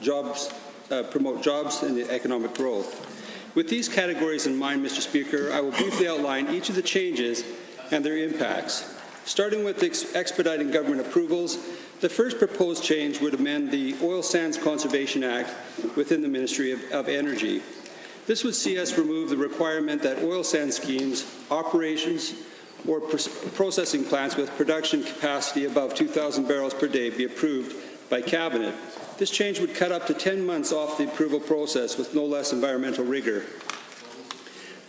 jobs and economic growth. With these categories in mind, Mr. Speaker, I will briefly outline each of the changes and their impacts. Starting with expediting government approvals, the first proposed change would amend the Oil Sands Conservation Act within the Ministry of Energy. This would see us remove the requirement that oil sands schemes, operations, or processing plants with production capacity above 2,000 barrels per day be approved by Cabinet. This change would cut up to 10 months off the approval process with no less environmental rigor.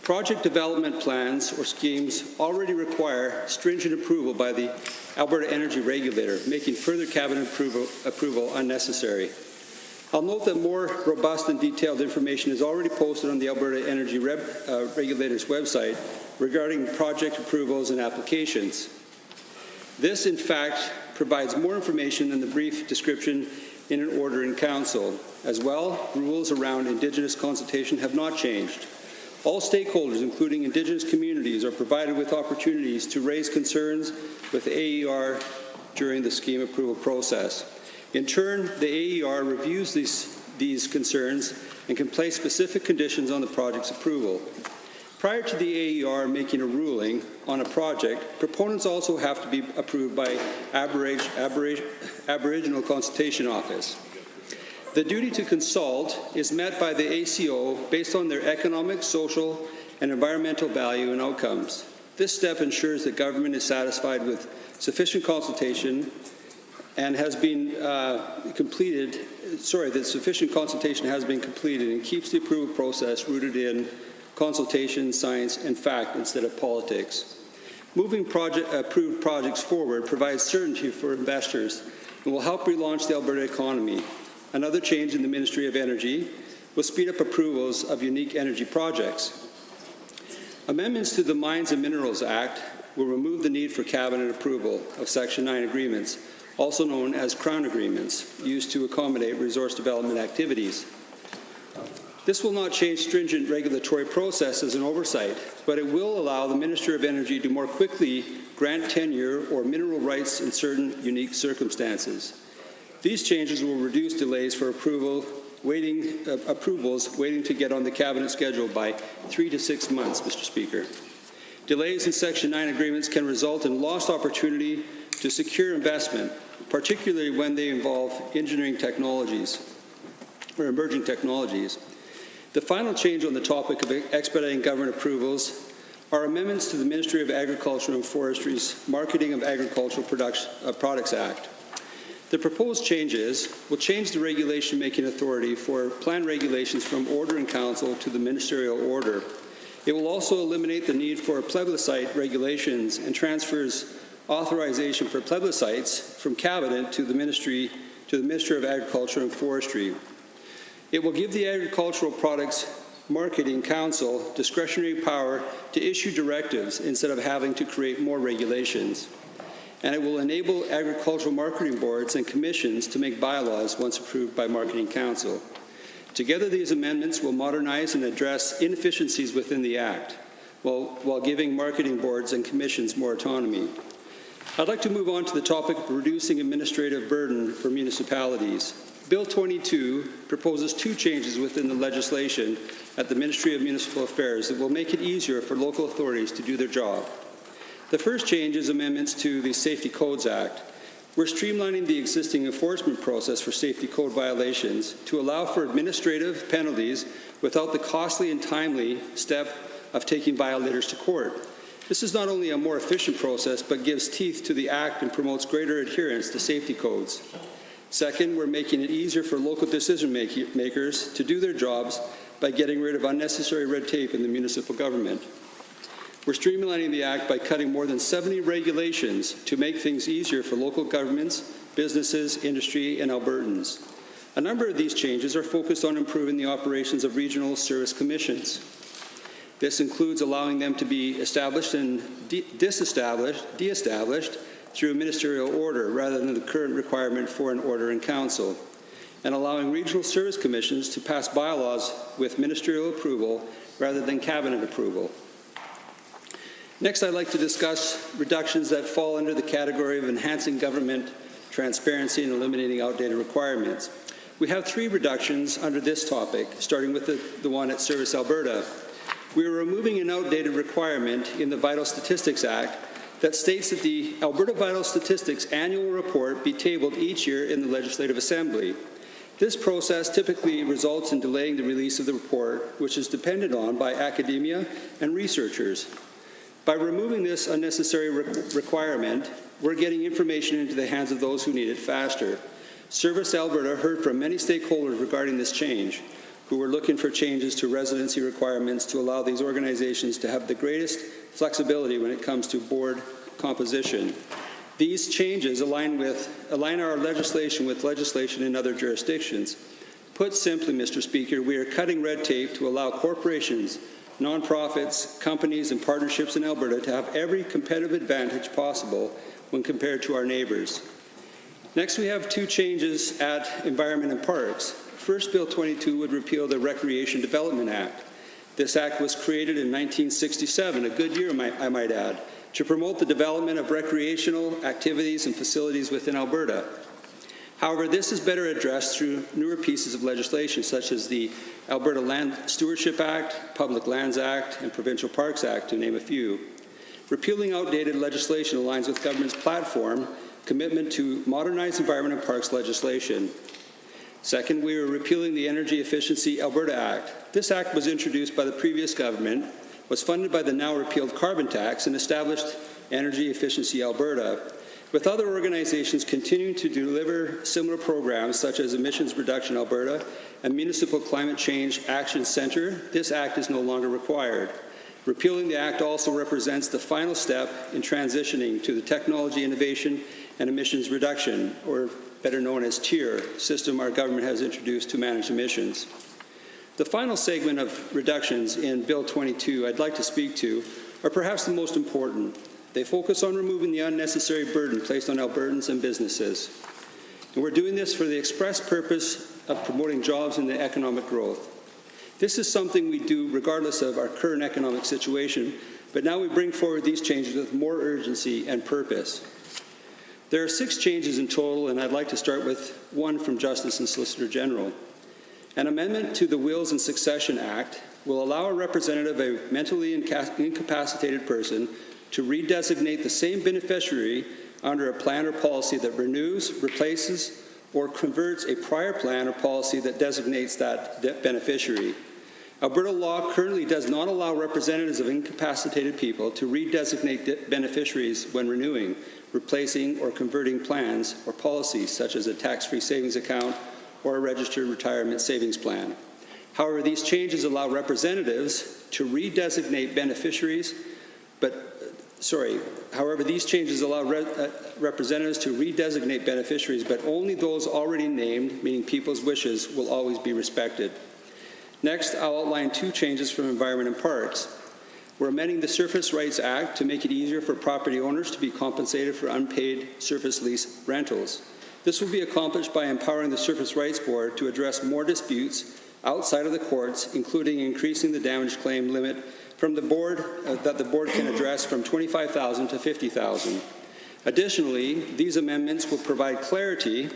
Project development plans or schemes already require stringent approval by the Alberta Energy Regulator, making further Cabinet approval unnecessary. I'll note that more robust and detailed information is already posted on the Alberta Energy Regulator's website regarding project approvals and applications. This, in fact, provides more information than the brief description in an order in Council. As well, rules around Indigenous consultation have not changed. All stakeholders, including Indigenous communities, are provided with opportunities to raise concerns with the AER during the scheme approval process. In turn, the AER reviews these concerns and can place specific conditions on the project's approval. Prior to the AER making a ruling on a project, proponents also have to be approved by Aboriginal Consultation Office. The duty to consult is met by the ACO based on their economic, social, and environmental value and outcomes. This step ensures that government is satisfied with sufficient consultation and has been that sufficient consultation has been completed and keeps the approval process rooted in consultation, science, and fact instead of politics. Moving approved projects forward provides certainty for investors and will help relaunch the Alberta economy. Another change in the Ministry of Energy will speed up approvals of unique energy projects. Amendments to the Mines and Minerals Act will remove the need for Cabinet approval of Section 9 agreements, also known as Crown agreements, used to accommodate resource development activities. This will not change stringent regulatory processes and oversight, but it will allow the Minister of Energy to more quickly grant tenure or mineral rights in certain unique circumstances. These changes will reduce delays for approvals waiting to get on the Cabinet schedule by 3 to 6 months, Mr. Speaker. Delays in Section 9 agreements can result in lost opportunity to secure investment, particularly when they involve engineering technologies or emerging technologies. The final change on the topic of expediting government approvals are amendments to the Ministry of Agriculture and Forestry's Marketing of Agricultural Products Act. The proposed changes will change the regulation-making authority for plan regulations from Order in Council to the ministerial order. It will also eliminate the need for plebiscite regulations and transfers authorization for plebiscites from Cabinet to the Minister of Agriculture and Forestry. It will give the Agricultural Products Marketing Council discretionary power to issue directives instead of having to create more regulations. And it will enable agricultural marketing boards and commissions to make bylaws once approved by Marketing Council. Together, these amendments will modernize and address inefficiencies within the Act, while giving marketing boards and commissions more autonomy. I'd like to move on to the topic of reducing administrative burden for municipalities. Bill 22 proposes 2 changes within the legislation at the Ministry of Municipal Affairs that will make it easier for local authorities to do their job. The first change is amendments to the Safety Codes Act. We're streamlining the existing enforcement process for safety code violations to allow for administrative penalties without the costly and timely step of taking violators to court. This is not only a more efficient process, but gives teeth to the Act and promotes greater adherence to safety codes. Second, we're making it easier for local decision makers to do their jobs by getting rid of unnecessary red tape in the municipal government. We're streamlining the Act by cutting more than 70 regulations to make things easier for local governments, businesses, industry, and Albertans. A number of these changes are focused on improving the operations of regional service commissions. This includes allowing them to be established and de-established through a ministerial order rather than the current requirement for an order in council, and allowing regional service commissions to pass bylaws with ministerial approval rather than cabinet approval. Next, I'd like to discuss reductions that fall under the category of enhancing government transparency and eliminating outdated requirements. We have 3 reductions under this topic, starting with the one at Service Alberta. We are removing an outdated requirement in the Vital Statistics Act that states that the Alberta Vital Statistics annual report be tabled each year in the Legislative Assembly. This process typically results in delaying the release of the report, which is depended on by academia and researchers. By removing this unnecessary requirement, we're getting information into the hands of those who need it faster. Service Alberta heard from many stakeholders regarding this change, who were looking for changes to residency requirements to allow these organizations to have the greatest flexibility when it comes to board composition. These changes align our legislation with legislation in other jurisdictions. Put simply, Mr. Speaker, we are cutting red tape to allow corporations, nonprofits, companies, and partnerships in Alberta to have every competitive advantage possible when compared to our neighbours. Next, we have 2 changes at Environment and Parks. First, Bill 22 would repeal the Recreation Development Act. This act was created in 1967, a good year, I might add, to promote the development of recreational activities and facilities within Alberta. However, this is better addressed through newer pieces of legislation, such as the Alberta Land Stewardship Act, Public Lands Act, and Provincial Parks Act, to name a few. Repealing outdated legislation aligns with government's platform commitment to modernize environment and parks legislation. Second, we are repealing the Energy Efficiency Alberta Act. This act was introduced by the previous government, was funded by the now repealed carbon tax, and established Energy Efficiency Alberta. With other organizations continuing to deliver similar programs such as Emissions Reduction Alberta and Municipal Climate Change Action Centre, this act is no longer required. Repealing the act also represents the final step in transitioning to the Technology Innovation and Emissions Reduction, or better known as TIER, system our government has introduced to manage emissions. The final segment of reductions in Bill 22 I'd like to speak to are perhaps the most important. They focus on removing the unnecessary burden placed on Albertans and businesses. And we're doing this for the express purpose of promoting jobs and the economic growth. This is something we do regardless of our current economic situation, but now we bring forward these changes with more urgency and purpose. There are 6 changes in total, and I'd like to start with one from Justice and Solicitor General. An amendment to the Wills and Succession Act will allow a representative of a mentally incapacitated person to redesignate the same beneficiary under a plan or policy that renews, replaces, or converts a prior plan or policy that designates that beneficiary. Alberta law currently does not allow representatives of incapacitated people to redesignate beneficiaries when renewing, replacing, or converting plans or policies such as a tax-free savings account or a registered retirement savings plan. However, these changes allow representatives to redesignate beneficiaries, representatives to redesignate beneficiaries, but only those already named, meaning people's wishes, will always be respected. Next, I'll outline 2 changes from Environment and Parks. We're amending the Surface Rights Act to make it easier for property owners to be compensated for unpaid surface lease rentals. This will be accomplished by empowering the Surface Rights Board to address more disputes outside of the courts, including increasing the damage claim limit from the board that the board can address from $25,000 to $50,000. Additionally, these amendments will provide clarity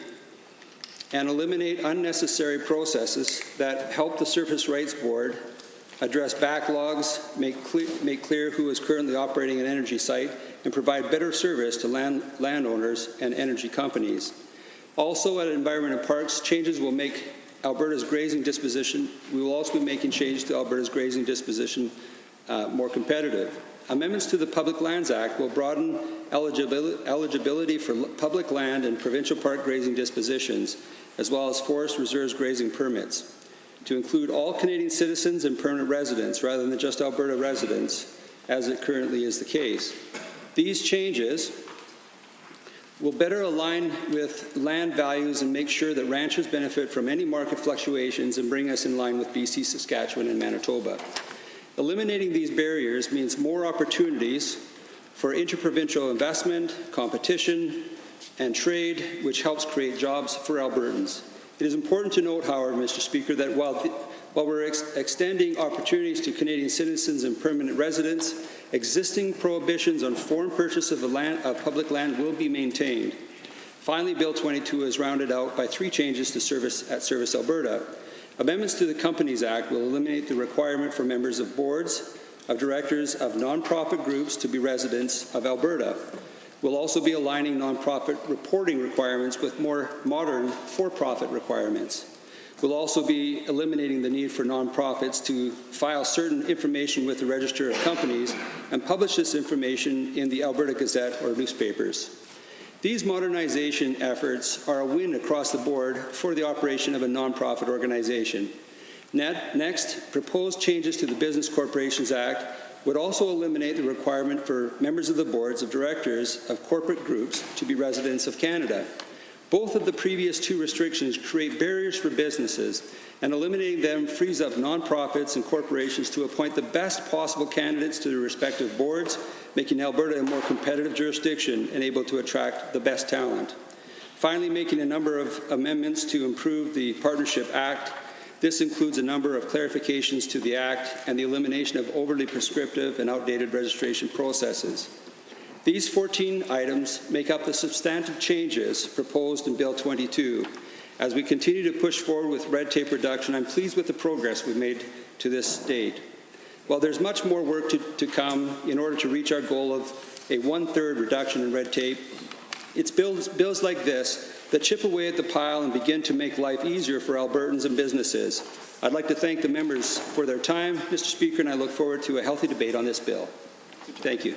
and eliminate unnecessary processes that help the Surface Rights Board address backlogs, make clear who is currently operating an energy site, and provide better service to landowners and energy companies. Also, at Environment and Parks, changes will make Alberta's grazing disposition. We will also be making changes to Alberta's grazing disposition more competitive. Amendments to the Public Lands Act will broaden eligibility for public land and provincial park grazing dispositions, as well as forest reserves grazing permits, to include all Canadian citizens and permanent residents rather than just Alberta residents, as it currently is the case. These changes will better align with land values and make sure that ranchers benefit from any market fluctuations and bring us in line with BC, Saskatchewan, and Manitoba. Eliminating these barriers means more opportunities for interprovincial investment, competition, and trade, which helps create jobs for Albertans. It is important to note, however, Mr. Speaker, that while we're extending opportunities to Canadian citizens and permanent residents, existing prohibitions on foreign purchase of public land will be maintained. Finally, Bill 22 is rounded out by 3 changes to Service Alberta. Amendments to the Companies Act will eliminate the requirement for members of boards of directors of nonprofit groups to be residents of Alberta. We'll also be aligning nonprofit reporting requirements with more modern for-profit requirements. We'll also be eliminating the need for nonprofits to file certain information with the Register of Companies and publish this information in the Alberta Gazette or newspapers. These modernization efforts are a win across the board for the operation of a nonprofit organization. Next, proposed changes to the Business Corporations Act would also eliminate the requirement for members of the boards of directors of corporate groups to be residents of Canada. Both of the previous 2 restrictions create barriers for businesses, and eliminating them frees up nonprofits and corporations to appoint the best possible candidates to their respective boards, making Alberta a more competitive jurisdiction and able to attract the best talent. Finally, making a number of amendments to improve the Partnership Act. This includes a number of clarifications to the Act and the elimination of overly prescriptive and outdated registration processes. These 14 items make up the substantive changes proposed in Bill 22. As we continue to push forward with red tape reduction, I'm pleased with the progress we've made to this date. While there's much more work to come in order to reach our goal of a 1/3 reduction in red tape, it's bills like this that chip away at the pile and begin to make life easier for Albertans and businesses. I'd like to thank the members for their time, Mr. Speaker, and I look forward to a healthy debate on this bill. Thank you.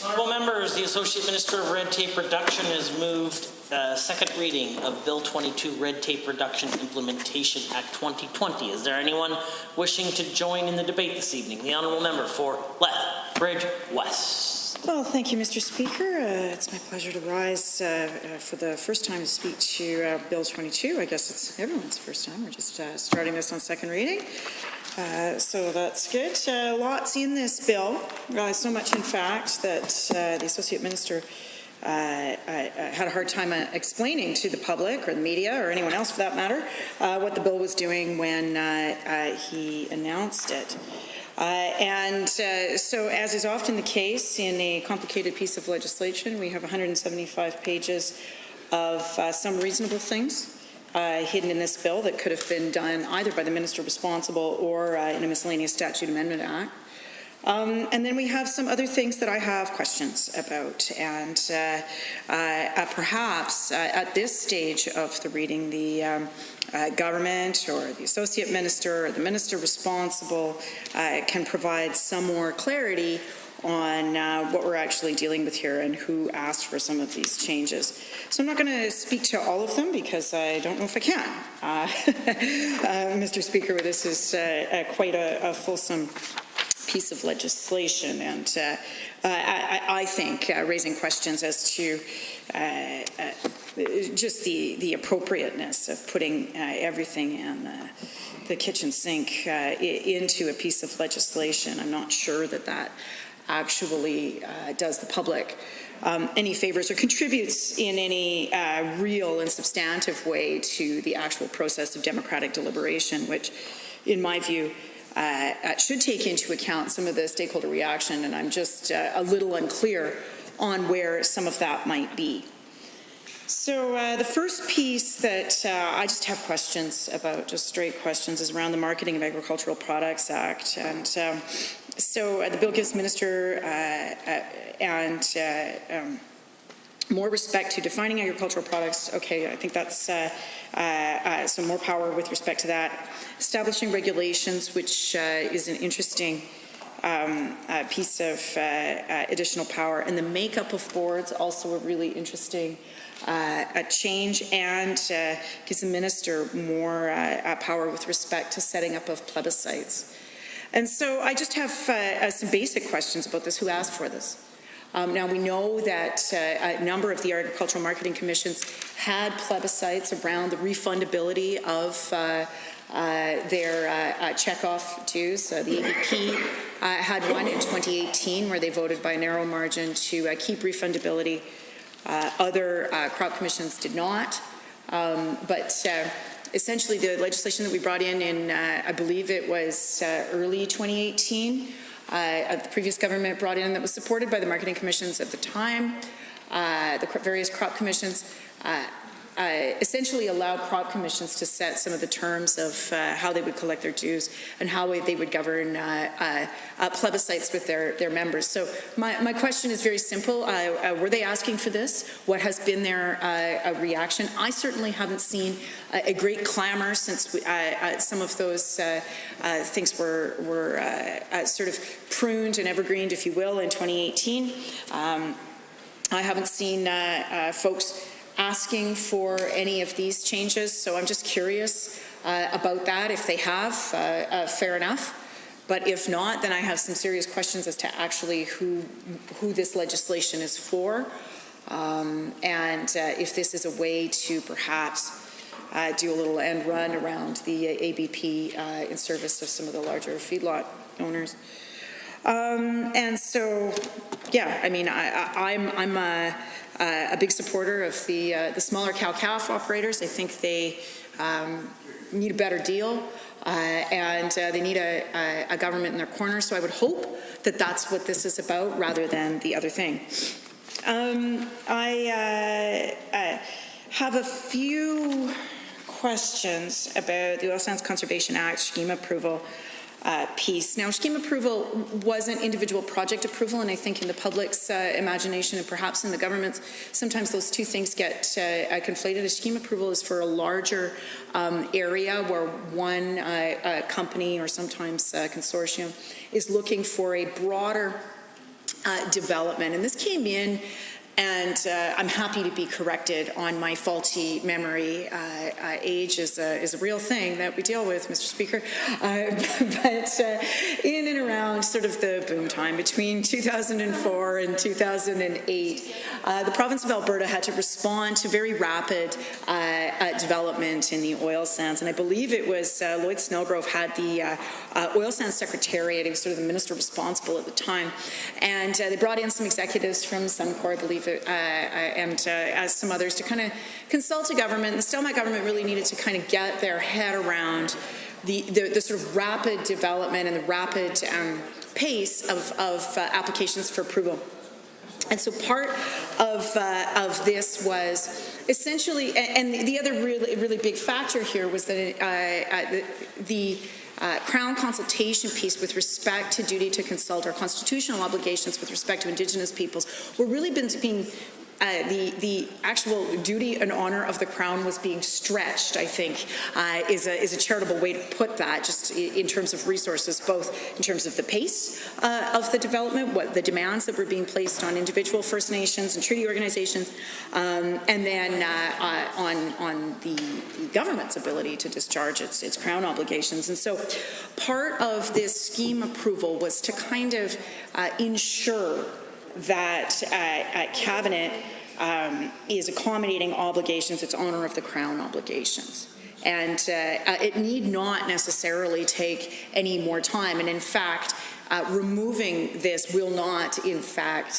Honourable members, the Associate Minister of Red Tape Reduction has moved second reading of Bill 22, Red Tape Reduction Implementation Act 2020. Is there anyone wishing to join in the debate this evening? The Honourable Member for Lethbridge West. Well, thank you, Mr. Speaker. It's my pleasure to rise for the first time to speak to Bill 22. I guess it's everyone's first time. We're just starting this on second reading. So that's good. Lots in this bill. So much, in fact, that the Associate Minister had a hard time explaining to the public or the media or anyone else for that matter what the bill was doing when he announced it. So as is often the case in a complicated piece of legislation, we have 175 pages of some reasonable things hidden in this bill that could have been done either by the minister responsible or in a miscellaneous statute amendment act. And then we have some other things that I have questions about, and perhaps at this stage of the reading, the government or the associate minister or the minister responsible can provide some more clarity on what we're actually dealing with here and who asked for some of these changes. So I'm not going to speak to all of them because I don't know if I can. Mr. Speaker, this is quite a fulsome piece of legislation, and I think raising questions as to just the appropriateness of putting everything in the kitchen sink into a piece of legislation. I'm not sure that actually does the public any favors or contributes in any real and substantive way to the actual process of democratic deliberation, which, in my view, should take into account some of the stakeholder reaction, and I'm just a little unclear on where some of that might be. So the first piece that I just have questions about, just straight questions, is around the Marketing of Agricultural Products Act. And so the bill gives Minister more respect to defining agricultural products. Okay, I think that's some more power with respect to that. Establishing regulations, which is an interesting piece of additional power. And the makeup of boards, also a really interesting change, and gives the minister more power with respect to setting up of plebiscites. And so I just have some basic questions about this. Who asked for this? Now, we know that a number of the agricultural marketing commissions had plebiscites around the refundability of their checkoff dues. The ABP had one in 2018 where they voted by a narrow margin to keep refundability. Other crop commissions did not. But essentially, the legislation that we brought in I believe it was early 2018, the previous government brought in, that was supported by the marketing commissions at the time, the various crop commissions, essentially allowed crop commissions to set some of the terms of how they would collect their dues and how they would govern plebiscites with their members. So my question is very simple. Were they asking for this? What has been their reaction? I certainly haven't seen a great clamor since some of those things were sort of pruned and evergreened, if you will, in 2018. I haven't seen folks asking for any of these changes, so I'm just curious about that. If they have, fair enough. But if not, then I have some serious questions as to actually who this legislation is for, and if this is a way to perhaps do a little end run around the ABP in service of some of the larger feedlot owners. And so, yeah, I mean, I'm a big supporter of the smaller cow-calf operators. I think they need a better deal, and they need a government in their corner. So I would hope that that's what this is about, rather than the other thing. I have a few questions about the Oil Sands Conservation Act scheme approval piece. Now, scheme approval wasn't individual project approval, and I think in the public's imagination and perhaps in the government's, sometimes those two things get conflated. A scheme approval is for a larger area where one company or sometimes a consortium is looking for a broader development. And this came in, and I'm happy to be corrected on my faulty memory. Age is a real thing that we deal with, Mr. Speaker. But in and around sort of the boom time between 2004 and 2008, the province of Alberta had to respond to very rapid development in the oil sands. And I believe it was Lloyd Snellgrove had the oil sands secretariat. He was sort of the minister responsible at the time. And they brought in some executives from Suncor, I believe, and as some others, to kind of consult the government. The Stelmach government really needed to kind of get their head around the sort of rapid development and the rapid pace of applications for approval. And so part of this was essentially, and the other really big factor here was that the Crown consultation piece with respect to duty to consult, or constitutional obligations with respect to Indigenous peoples, were really being the actual duty and honour of the Crown was being stretched, I think, is a charitable way to put that, just in terms of resources, both in terms of the pace of the development, what the demands that were being placed on individual First Nations and treaty organizations, and then on the government's ability to discharge its Crown obligations. And so part of this scheme approval was to kind of ensure that Cabinet is accommodating obligations, its honour of the Crown obligations. And it need not necessarily take any more time. And in fact, removing this will not, in fact,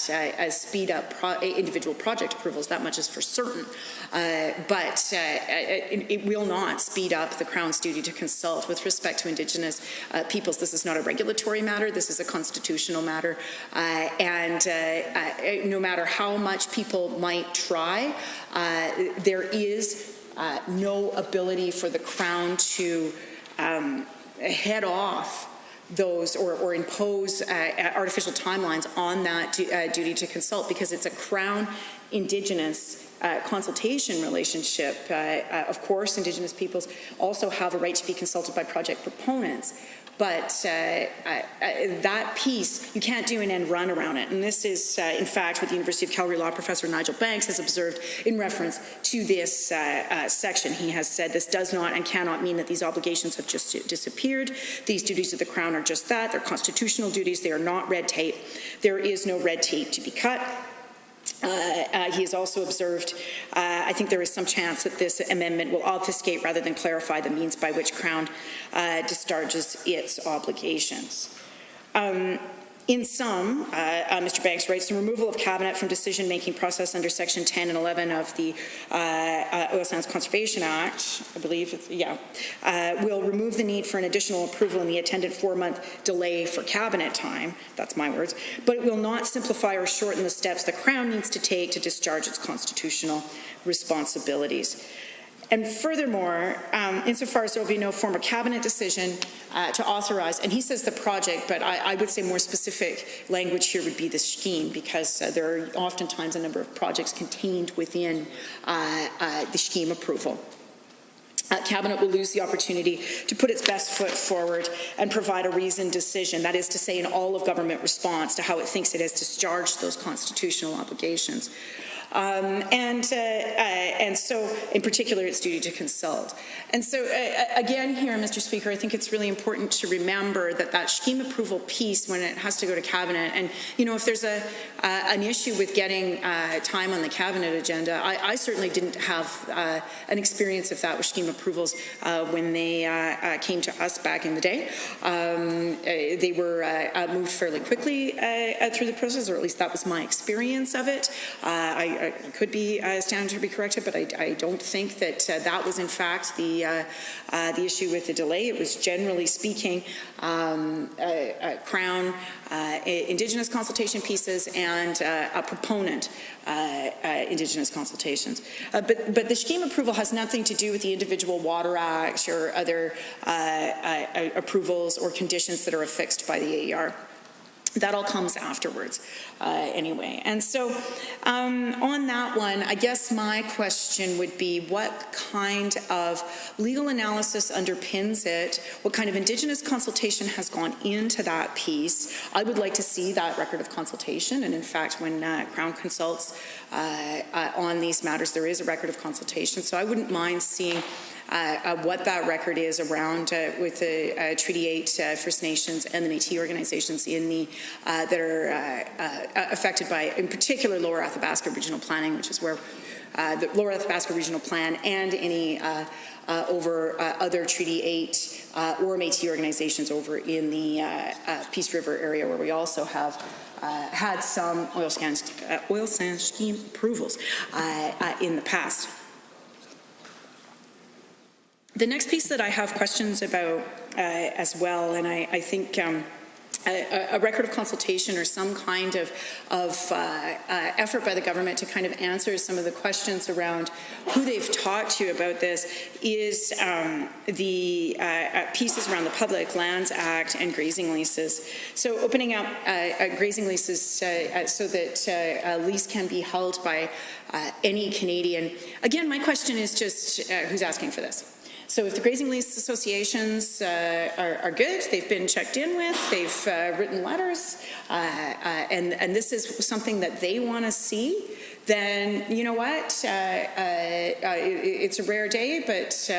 speed up individual project approvals. That much is for certain. But it will not speed up the Crown's duty to consult with respect to Indigenous peoples. This is not a regulatory matter. This is a constitutional matter. And no matter how much people might try, there is no ability for the Crown to head off those or impose artificial timelines on that duty to consult, because it's a Crown Indigenous consultation relationship. Of course, Indigenous peoples also have a right to be consulted by project proponents, but that piece, you can't do an end run around it. And this is, in fact, what the University of Calgary law professor Nigel Banks has observed in reference to this section. He has said this does not and cannot mean that these obligations have just disappeared. These duties of the Crown are just that. They're constitutional duties. They are not red tape. There is no red tape to be cut. He has also observed, I think there is some chance that this amendment will obfuscate rather than clarify the means by which Crown discharges its obligations. In sum, Mr. Banks writes, the removal of cabinet from decision-making process under Section 10 and 11 of the Oil Sands Conservation Act, I believe, will remove the need for an additional approval in the attendant 4-month delay for cabinet time, that's my words, but it will not simplify or shorten the steps the Crown needs to take to discharge its constitutional responsibilities. And furthermore, insofar as there will be no formal cabinet decision to authorize, and he says the project, but I would say more specific language here would be the scheme, because there are oftentimes a number of projects contained within the scheme approval. Cabinet will lose the opportunity to put its best foot forward and provide a reasoned decision, that is to say, an all-of-government response to how it thinks it has discharged those constitutional obligations. And so, in particular, its duty to consult. And so, again here, Mr. Speaker, I think it's really important to remember that that scheme approval piece, when it has to go to Cabinet, and, you know, if there's an issue with getting time on the Cabinet agenda, I certainly didn't have an experience of that with scheme approvals when they came to us back in the day. They were moved fairly quickly through the process, or at least that was my experience of it. I could be stand to be corrected, but I don't think that that was in fact the issue with the delay. It was generally speaking Crown Indigenous consultation pieces and a proponent Indigenous consultations. But the scheme approval has nothing to do with the individual Water Acts or other approvals or conditions that are affixed by the AER. That all comes afterwards anyway. And so on that one, I guess my question would be, what kind of legal analysis underpins it? What kind of Indigenous consultation has gone into that piece? I would like to see that record of consultation. And in fact, when Crown consults on these matters, there is a record of consultation. So I wouldn't mind seeing what that record is around with the Treaty 8 First Nations and the Métis organizations in the that are affected by, in particular, Lower Athabasca Regional Planning, which is where the Lower Athabasca Regional Plan and any over other Treaty 8 or Métis organizations over in the Peace River area, where we also have had some oil sands scheme approvals in the past. The next piece that I have questions about as well, and I think a record of consultation or some kind of effort by the government to kind of answer some of the questions around who they've talked to about this is the pieces around the Public Lands Act and grazing leases. So opening up grazing leases so that a lease can be held by any Canadian. Again, my question is just who's asking for this? So if the grazing lease associations are good, they've been checked in with, they've written letters, and this is something that they want to see, then you know what? It's a rare day, but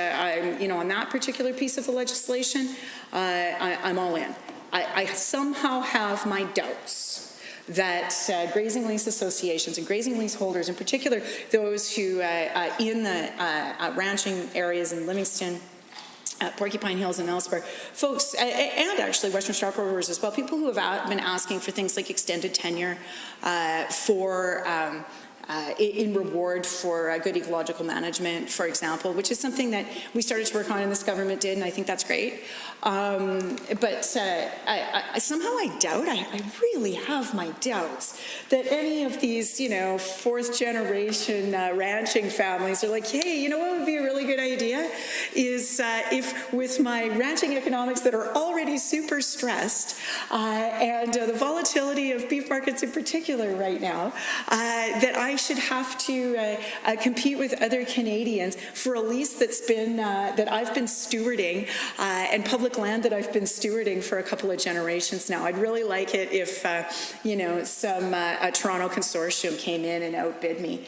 on that particular piece of the legislation, I'm all in. I somehow have my doubts that grazing lease associations and grazing lease holders, in particular those who in the ranching areas in Livingston, Porcupine Hills and elsewhere, folks, and actually Western Star Rovers as well, people who have been asking for things like extended tenure for in reward for good ecological management, for example, which is something that we started to work on and this government did, and I think that's great. But somehow I doubt, I really have my doubts, that any of these, fourth generation ranching families are like, hey, you know what would be a really good idea? Is if with my ranching economics that are already super stressed, and the volatility of beef markets in particular right now, that I should have to compete with other Canadians for a lease that's been that I've been stewarding and public land that I've been stewarding for a couple of generations now. I'd really like it if some Toronto consortium came in and outbid me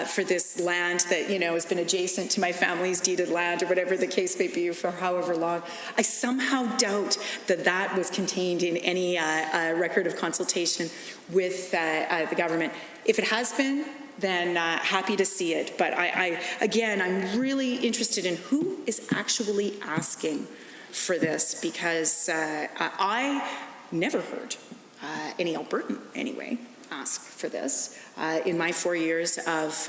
for this land that has been adjacent to my family's deeded land or whatever the case may be for however long. I somehow doubt that that was contained in any record of consultation with the government. If it has been, then happy to see it. But I'm really interested in who is actually asking for this, because I never heard any Albertan anyway, ask for this in my 4 years of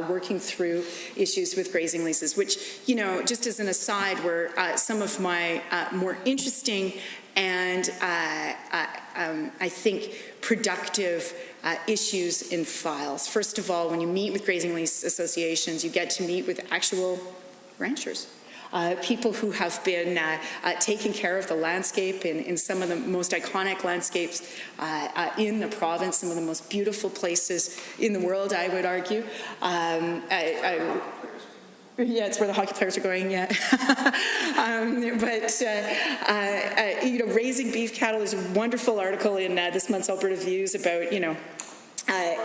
working through issues with grazing leases, which, just as an aside, were some of my more interesting and I think productive issues in files. First of all, when you meet with grazing lease associations, you get to meet with actual ranchers. People who have been taking care of the landscape in some of the most iconic landscapes in the province, some of the most beautiful places in the world, I would argue. Yeah, it's where the hockey players are going, yeah. Raising beef cattle is a wonderful article in this month's Alberta Views about,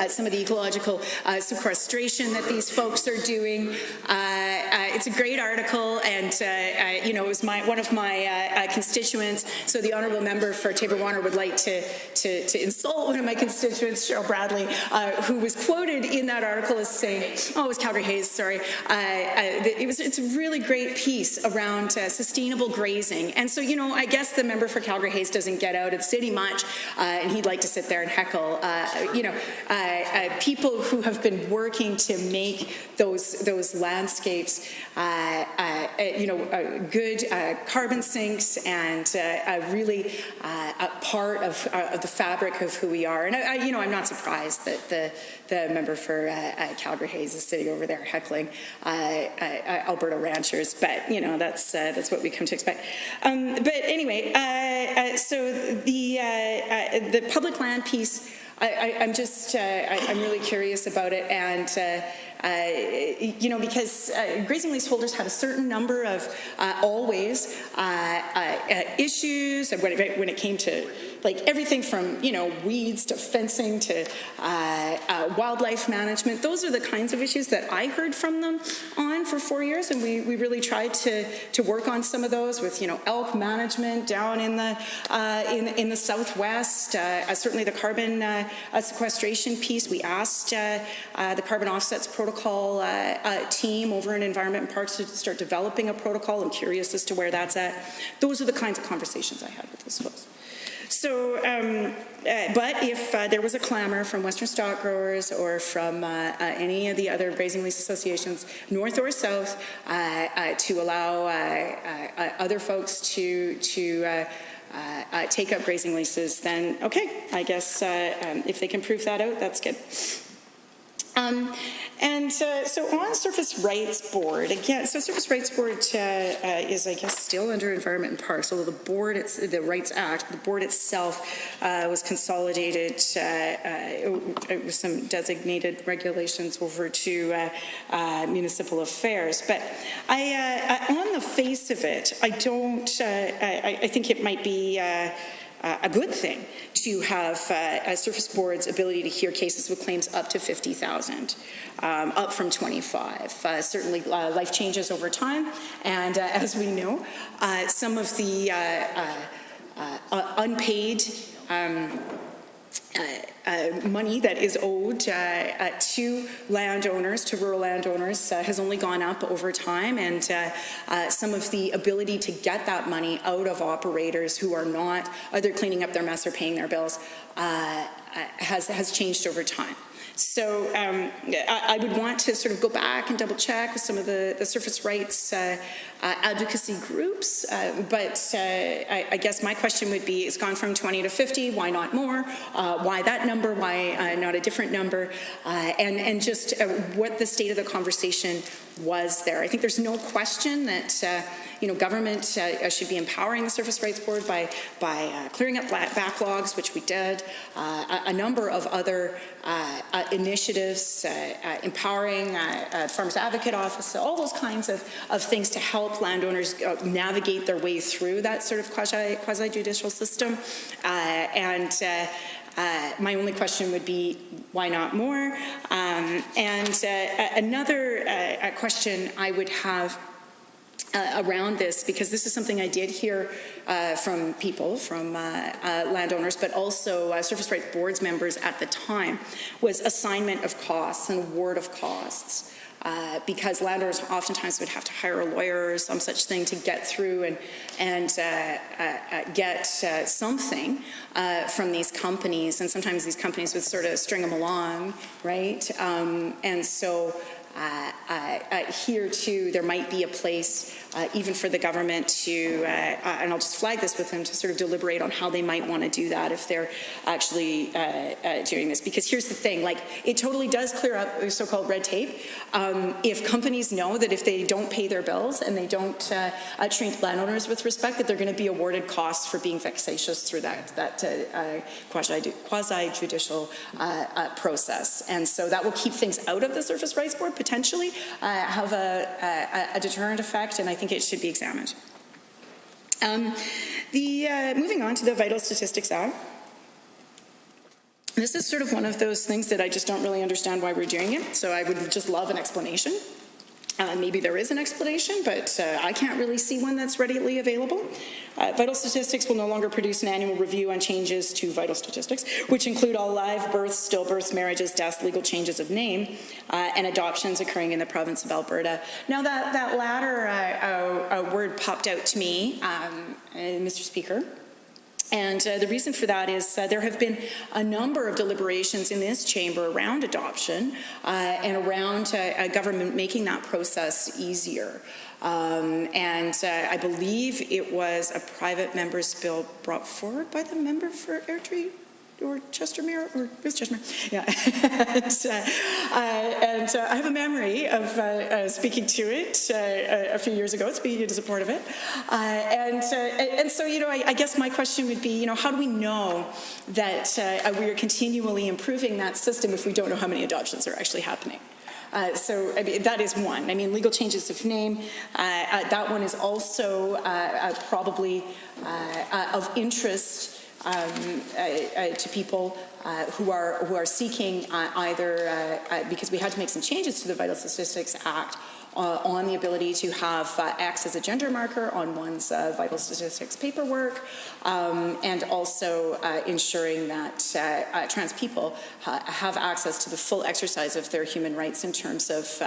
some of the ecological sequestration that these folks are doing. It's a great article, and it was one of my constituents. So the honourable member for Taber-Warner would like to insult one of my constituents, Cheryl Bradley, who was quoted in that article as saying, it was Calgary Hayes, sorry. It's a really great piece around sustainable grazing, and so I guess the member for Calgary Hayes doesn't get out of the city much, and he'd like to sit there and heckle. People who have been working to make those landscapes, good carbon sinks and really a part of the fabric of who we are. And I'm not surprised that the member for Calgary Hayes is sitting over there heckling Alberta ranchers, but that's what we come to expect. But anyway, so the public land piece. I'm really curious about it, and because grazing leaseholders had a certain number of issues when it came to everything from weeds to fencing to wildlife management. Those are the kinds of issues that I heard from them on for 4 years, and we really tried to work on some of those with elk management down in the southwest. Certainly the carbon sequestration piece. We asked the carbon offsets protocol team over in Environment and Parks to start developing a protocol. I'm curious as to where that's at. Those are the kinds of conversations I had with those folks. So, but if there was a clamor from Western stock growers or from any of the other grazing lease associations, north or south, to allow other folks to take up grazing leases, then okay, I guess if they can prove that out, that's good. So on Surface Rights Board, again, so Surface Rights Board is, I guess, still under Environment and Parks, although the board, it's the Rights Act, the board itself was consolidated with some designated regulations over to municipal affairs. But on the face of it, I think it might be a good thing to have a Surface Board's ability to hear cases with claims up to $50,000, up from 25. Certainly, life changes over time, and as we know, some of the unpaid money that is owed to landowners, to rural landowners, has only gone up over time, and some of the ability to get that money out of operators who are not either cleaning up their mess or paying their bills has changed over time. So I would want to sort of go back and double check with some of the surface rights advocacy groups, but I guess my question would be, it's gone from 20 to 50, why not more? Why that number? Why not a different number? And just what the state of the conversation was there. I think there's no question that government should be empowering the Surface Rights Board by clearing up backlogs, which we did. A number of other initiatives, empowering Farmers Advocate Office, all those kinds of things to help landowners navigate their way through that sort of quasi-judicial system. My only question would be, why not more? Another question I would have around this, because this is something I did hear from people, from landowners, but also Surface Rights Board's members at the time, was assignment of costs and award of costs. because landowners oftentimes would have to hire a lawyer or some such thing to get through and get something from these companies, and sometimes these companies would sort of string them along, right? And so here too, there might be a place even for the government to, and I'll just flag this with them, to sort of deliberate on how they might want to do that if they're actually doing this. Because here's the thing, like, it totally does clear up so-called red tape. If companies know that if they don't pay their bills and they don't treat landowners with respect, that they're going to be awarded costs for being vexatious through that quasi-judicial process. And so that will keep things out of the Surface Rights Board, potentially, have a deterrent effect, and I think it should be examined. Moving on to the Vital Statistics Act. This is sort of one of those things that I just don't really understand why we're doing it, so I would just love an explanation. Maybe there is an explanation, but I can't really see one that's readily available. Vital Statistics will no longer produce an annual review on changes to vital statistics, which include all live births, stillbirths, marriages, deaths, legal changes of name, and adoptions occurring in the province of Alberta. Now, that latter word popped out to me, Mr. Speaker. And the reason for that is there have been a number of deliberations in this chamber around adoption and around government making that process easier. And I believe it was a private member's bill brought forward by the member for Airdrie or Chestermere, or it was Chestermere, yeah. and I have a memory of speaking to it a few years ago, speaking in support of it. And so, you know, I guess my question would be, you know, how do we know that we are continually improving that system if we don't know how many adoptions are actually happening? So I mean, that is one. I mean, legal changes of name, that one is also probably of interest to people who are seeking either, because we had to make some changes to the Vital Statistics Act on the ability to have X as a gender marker on one's vital statistics paperwork, and also ensuring that trans people have access to the full exercise of their human rights in terms of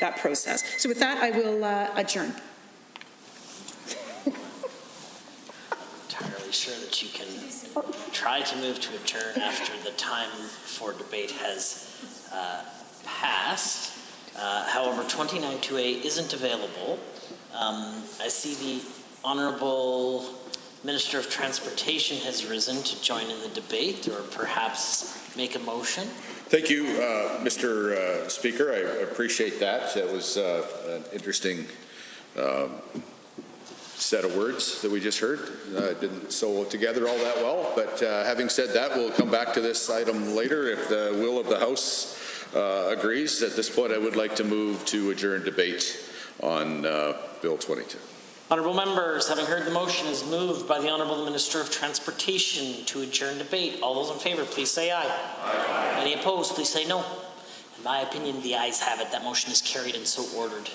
that process. So with that, I will adjourn. Entirely sure that you can try to move to adjourn after the time for debate has passed. However, 29.2a isn't available. I see the Honourable Minister of Transportation has risen to join in the debate, or perhaps make a motion. Thank you, Mr. Speaker. I appreciate that. That was an interesting set of words that we just heard. Didn't sew together all that well, but having said that, we'll come back to this item later if the will of the House agrees. At this point, I would like to move to adjourn debate on Bill 22. Honourable members, having heard the motion is moved by the Honourable Minister of Transportation to adjourn debate. All those in favour, please say aye. Aye. Any opposed, please say no. In my opinion, the ayes have it. That motion is carried and so ordered.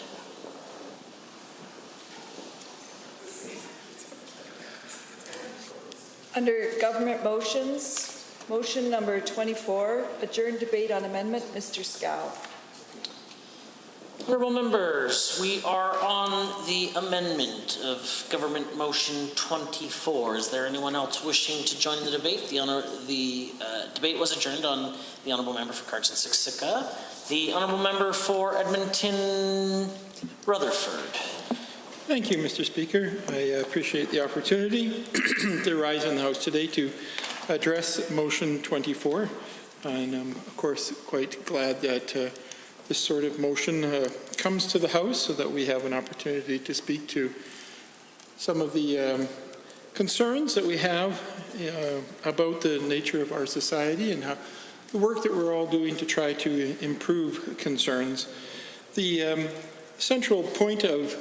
Under government motions, motion number 24, adjourn debate on amendment, Mr. Scow. Honourable members, we are on the amendment of government motion 24. Is there anyone else wishing to join the debate? The debate was adjourned on the Honourable Member for Cardston-Siksika. The Honourable Member for Edmonton Rutherford. Thank you, Mr. Speaker. I appreciate the opportunity to rise in the House today to address motion 24. And I'm, of course, quite glad that this sort of motion comes to the House so that we have an opportunity to speak to some of the concerns that we have about the nature of our society and how the work that we're all doing to try to improve concerns. The central point of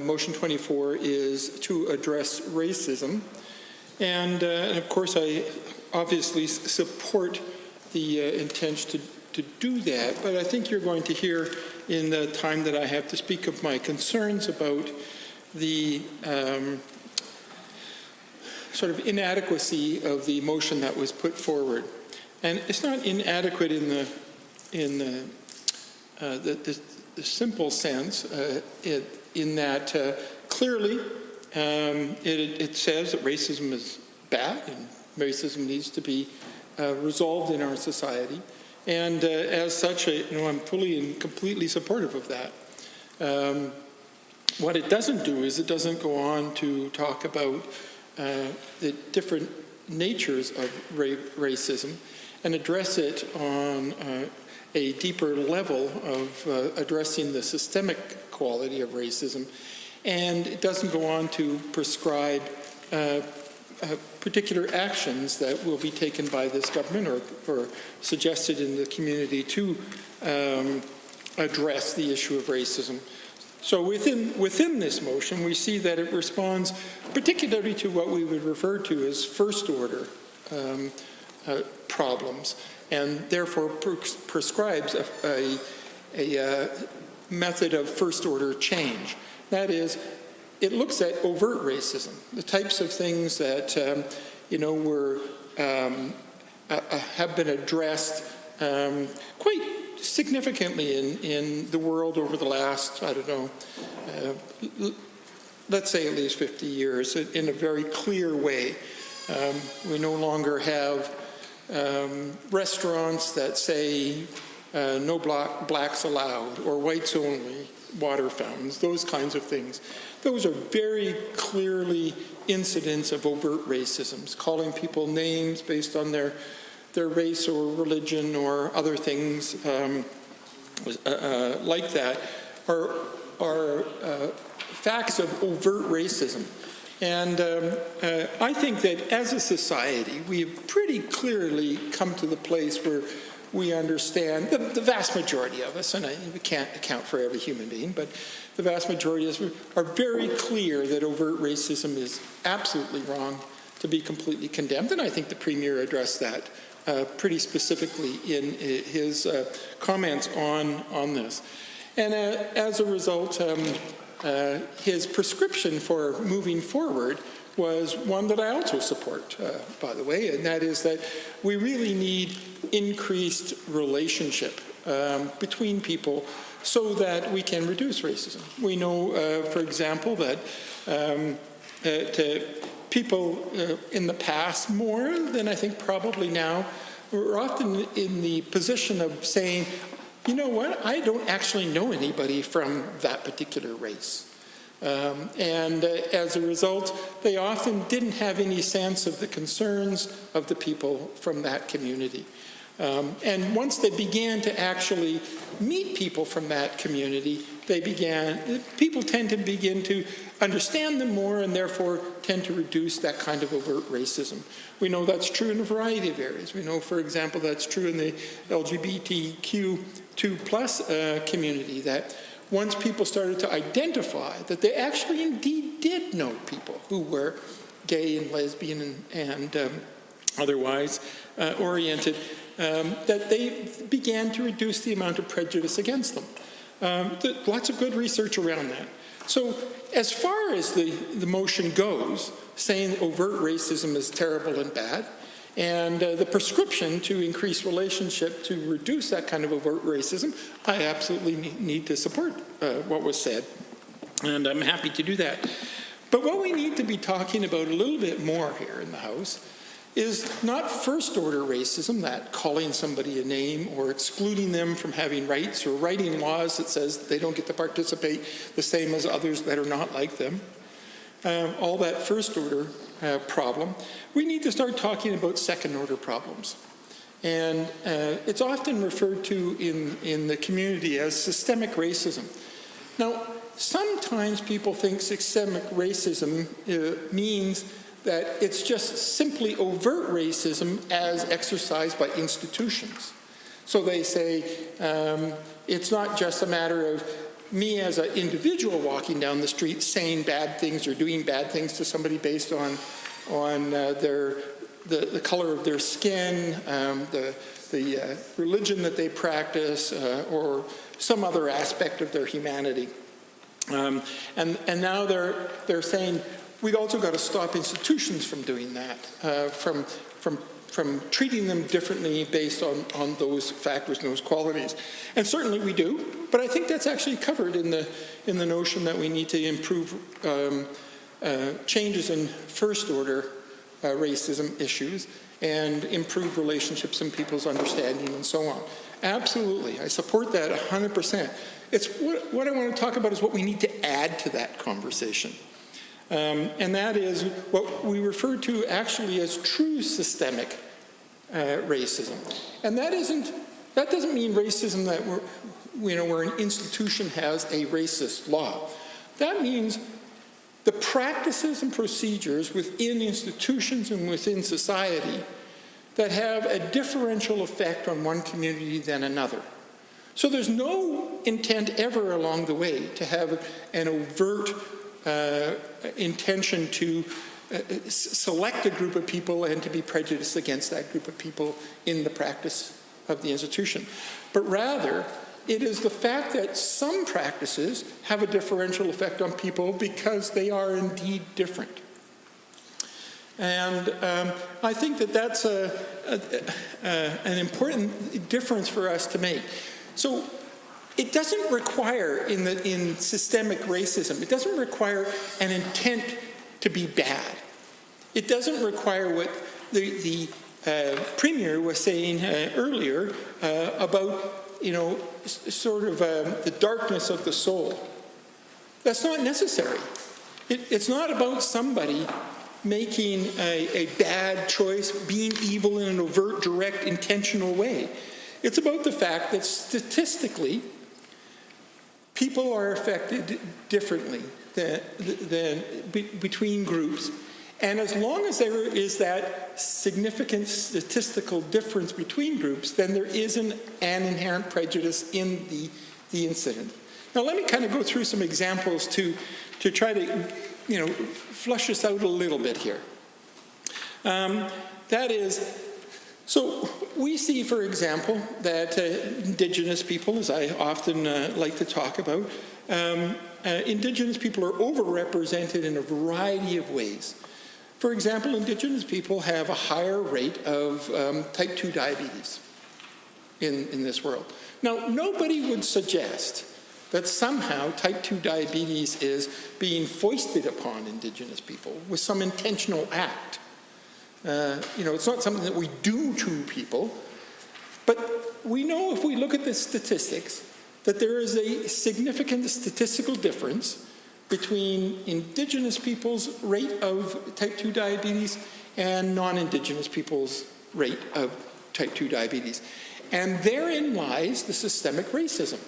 motion 24 is to address racism, and of course I obviously support the intention to do that, but I think you're going to hear in the time that I have to speak of my concerns about the sort of inadequacy of the motion that was put forward. And it's not inadequate in the simple sense, in that clearly it says that racism is bad and racism needs to be resolved in our society. And as such, I'm fully and completely supportive of that. What it doesn't do is it doesn't go on to talk about the different natures of racism and address it on a deeper level of addressing the systemic quality of racism. And it doesn't go on to prescribe particular actions that will be taken by this government or suggested in the community to address the issue of racism. So within this motion, we see that it responds particularly to what we would refer to as first-order problems, and therefore prescribes a method of first-order change. That is, it looks at overt racism, the types of things that have been addressed quite significantly in the world over the last, let's say at least 50 years, in a very clear way. We no longer have restaurants that say no blacks allowed or whites only, water fountains, those kinds of things. Those are very clearly incidents of overt racism, calling people names based on their race or religion or other things like that are facts of overt racism. And I think that as a society, we've pretty clearly come to the place where we understand, the vast majority of us, and we can't account for every human being, but the vast majority of us are very clear that overt racism is absolutely wrong, to be completely condemned. And I think the Premier addressed that pretty specifically in his comments on this. And as a result, his prescription for moving forward was one that I also support, by the way, and that is that we really need increased relationship between people so that we can reduce racism. We know, for example, that people in the past, more than I think probably now, were often in the position of saying, you know what, I don't actually know anybody from that particular race. And as a result, they often didn't have any sense of the concerns of the people from that community. And once they began to actually meet people from that community, people tend to begin to understand them more and therefore tend to reduce that kind of overt racism. We know that's true in a variety of areas. We know, for example, that's true in the LGBTQ2+ community, that once people started to identify that they actually indeed did know people who were gay and lesbian and otherwise oriented, that they began to reduce the amount of prejudice against them. Lots of good research around that. So as far as the motion goes, saying overt racism is terrible and bad, and the prescription to increase relationship to reduce that kind of overt racism, I absolutely need to support what was said, and I'm happy to do that. But what we need to be talking about a little bit more here in the House is not first-order racism, that calling somebody a name or excluding them from having rights or writing laws that says they don't get to participate the same as others that are not like them. All that first-order problem. We need to start talking about second-order problems. And it's often referred to in the community as systemic racism. Now, sometimes people think systemic racism means that it's just simply overt racism as exercised by institutions. So they say it's not just a matter of me as an individual walking down the street saying bad things or doing bad things to somebody based on the color of their skin, the religion that they practice, or some other aspect of their humanity. And now they're saying we've also got to stop institutions from doing that, from treating them differently based on those factors and those qualities. And certainly we do, but I think that's actually covered in the notion that we need to improve changes in first-order racism issues and improve relationships and people's understanding and so on. Absolutely, I support that 100%. It's what I want to talk about is what we need to add to that conversation. And that is what we refer to actually as true systemic racism. And that doesn't mean racism that where an institution has a racist law. That means the practices and procedures within institutions and within society that have a differential effect on one community than another. So there's no intent ever along the way to have an overt intention to select a group of people and to be prejudiced against that group of people in the practice of the institution. But rather, it is the fact that some practices have a differential effect on people because they are indeed different. And I think that that's an important difference for us to make. So it doesn't require, in systemic racism, it doesn't require an intent to be bad. It doesn't require what the Premier was saying earlier about, sort of the darkness of the soul. That's not necessary. It's not about somebody making a bad choice, being evil in an overt, direct, intentional way. It's about the fact that statistically, people are affected differently than between groups. And as long as there is that significant statistical difference between groups, then there isn't an inherent prejudice in the incident. Now let me kind of go through some examples to try to flush this out a little bit here. That is, so we see, for example, that Indigenous people, as I often like to talk about, Indigenous people are overrepresented in a variety of ways. For example, Indigenous people have a higher rate of type 2 diabetes in this world. Now, nobody would suggest that somehow type 2 diabetes is being foisted upon Indigenous people with some intentional act. It's not something that we do to people, but we know if we look at the statistics that there is a significant statistical difference between Indigenous people's rate of type 2 diabetes and non-Indigenous people's rate of type 2 diabetes. And therein lies the systemic racism.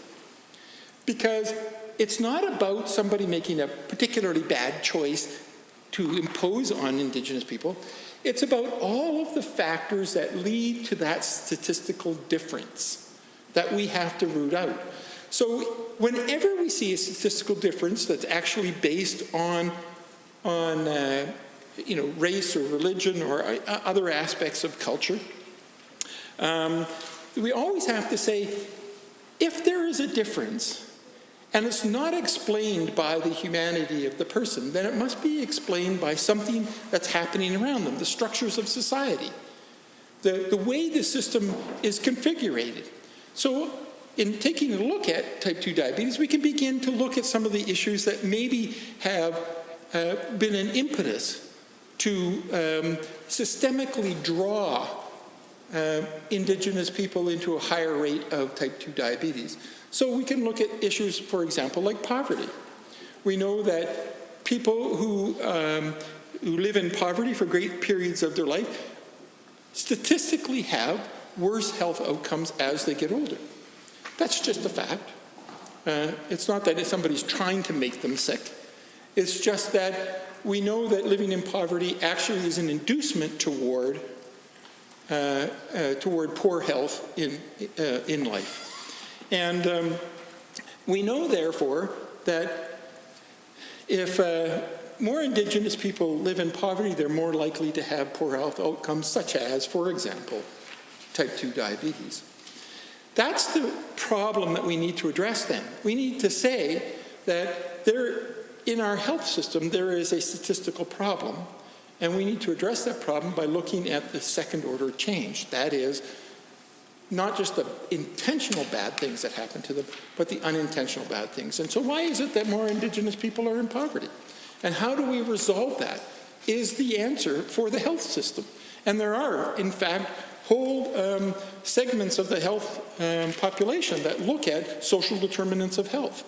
Because it's not about somebody making a particularly bad choice to impose on Indigenous people. It's about all of the factors that lead to that statistical difference that we have to root out. So whenever we see a statistical difference that's actually based on race or religion or other aspects of culture, we always have to say, if there is a difference, and it's not explained by the humanity of the person, then it must be explained by something that's happening around them, the structures of society, the way the system is configured. So in taking a look at type 2 diabetes, we can begin to look at some of the issues that maybe have been an impetus to systemically draw Indigenous people into a higher rate of type 2 diabetes. So we can look at issues, for example, like poverty. We know that people who live in poverty for great periods of their life statistically have worse health outcomes as they get older. That's just a fact. It's not that somebody's trying to make them sick. It's just that we know that living in poverty actually is an inducement toward poor health in life. And we know, therefore, that if more Indigenous people live in poverty, they're more likely to have poor health outcomes, such as, for example, type 2 diabetes. That's the problem that we need to address then. We need to say that in our health system, there is a statistical problem, And we need to address that problem by looking at the second order change. That is, not just the intentional bad things that happen to them, but the unintentional bad things. And so why is it that more Indigenous people are in poverty? And how do we resolve that is the answer for the health system. And there are, in fact, whole segments of the health population that look at social determinants of health.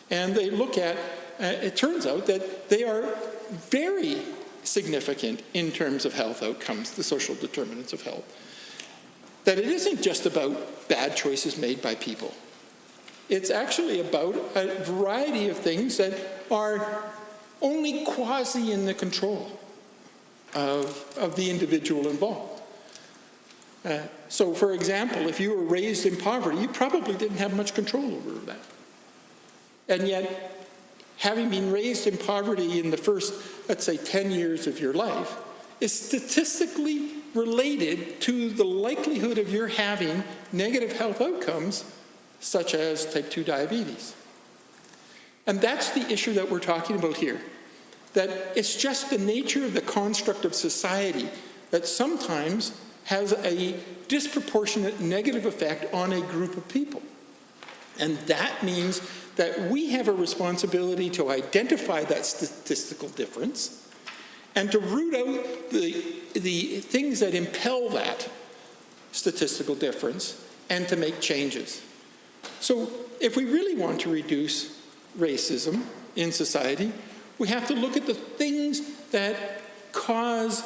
And they look at, it turns out that they are very significant in terms of health outcomes, the social determinants of health. That it isn't just about bad choices made by people. It's actually about a variety of things that are only quasi in the control of the individual involved. So, for example, if you were raised in poverty, you probably didn't have much control over that. And yet, having been raised in poverty in the first, let's say, 10 years of your life is statistically related to the likelihood of your having negative health outcomes, such as type 2 diabetes. And that's the issue that we're talking about here. That it's just the nature of the construct of society that sometimes has a disproportionate negative effect on a group of people. And that means that we have a responsibility to identify that statistical difference and to root out the things that impel that statistical difference and to make changes. So if we really want to reduce racism in society, we have to look at the things that cause,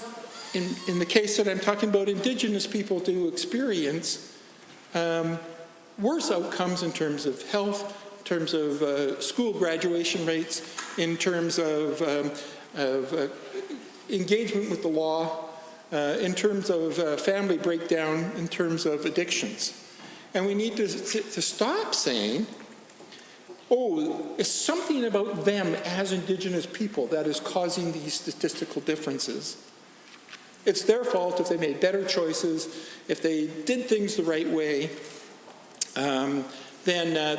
in the case that I'm talking about, Indigenous people to experience worse outcomes in terms of health, in terms of school graduation rates, in terms of engagement with the law, in terms of family breakdown, in terms of addictions. And we need to stop saying, oh, it's something about them as Indigenous people that is causing these statistical differences. It's their fault if they made better choices, if they did things the right way, then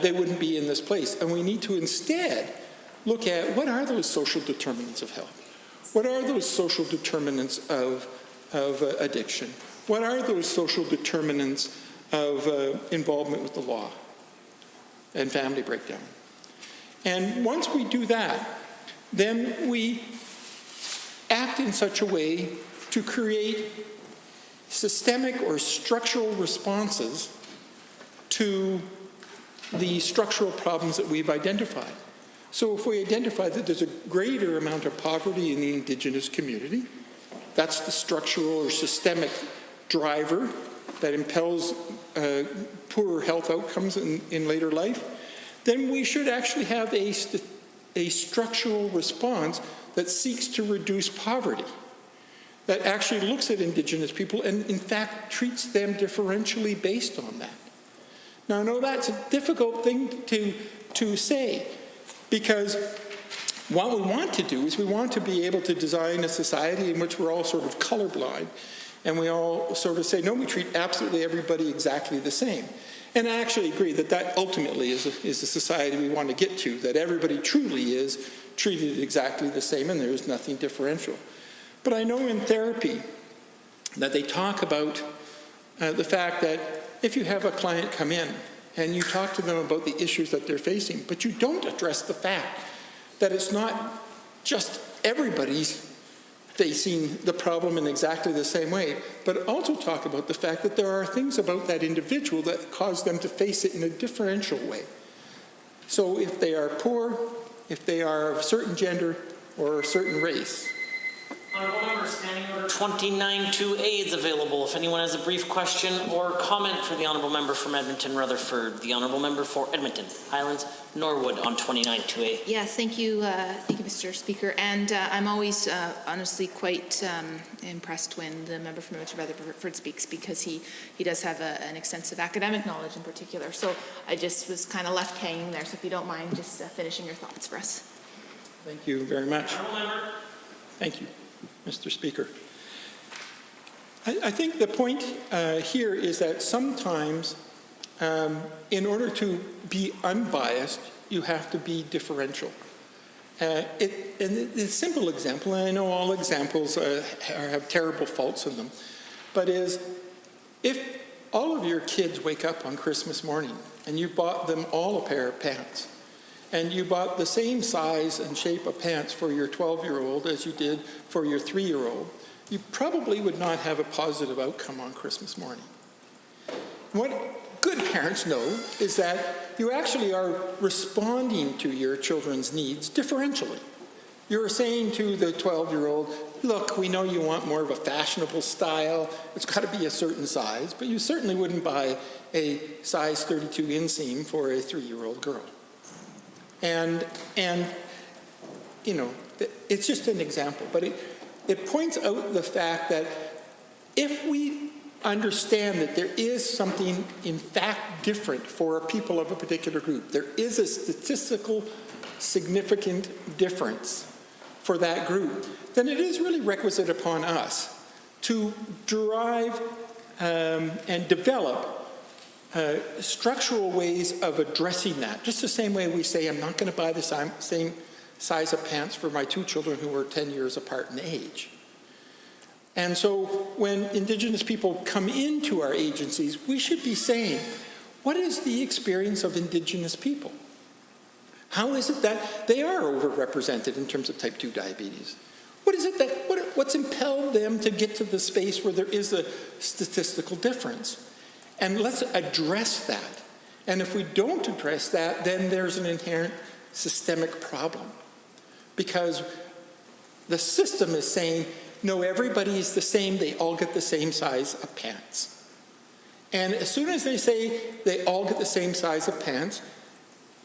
they wouldn't be in this place. And we need to instead look at what are those social determinants of health? What are those social determinants of addiction? What are those social determinants of involvement with the law and family breakdown? And once we do that, then we act in such a way to create systemic or structural responses to the structural problems that we've identified. So if we identify that there's a greater amount of poverty in the Indigenous community, that's the structural or systemic driver that impels poorer health outcomes in later life, then we should actually have a structural response that seeks to reduce poverty, that actually looks at Indigenous people and, in fact, treats them differentially based on that. Now, I know that's a difficult thing to say, because what we want to do is we want to be able to design a society in which we're all sort of colorblind, and we all sort of say, no, we treat absolutely everybody exactly the same. And I actually agree that that ultimately is the society we want to get to, that everybody truly is treated exactly the same and there is nothing differential. But I know in therapy that they talk about the fact that if you have a client come in and you talk to them about the issues that they're facing, but you don't address the fact that it's not just everybody's facing the problem in exactly the same way, but also talk about the fact that there are things about that individual that cause them to face it in a differential way. So if they are poor, if they are of a certain gender or a certain race. Honourable Member, Standing Order 29-2A is available. If anyone has a brief question or comment for the Honourable Member from Edmonton Rutherford, the Honourable Member for Edmonton Highlands Norwood on 29-2A. Yes, thank you, Mr. Speaker. And I'm always honestly quite impressed when the member from Edmonton Rutherford speaks, because he does have an extensive academic knowledge in particular. So I just was kind of left hanging there. So if you don't mind just finishing your thoughts for us. Thank you very much. Honourable Member. Thank you, Mr. Speaker. I think the point here is that sometimes in order to be unbiased, you have to be differential. And a simple example, and I know all examples have terrible faults in them, but is if all of your kids wake up on Christmas morning and you bought them all a pair of pants, and you bought the same size and shape of pants for your 12-year-old as you did for your 3-year-old, you probably would not have a positive outcome on Christmas morning. What good parents know is that you actually are responding to your children's needs differentially. You're saying to the 12-year-old, look, we know you want more of a fashionable style. It's got to be a certain size, but you certainly wouldn't buy a size 32 inseam for a 3-year-old girl. And you know, it's just an example, but it points out the fact that if we understand that there is something in fact different for people of a particular group, there is a statistical significant difference for that group, then it is really requisite upon us to derive and develop structural ways of addressing that. Just the same way we say, I'm not going to buy the same size of pants for my 2 children who are 10 years apart in age. And so when Indigenous people come into our agencies, we should be saying, what is the experience of Indigenous people? How is it that they are overrepresented in terms of type 2 diabetes? What is it that, what's impelled them to get to the space where there is a statistical difference? And let's address that. And if we don't address that, then there's an inherent systemic problem. Because the system is saying, no, everybody is the same, they all get the same size of pants. And as soon as they say they all get the same size of pants,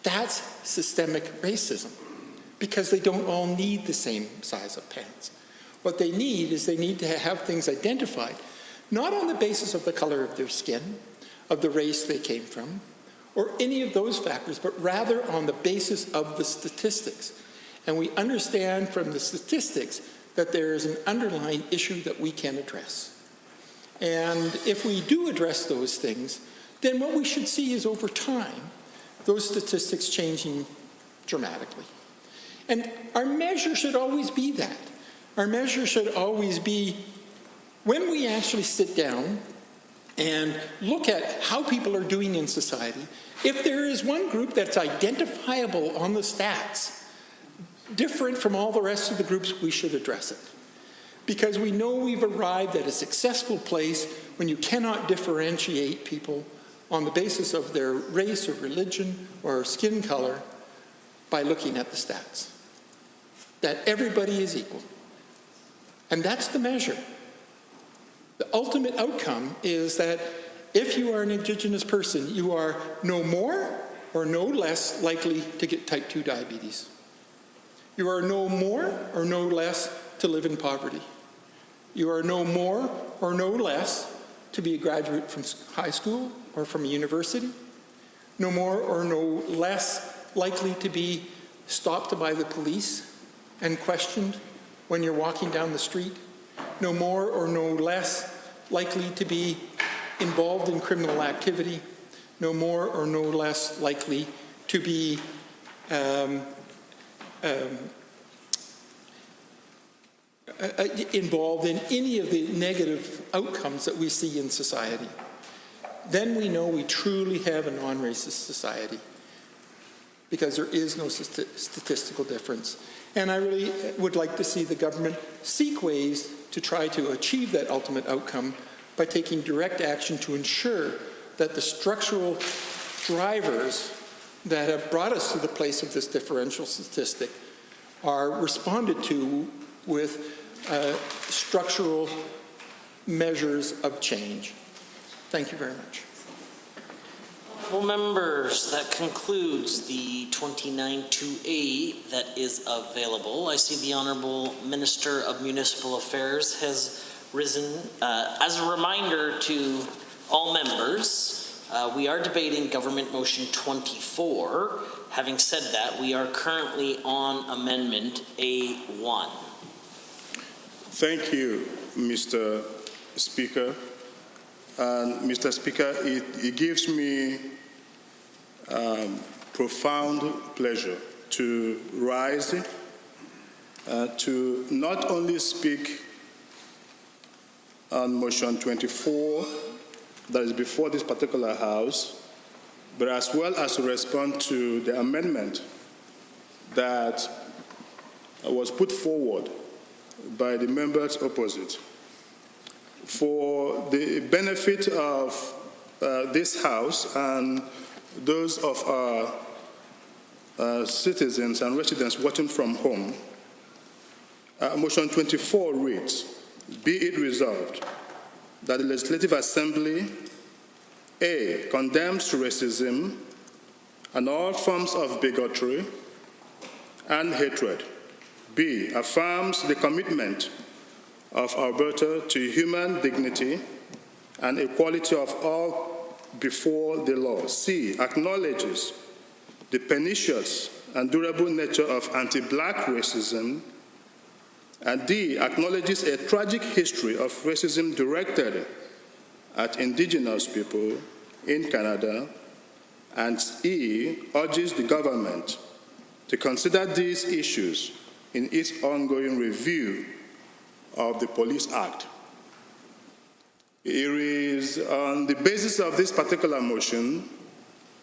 that's systemic racism, because they don't all need the same size of pants. What they need is they need to have things identified, not on the basis of the color of their skin, of the race they came from, or any of those factors, but rather on the basis of the statistics. And we understand from the statistics that there is an underlying issue that we can address. And if we do address those things, then what we should see is over time, those statistics changing dramatically. And our measure should always be that. Our measure should always be when we actually sit down and look at how people are doing in society, if there is one group that's identifiable on the stats, different from all the rest of the groups, we should address it. Because we know we've arrived at a successful place when you cannot differentiate people on the basis of their race or religion or skin color by looking at the stats. That everybody is equal. And that's the measure. The ultimate outcome is that if you are an Indigenous person, you are no more or no less likely to get type 2 diabetes. You are no more or no less to live in poverty. You are no more or no less to be a graduate from high school or from a university. No more or no less likely to be stopped by the police and questioned when you're walking down the street. No more or no less likely to be involved in criminal activity. No more or no less likely to be involved in any of the negative outcomes that we see in society. Then we know we truly have a non-racist society, because there is no statistical difference. And I really would like to see the government seek ways to try to achieve that ultimate outcome by taking direct action to ensure that the structural drivers that have brought us to the place of this differential statistic are responded to with structural measures of change. Thank you very much. Well, members, that concludes the 29-2A that is available. I see the Honourable Minister of Municipal Affairs has risen. As a reminder to all members, we are debating Government Motion 24. Having said that, we are currently on Amendment A1. Thank you, Mr. Speaker. And Mr. Speaker, it gives me profound pleasure to rise to not only speak on motion 24 that is before this particular House, but as well as to respond to the amendment that was put forward by the members opposite. For the benefit of this House and those of our citizens and residents watching from home, motion 24 reads, "Be it resolved that the Legislative Assembly, A, condemns racism and all forms of bigotry and hatred. B, affirms the commitment of Alberta to human dignity and equality of all before the law. C, acknowledges the pernicious and durable nature of anti-black racism. And D, acknowledges a tragic history of racism directed at Indigenous people in Canada. And E, urges the government to consider these issues in its ongoing review of the Police Act." It is on the basis of this particular motion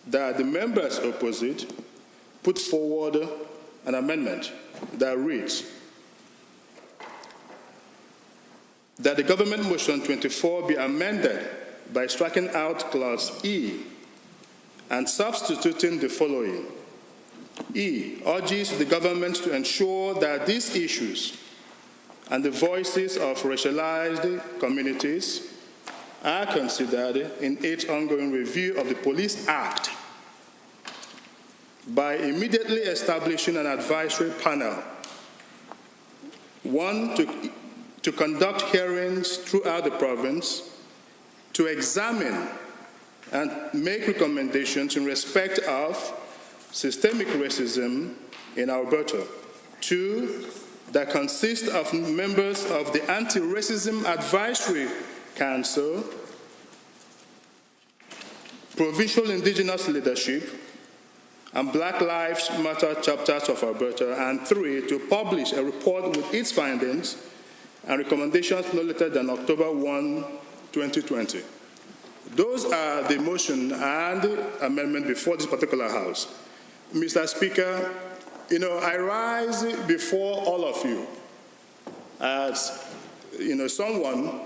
that the members opposite put forward an amendment that reads that the government motion 24 be amended by striking out clause E and substituting the following. E, urges the government to ensure that these issues and the voices of racialized communities are considered in its ongoing review of the Police Act by immediately establishing an advisory panel, one, to conduct hearings throughout the province, to examine and make recommendations in respect of systemic racism in Alberta. 2, that consists of members of the Anti-Racism Advisory Council, provincial Indigenous leadership, and Black Lives Matter chapters of Alberta. And 3, to publish a report with its findings and recommendations no later than October 1, 2020. Those are the motion and amendment before this particular House. Mr. Speaker, I rise before all of you as, someone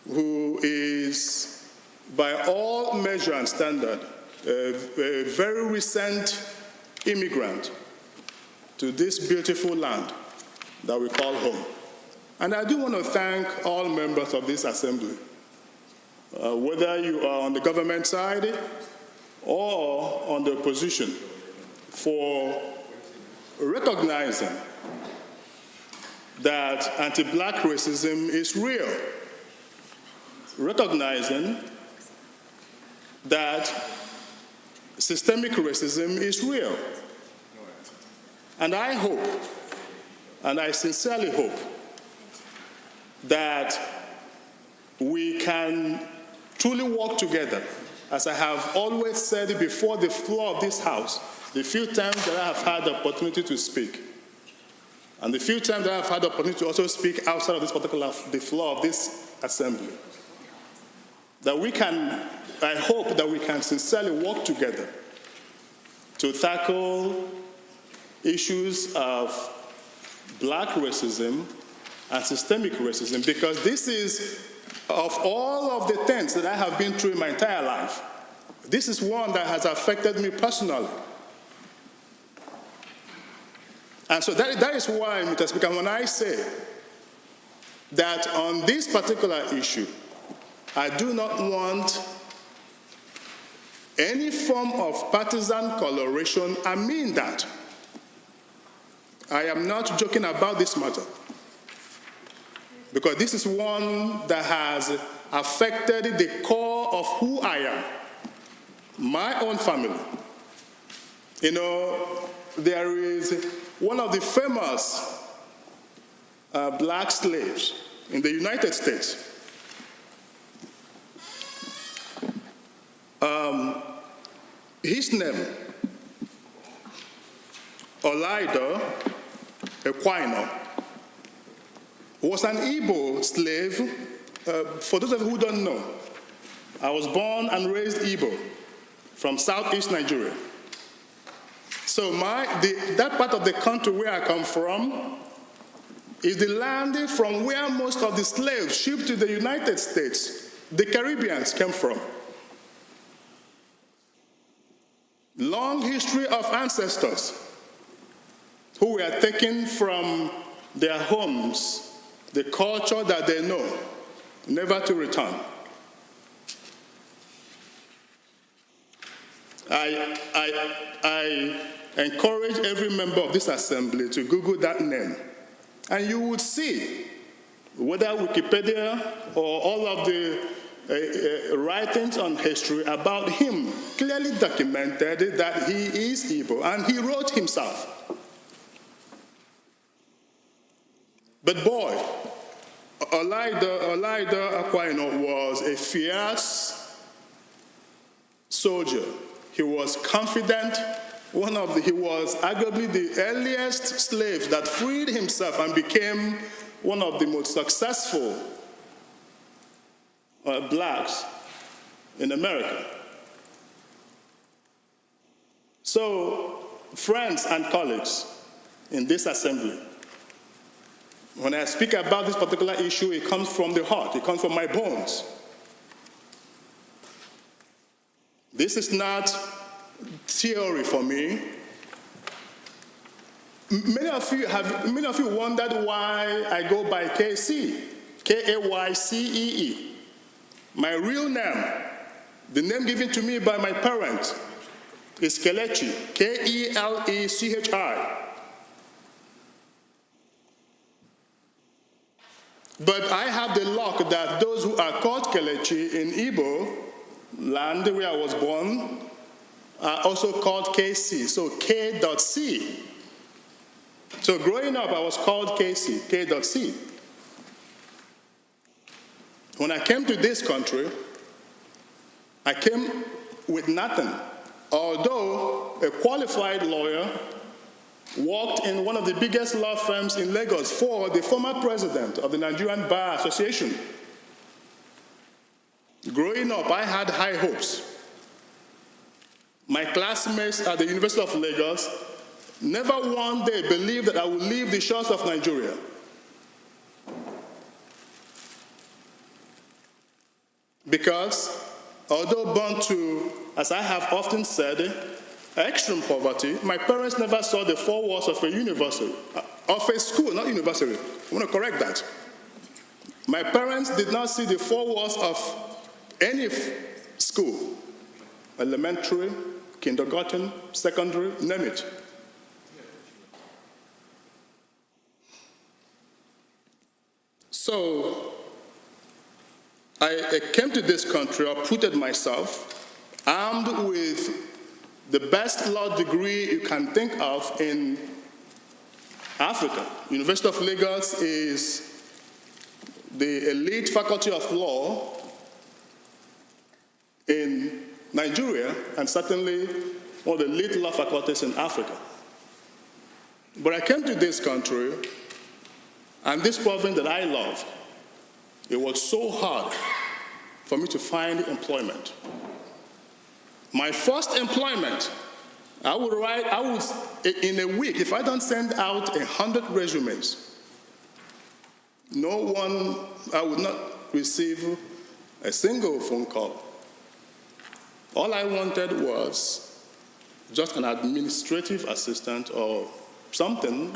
who is, by all measure and standard, a very recent immigrant to this beautiful land that we call home. And I do want to thank all members of this assembly, whether you are on the government side or on the opposition, for recognizing that anti-black racism is real, recognizing that systemic racism is real. And I hope, and I sincerely hope, that we can truly work together, as I have always said before the floor of this House, the few times that I have had the opportunity to speak, and the few times that I have had the opportunity to also speak outside of this particular, the floor of this assembly, that we can, I hope that we can sincerely work together to tackle issues of black racism and systemic racism, because this is, of all of the things that I have been through in my entire life, this is one that has affected me personally. And so that is why, Mr. Speaker, when I say that on this particular issue, I do not want any form of partisan coloration. I mean that. I am not joking about this matter, because this is one that has affected the core of who I am, my own family. There is one of the famous black slaves in the United States. His name, Olaida Equino, was an Igbo slave. For those of you who don't know, I was born and raised Igbo from southeast Nigeria. So that part of the country where I come from is the land from where most of the slaves shipped to the United States, the Caribbeans, came from. Long history of ancestors who were taken from their homes, the culture that they know, never to return. I encourage every member of this assembly to Google that name, and you would see whether Wikipedia or all of the writings on history about him clearly documented that he is Igbo, and he wrote himself. But boy, Olaide Aquino was a fierce soldier. He was confident. He was arguably the earliest slave that freed himself and became one of the most successful blacks in America. So, friends and colleagues in this assembly, when I speak about this particular issue, it comes from the heart, it comes from my bones. This is not theory for me. Many of you wondered why I go by KC, K-A-Y-C-E-E. My real name, the name given to me by my parents, is Kelechi, K-E-L-E-C-H-I. But I have the luck that those who are called Kelechi in Igbo land where I was born are also called KC, so K.C. So growing up, I was called KC, K.C. When I came to this country, I came with nothing. Although a qualified lawyer worked in one of the biggest law firms in Lagos for the former president of the Nigerian Bar Association. Growing up, I had high hopes. My classmates at the University of Lagos never one day believed that I would leave the shores of Nigeria. Because although born to, as I have often said, extreme poverty, my parents never saw the four walls of a university, of a school, not university. I want to correct that. My parents did not see the four walls of any school, elementary, kindergarten, secondary, name it. So I came to this country, uprooted myself, armed with the best law degree you can think of in Africa. University of Lagos is the elite faculty of law in Nigeria, and certainly one of the elite law faculties in Africa. But I came to this country, and this province that I love, it was so hard for me to find employment. My first employment, I would, in a week, if I don't send out 100 resumes, I would not receive a single phone call. All I wanted was just an administrative assistant or something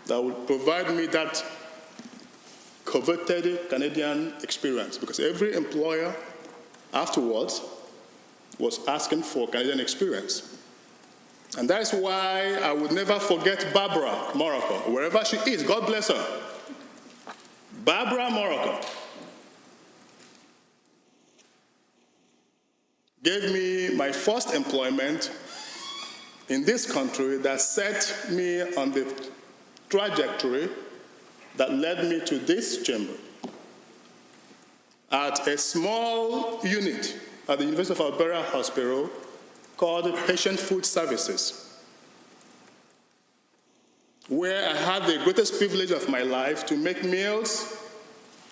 that would provide me that coveted Canadian experience, because every employer afterwards was asking for Canadian experience. And that's why I would never forget Barbara Morocco, wherever she is, God bless her. Barbara Morocco gave me my first employment in this country that set me on the trajectory that led me to this chamber at a small unit at the University of Alberta Hospital called Patient Food Services. where I had the greatest privilege of my life to make meals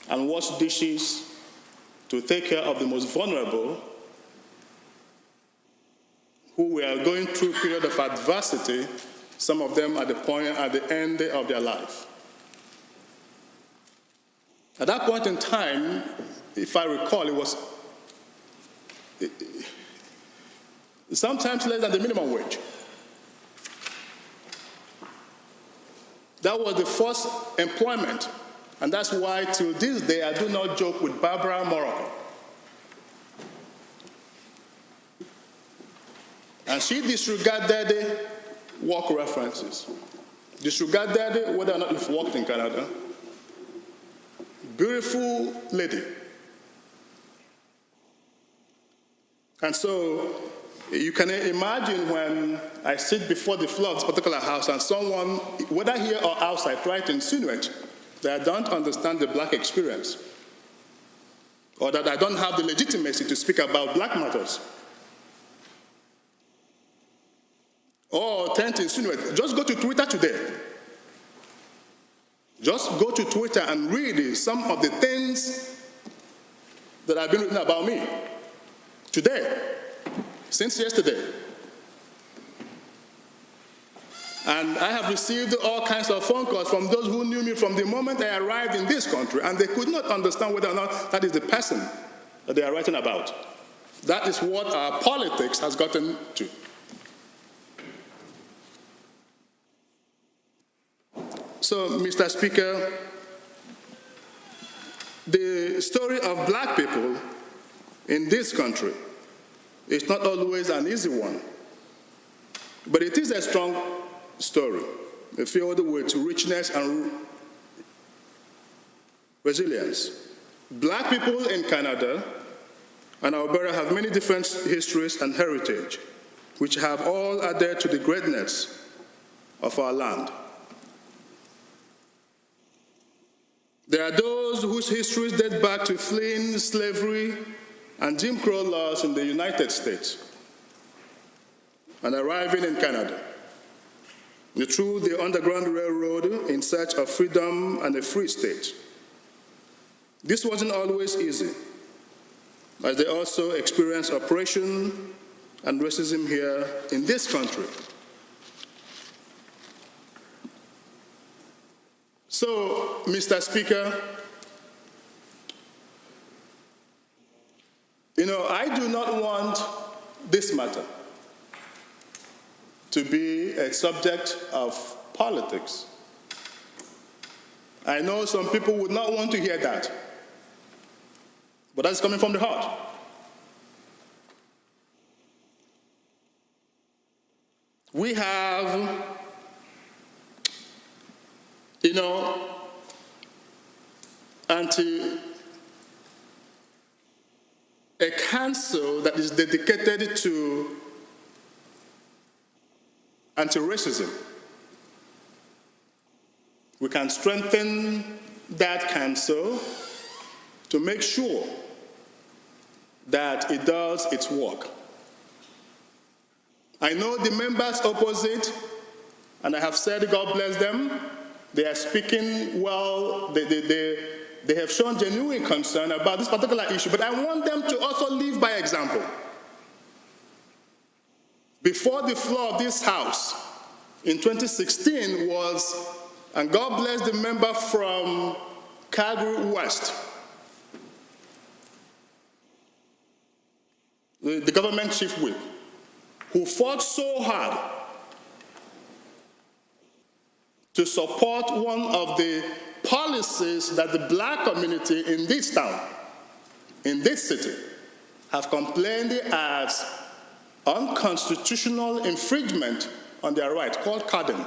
and wash dishes, to take care of the most vulnerable who were going through a period of adversity, some of them at the end of their life. At that point in time, if I recall, it was sometimes less than the minimum wage. That was the first employment, and that's why till this day I do not joke with Barbara Morocco. And she disregarded work references, disregarded whether or not you've worked in Canada. Beautiful lady. And so you can imagine when I sit before the floor of this particular house and someone, whether here or outside, try to insinuate that I don't understand the black experience or that I don't have the legitimacy to speak about black matters. Or tend to insinuate, just go to Twitter today. Just go to Twitter and read some of the things that have been written about me today, since yesterday. And I have received all kinds of phone calls from those who knew me from the moment I arrived in this country, and they could not understand whether or not that is the person that they are writing about. That is what our politics has gotten to. So, Mr. Speaker, the story of black people in this country is not always an easy one, but it is a strong story, filled with richness and resilience. Black people in Canada and Alberta have many different histories and heritage, which have all added to the greatness of our land. There are those whose histories date back to fleeing slavery and Jim Crow laws in the United States and arriving in Canada through the Underground Railroad in search of freedom and a free state. This wasn't always easy, as they also experienced oppression and racism here in this country. So, Mr. Speaker, I do not want this matter to be a subject of politics. I know some people would not want to hear that, but that's coming from the heart. We have, a council that is dedicated to anti-racism. We can strengthen that council to make sure that it does its work. I know the members opposite, and I have said, God bless them, they are speaking well, they have shown genuine concern about this particular issue, but I want them to also live by example. Before the floor of this House in 2016 was, and God bless the member from Calgary West, the government chief whip, who fought so hard to support one of the policies that the black community in this town, in this city, have complained as unconstitutional infringement on their right, called carding.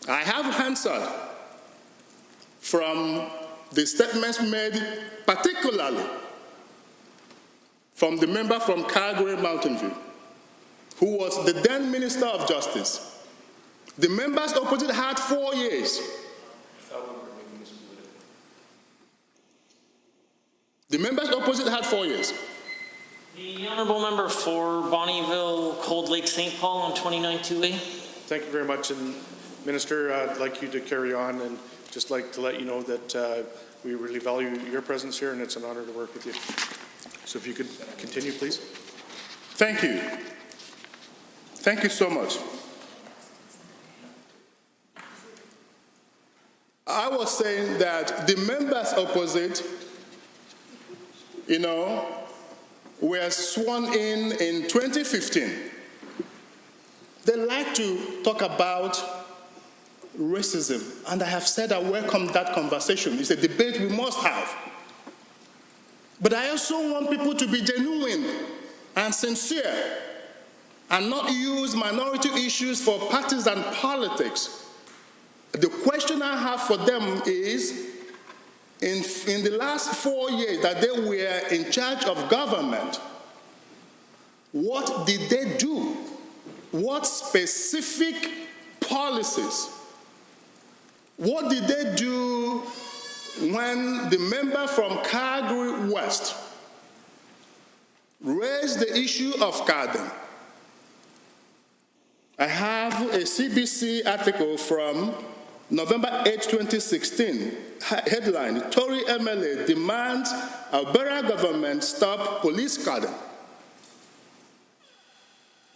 I have Hansard from the statements made particularly from the member from Calgary Mountain View, who was the then Minister of Justice. The members opposite had 4 years. The members opposite had 4 years. The honourable member for Bonnyville, Cold Lake, St. Paul on 29-2A. Thank you very much. And Minister, I'd like you to carry on and just like to let you know that we really value your presence here and it's an honor to work with you. So if you could continue, please. Thank you. Thank you so much. I was saying that the members opposite, were sworn in 2015. They like to talk about racism, and I have said I welcome that conversation. It's a debate we must have. But I also want people to be genuine and sincere and not use minority issues for partisan politics. The question I have for them is, in the last 4 years that they were in charge of government, what did they do? What specific policies? What did they do when the member from Calgary West raised the issue of Garden? I have a CBC article from November 8, 2016, headline, Tory MLA demands Alberta government stop police Garden.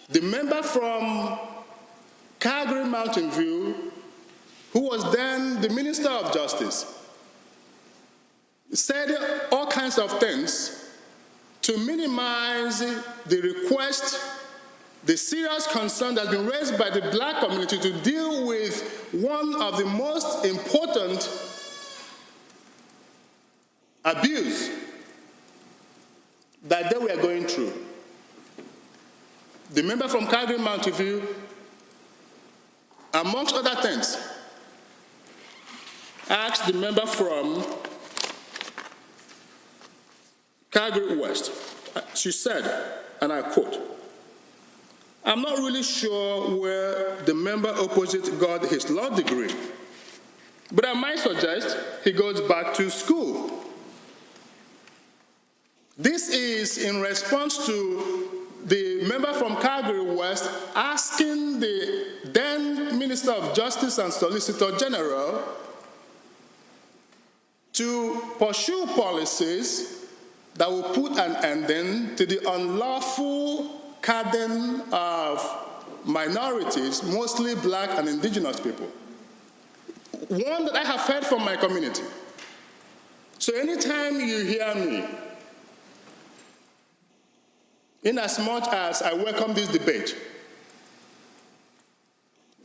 The member from Calgary Mountain View, who was then the Minister of Justice, said all kinds of things to minimize the request, the serious concern that's been raised by the black community to deal with one of the most important abuse that they were going through. The member from Calgary Mountain View, amongst other things, asked the member from Calgary West, she said, and I quote, "I'm not really sure where the member opposite got his law degree, but I might suggest he goes back to school." This is in response to the member from Calgary West asking the then Minister of Justice and Solicitor General to pursue policies that will put an end then to the unlawful carding of minorities, mostly black and indigenous people. One that I have heard from my community. So anytime you hear me, in as much as I welcome this debate,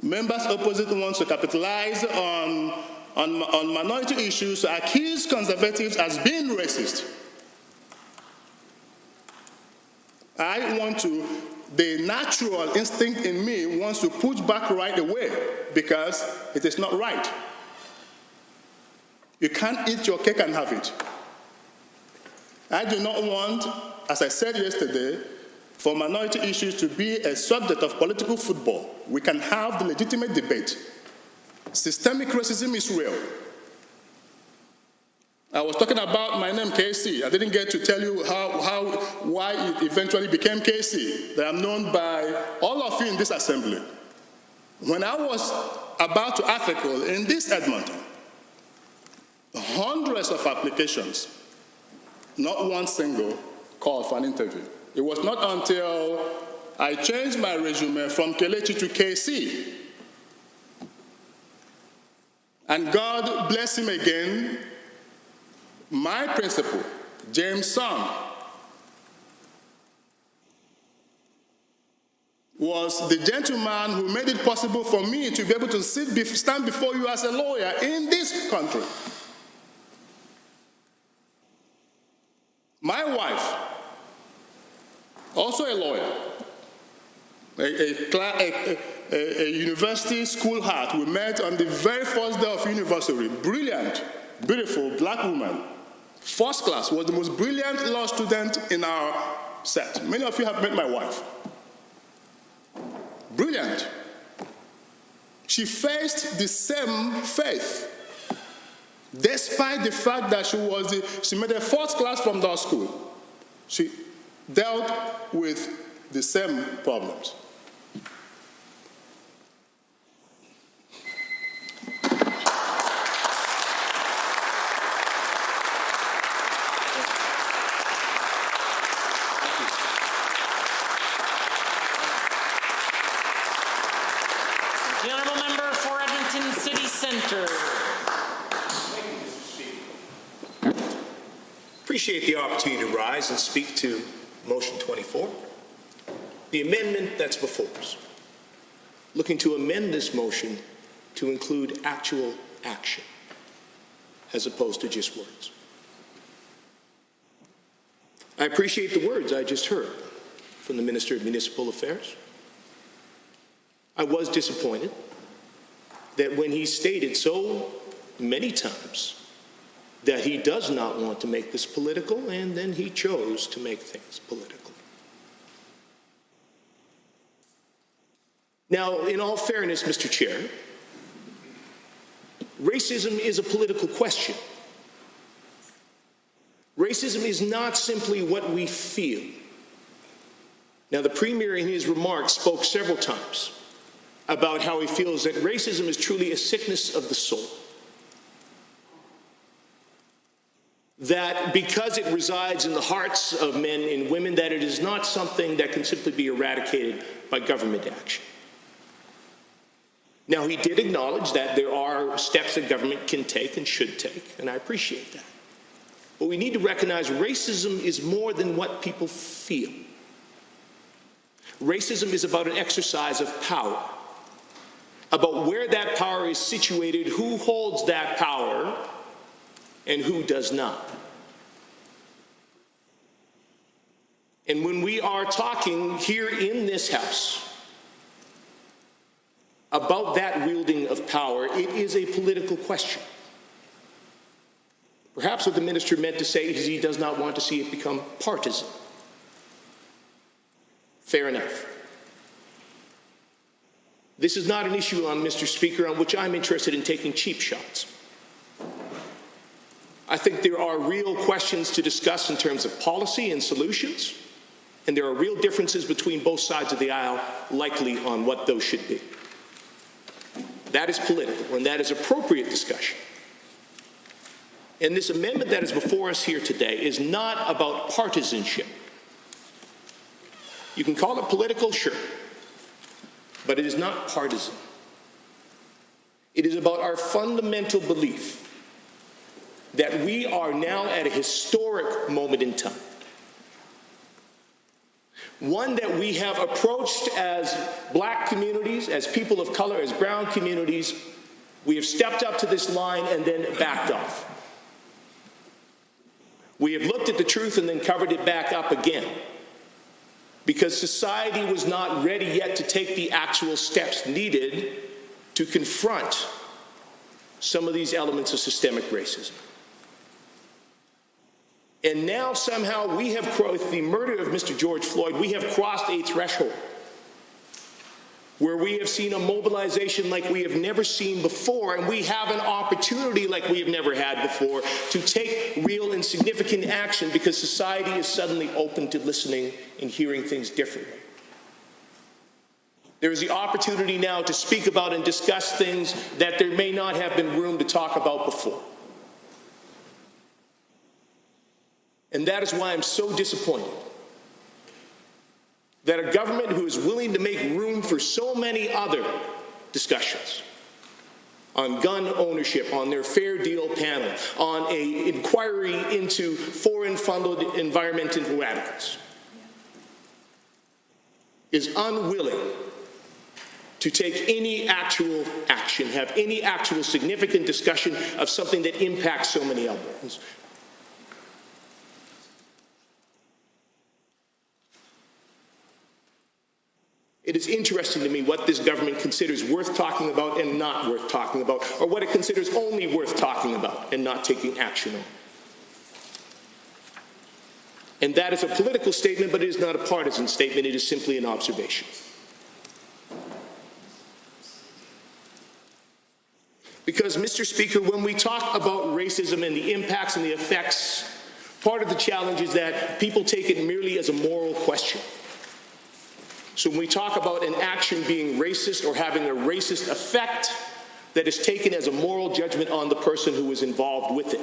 members opposite wants to capitalize on minority issues to accuse conservatives as being racist. The natural instinct in me wants to push back right away because it is not right. You can't eat your cake and have it. I do not want, as I said yesterday, for minority issues to be a subject of political football. We can have the legitimate debate. Systemic racism is real. I was talking about my name, KC. I didn't get to tell you why it eventually became KC, that I'm known by all of you in this assembly. When I was about to article in this Edmonton, hundreds of applications, not one single call for an interview. It was not until I changed my resume from Kelechi to KC, and God bless him again, my principal, James Song, was the gentleman who made it possible for me to be able to stand before you as a lawyer in this country. My wife, also a lawyer, a university school heart. We met on the very first day of university. Brilliant, beautiful black woman. First class, was the most brilliant law student in our set. Many of you have met my wife. Brilliant. She faced the same faith, despite the fact that she made a first class from law school. She dealt with the same problems. Speaker. Appreciate the opportunity to rise and speak to motion 24, the amendment that's before us. Looking to amend this motion to include actual action as opposed to just words. I appreciate the words I just heard from the Minister of Municipal Affairs. I was disappointed that when he stated so many times that he does not want to make this political, and then he chose to make things political. Now, in all fairness, Mr. Chair, racism is a political question. Racism is not simply what we feel. Now, the Premier in his remarks spoke several times about how he feels that racism is truly a sickness of the soul. That because it resides in the hearts of men and women, that it is not something that can simply be eradicated by government action. Now, he did acknowledge that there are steps that government can take and should take, and I appreciate that. But we need to recognize racism is more than what people feel. Racism is about an exercise of power, about where that power is situated, who holds that power, and who does not. And when we are talking here in this House about that wielding of power, it is a political question. Perhaps what the minister meant to say is he does not want to see it become partisan. Fair enough. This is not an issue, Mr. Speaker, on which I'm interested in taking cheap shots. I think there are real questions to discuss in terms of policy and solutions, and there are real differences between both sides of the aisle, likely on what those should be. That is political, and that is appropriate discussion. And this amendment that is before us here today is not about partisanship. You can call it political, sure, but it is not partisan. It is about our fundamental belief that we are now at a historic moment in time. One that we have approached as black communities, as people of color, as brown communities. We have stepped up to this line and then backed off. We have looked at the truth and then covered it back up again, because society was not ready yet to take the actual steps needed to confront some of these elements of systemic racism. And now somehow we have, with the murder of Mr. George Floyd, we have crossed a threshold where we have seen a mobilization like we have never seen before, and we have an opportunity like we have never had before to take real and significant action, because society is suddenly open to listening and hearing things differently. There is the opportunity now to speak about and discuss things that there may not have been room to talk about before. And that is why I'm so disappointed that a government who is willing to make room for so many other discussions on gun ownership, on their fair deal panel, on an inquiry into foreign-funded environmental radicals, is unwilling to take any actual action, have any actual significant discussion of something that impacts so many Albertans. It is interesting to me what this government considers worth talking about and not worth talking about, or what it considers only worth talking about and not taking action on. And that is a political statement, but it is not a partisan statement. It is simply an observation. Because, Mr. Speaker, when we talk about racism and the impacts and the effects, part of the challenge is that people take it merely as a moral question. So when we talk about an action being racist or having a racist effect, that is taken as a moral judgment on the person who is involved with it.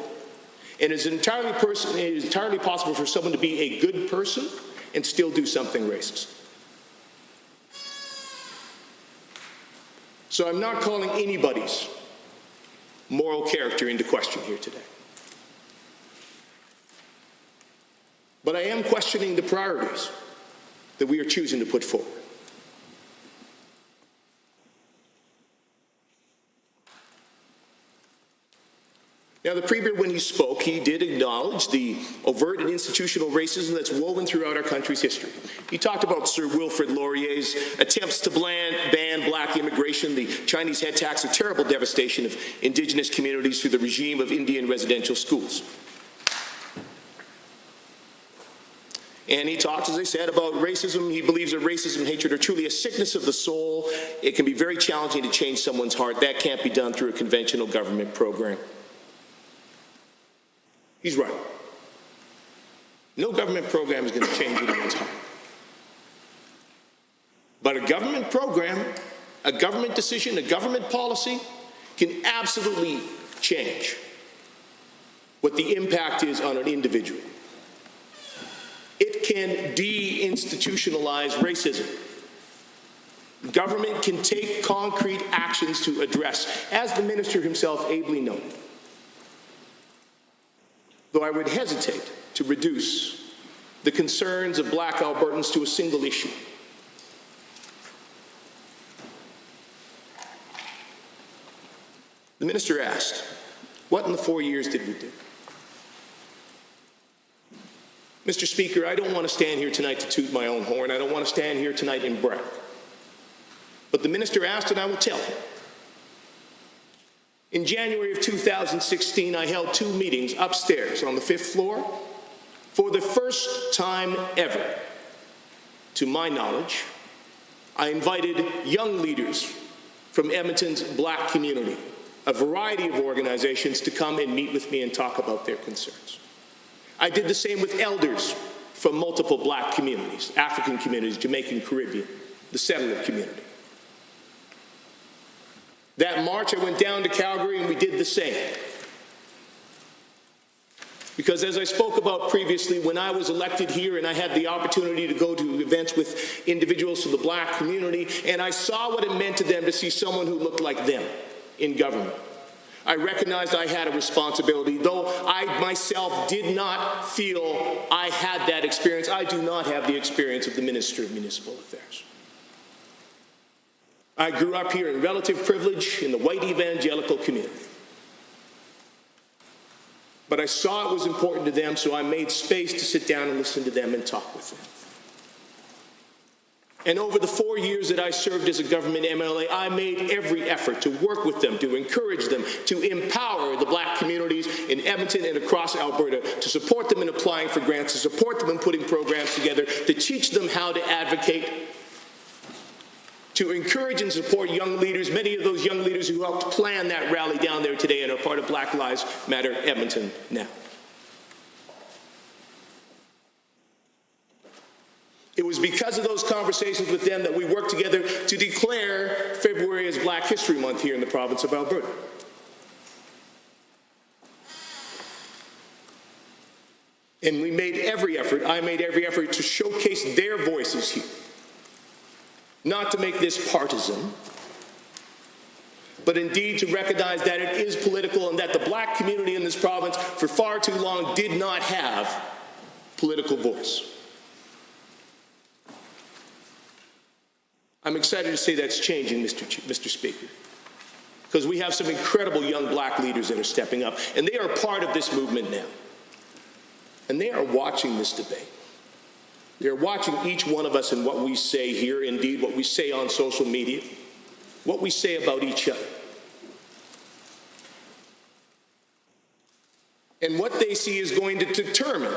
And it is entirely possible for someone to be a good person and still do something racist. So I'm not calling anybody's moral character into question here today. But I am questioning the priorities that we are choosing to put forward. Now, the Premier, when he spoke, he did acknowledge the overt and institutional racism that's woven throughout our country's history. He talked about Sir Wilfrid Laurier's attempts to ban black immigration, the Chinese head tax, a terrible devastation of Indigenous communities through the regime of Indian residential schools. And he talked, as I said, about racism. He believes that racism and hatred are truly a sickness of the soul. It can be very challenging to change someone's heart. That can't be done through a conventional government program. He's right. No government program is going to change anyone's heart. But a government program, a government decision, a government policy can absolutely change what the impact is on an individual. It can de-institutionalize racism. Government can take concrete actions to address, as the minister himself ably noted. Though I would hesitate to reduce the concerns of black Albertans to a single issue. The minister asked, what in the 4 years did we do? Mr. Speaker, I don't want to stand here tonight to toot my own horn. I don't want to stand here tonight and brag. But the minister asked, and I will tell him. In January of 2016, I held 2 meetings upstairs on the 5th floor. For the first time ever, to my knowledge, I invited young leaders from Edmonton's black community, a variety of organizations, to come and meet with me and talk about their concerns. I did the same with elders from multiple black communities, African communities, Jamaican, Caribbean, the settler community. That March, I went down to Calgary and we did the same. Because as I spoke about previously, when I was elected here and I had the opportunity to go to events with individuals from the black community, and I saw what it meant to them to see someone who looked like them in government, I recognized I had a responsibility. Though I myself did not feel I had that experience, I do not have the experience of the Minister of Municipal Affairs. I grew up here in relative privilege in the white evangelical community. But I saw it was important to them, so I made space to sit down and listen to them and talk with them. And over the 4 years that I served as a government MLA, I made every effort to work with them, to encourage them, to empower the black communities in Edmonton and across Alberta, to support them in applying for grants, to support them in putting programs together, to teach them how to advocate, to encourage and support young leaders, many of those young leaders who helped plan that rally down there today and are part of Black Lives Matter Edmonton now. It was because of those conversations with them that we worked together to declare February as Black History Month here in the province of Alberta. And we made every effort, I made every effort to showcase their voices here. Not to make this partisan, but indeed to recognize that it is political and that the black community in this province for far too long did not have political voice. I'm excited to say that's changing, Mr. Speaker, because we have some incredible young black leaders that are stepping up, and they are part of this movement now. And they are watching this debate. They're watching each one of us and what we say here, indeed what we say on social media, what we say about each other. And what they see is going to determine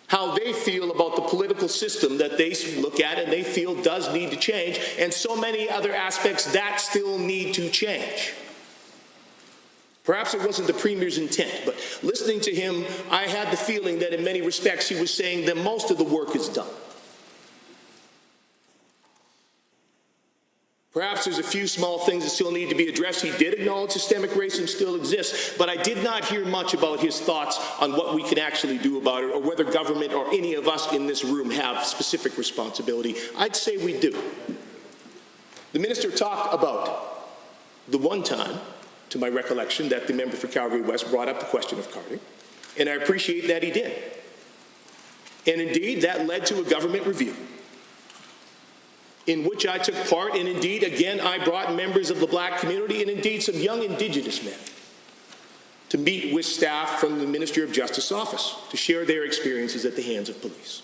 how they feel about the political system that they look at and they feel does need to change, and so many other aspects that still need to change. Perhaps it wasn't the Premier's intent, but listening to him, I had the feeling that in many respects he was saying that most of the work is done. Perhaps there's a few small things that still need to be addressed. He did acknowledge systemic racism still exists, but I did not hear much about his thoughts on what we can actually do about it, or whether government or any of us in this room have specific responsibility. I'd say we do. The minister talked about the one time to my recollection that the member for Calgary West brought up the question of carding, and I appreciate that he did. And indeed, that led to a government review in which I took part, and indeed, again, I brought members of the black community and indeed some young Indigenous men to meet with staff from the Ministry of Justice office to share their experiences at the hands of police.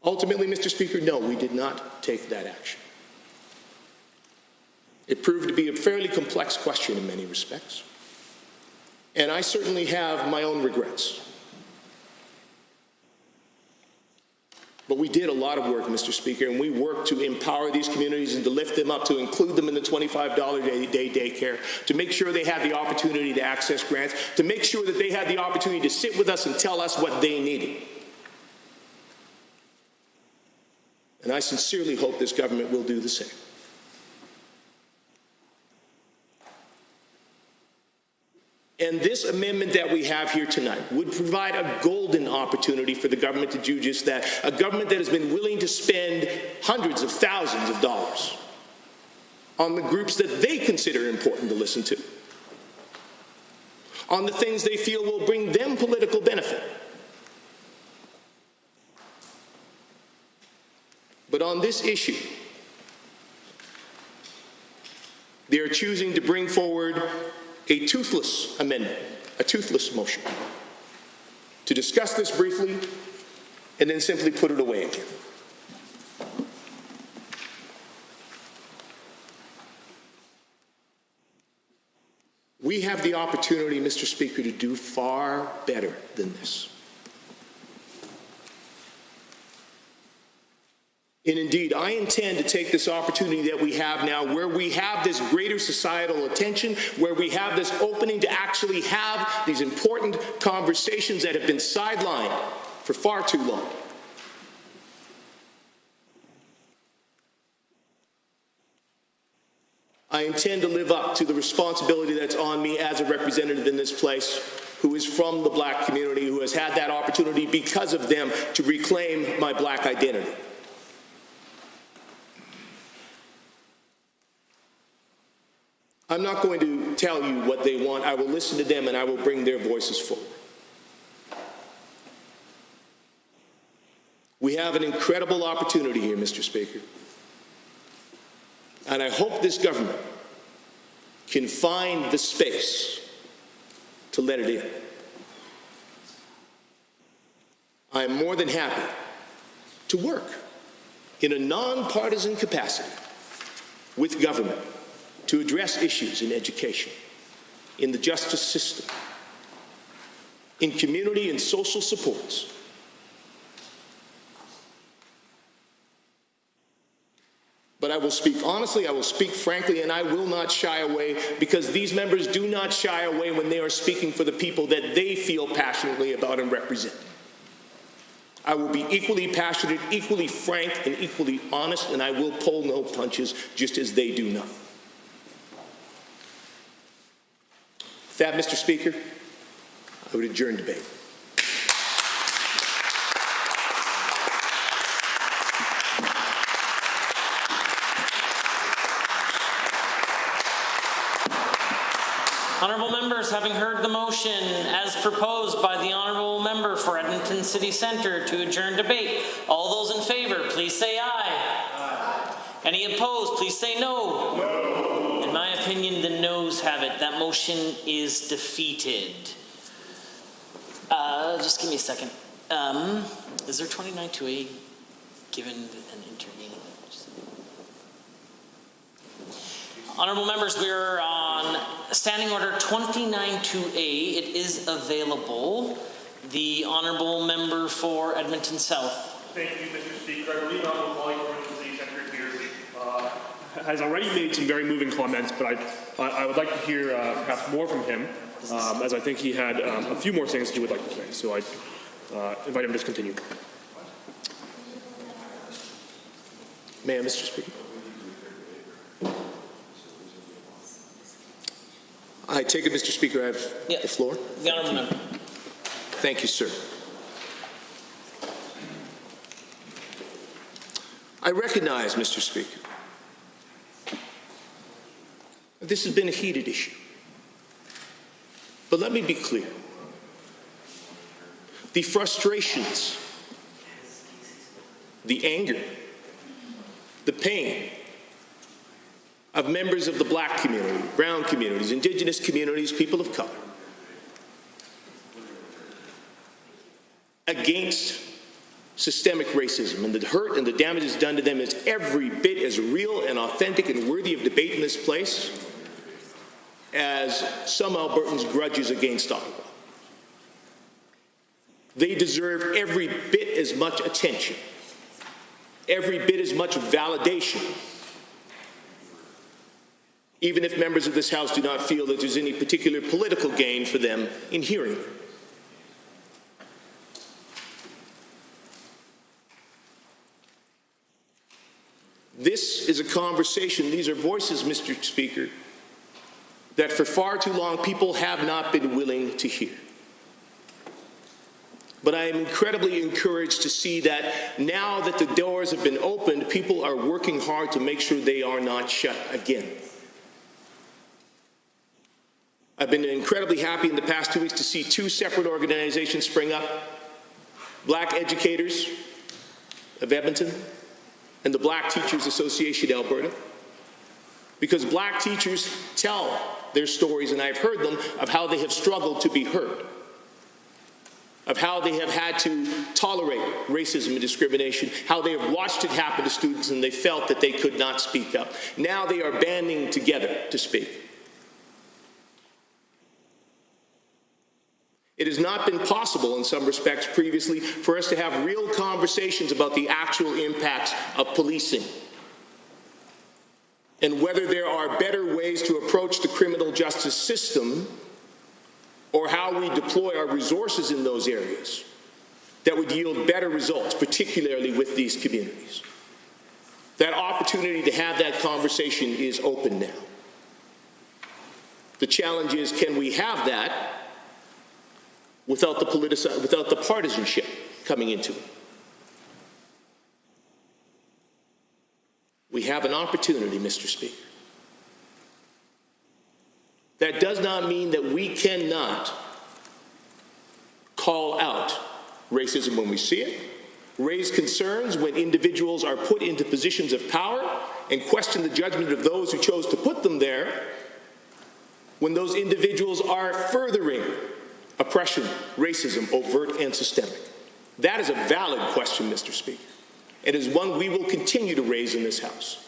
Ultimately, Mr. Speaker, no, we did not take that action. It proved to be a fairly complex question in many respects, and I certainly have my own regrets. But we did a lot of work, Mr. Speaker, and we worked to empower these communities and to lift them up, to include them in the $25 a day daycare, to make sure they had the opportunity to access grants, to make sure that they had the opportunity to sit with us and tell us what they needed. And I sincerely hope this government will do the same. And this amendment that we have here tonight would provide a golden opportunity for the government to do just that. A government that has been willing to spend hundreds of thousands of dollars on the groups that they consider important to listen to, on the things they feel will bring them political benefit. But on this issue, they are choosing to bring forward a toothless amendment, a toothless motion, to discuss this briefly and then simply put it away again. We have the opportunity, Mr. Speaker, to do far better than this. And indeed, I intend to take this opportunity that we have now, where we have this greater societal attention, where we have this opening to actually have these important conversations that have been sidelined for far too long. I intend to live up to the responsibility that's on me as a representative in this place, who is from the black community, who has had that opportunity because of them to reclaim my black identity. I'm not going to tell you what they want. I will listen to them and I will bring their voices forward. We have an incredible opportunity here, Mr. Speaker. And I hope this government can find the space to let it in. I am more than happy to work in a nonpartisan capacity with government to address issues in education, in the justice system, in community and social supports. But I will speak honestly, I will speak frankly, and I will not shy away, because these members do not shy away when they are speaking for the people that they feel passionately about and represent. I will be equally passionate, equally frank, and equally honest, and I will pull no punches, just as they do not. With that, Mr. Speaker, I would adjourn debate. Honourable members, having heard the motion as proposed by the Honourable Member for Edmonton City Centre to adjourn debate, all those in favour, please say aye. Aye. Any opposed, please say no. No. In my opinion, the noes have it. That motion is defeated. Just give me a second. Is there 29-2A given an intervening? Honourable members, we are on Standing Order 29-2A. It is available. The Honourable Member for Edmonton South. Thank you, Mr. Speaker. I believe Honourable colleague from the City Centre here has already made some very moving comments, but I would like to hear perhaps more from him, as I think he had a few more things he would like to say. So I invite him to continue. May I, Mr. Speaker? I take it, Mr. Speaker, I have the floor. The Honourable Member. Thank you, sir. I recognize, Mr. Speaker, This has been a heated issue. But let me be clear. The frustrations, the anger, the pain of members of the Black community, brown communities, Indigenous communities, people of color, against systemic racism and the hurt and the damage that's done to them is every bit as real and authentic and worthy of debate in this place as some Albertans' grudges against Ottawa. They deserve every bit as much attention, every bit as much validation, even if members of this House do not feel that there's any particular political gain for them in hearing them. This is a conversation, these are voices, Mr. Speaker, that for far too long people have not been willing to hear. But I am incredibly encouraged to see that now that the doors have been opened, people are working hard to make sure they are not shut again. I've been incredibly happy in the past 2 weeks to see 2 separate organizations spring up, Black Educators of Edmonton and the Black Teachers Association Alberta, because Black teachers tell their stories, and I've heard them, of how they have struggled to be heard, of how they have had to tolerate racism and discrimination, how they have watched it happen to students and they felt that they could not speak up. Now they are banding together to speak. It has not been possible in some respects previously for us to have real conversations about the actual impacts of policing and whether there are better ways to approach the criminal justice system or how we deploy our resources in those areas that would yield better results, particularly with these communities. That opportunity to have that conversation is open now. The challenge is, can we have that without the partisanship coming into it? We have an opportunity, Mr. Speaker. That does not mean that we cannot call out racism when we see it, raise concerns when individuals are put into positions of power, and question the judgment of those who chose to put them there when those individuals are furthering oppression, racism, overt and systemic. That is a valid question, Mr. Speaker. It is one we will continue to raise in this House.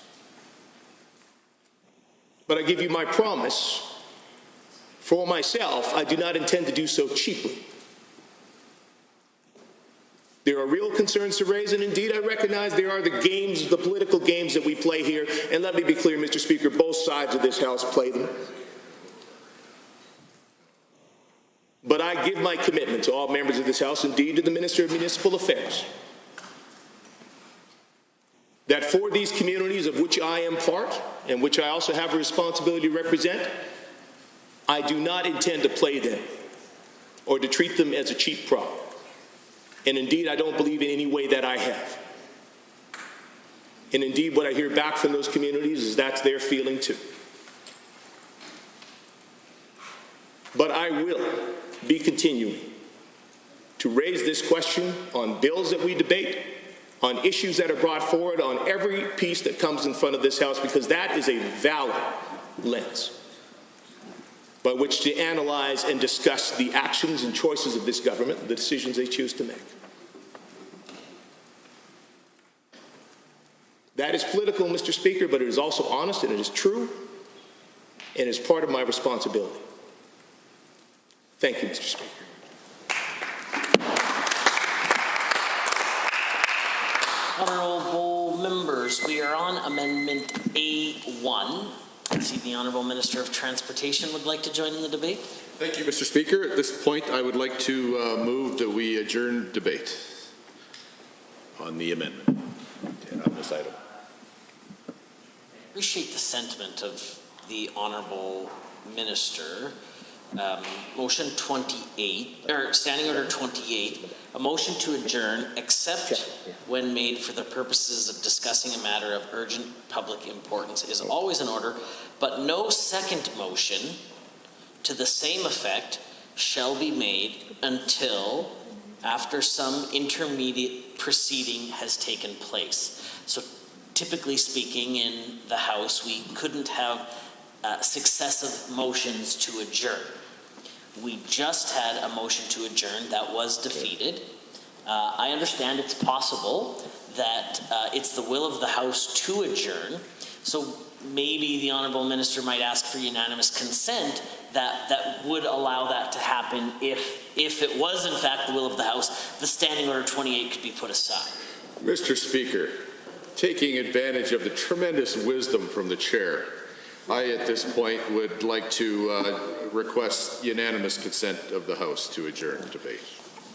But I give you my promise, for myself, I do not intend to do so cheaply. There are real concerns to raise, and indeed I recognize there are the games, the political games that we play here, and let me be clear, Mr. Speaker, both sides of this House play them. But I give my commitment to all members of this House, indeed to the Minister of Municipal Affairs, that for these communities of which I am part, and which I also have a responsibility to represent, I do not intend to play them or to treat them as a cheap prop. And indeed, I don't believe in any way that I have. And indeed, what I hear back from those communities is that's their feeling too. But I will be continuing to raise this question on bills that we debate, on issues that are brought forward, on every piece that comes in front of this House, because that is a valid lens by which to analyze and discuss the actions and choices of this government, the decisions they choose to make. That is political, Mr. Speaker, but it is also honest and it is true and is part of my responsibility. Thank you, Mr. Speaker. Honourable members, we are on Amendment A1. I see the Honourable Minister of Transportation would like to join in the debate. Thank you, Mr. Speaker. At this point, I would like to move that we adjourn debate on the amendment and on this item. Appreciate the sentiment of the Honourable Minister. motion 28, or Standing Order 28, a motion to adjourn except when made for the purposes of discussing a matter of urgent public importance is always in order, but no second motion to the same effect shall be made until after some intermediate proceeding has taken place. So typically speaking, in the House, we couldn't have successive motions to adjourn. We just had a motion to adjourn that was defeated. I understand it's possible that it's the will of the House to adjourn, so maybe the Honourable Minister might ask for unanimous consent that would allow that to happen if it was in fact the will of the House, the Standing Order 28 could be put aside. Mr. Speaker, taking advantage of the tremendous wisdom from the chair, I at this point would like to request unanimous consent of the House to adjourn debate.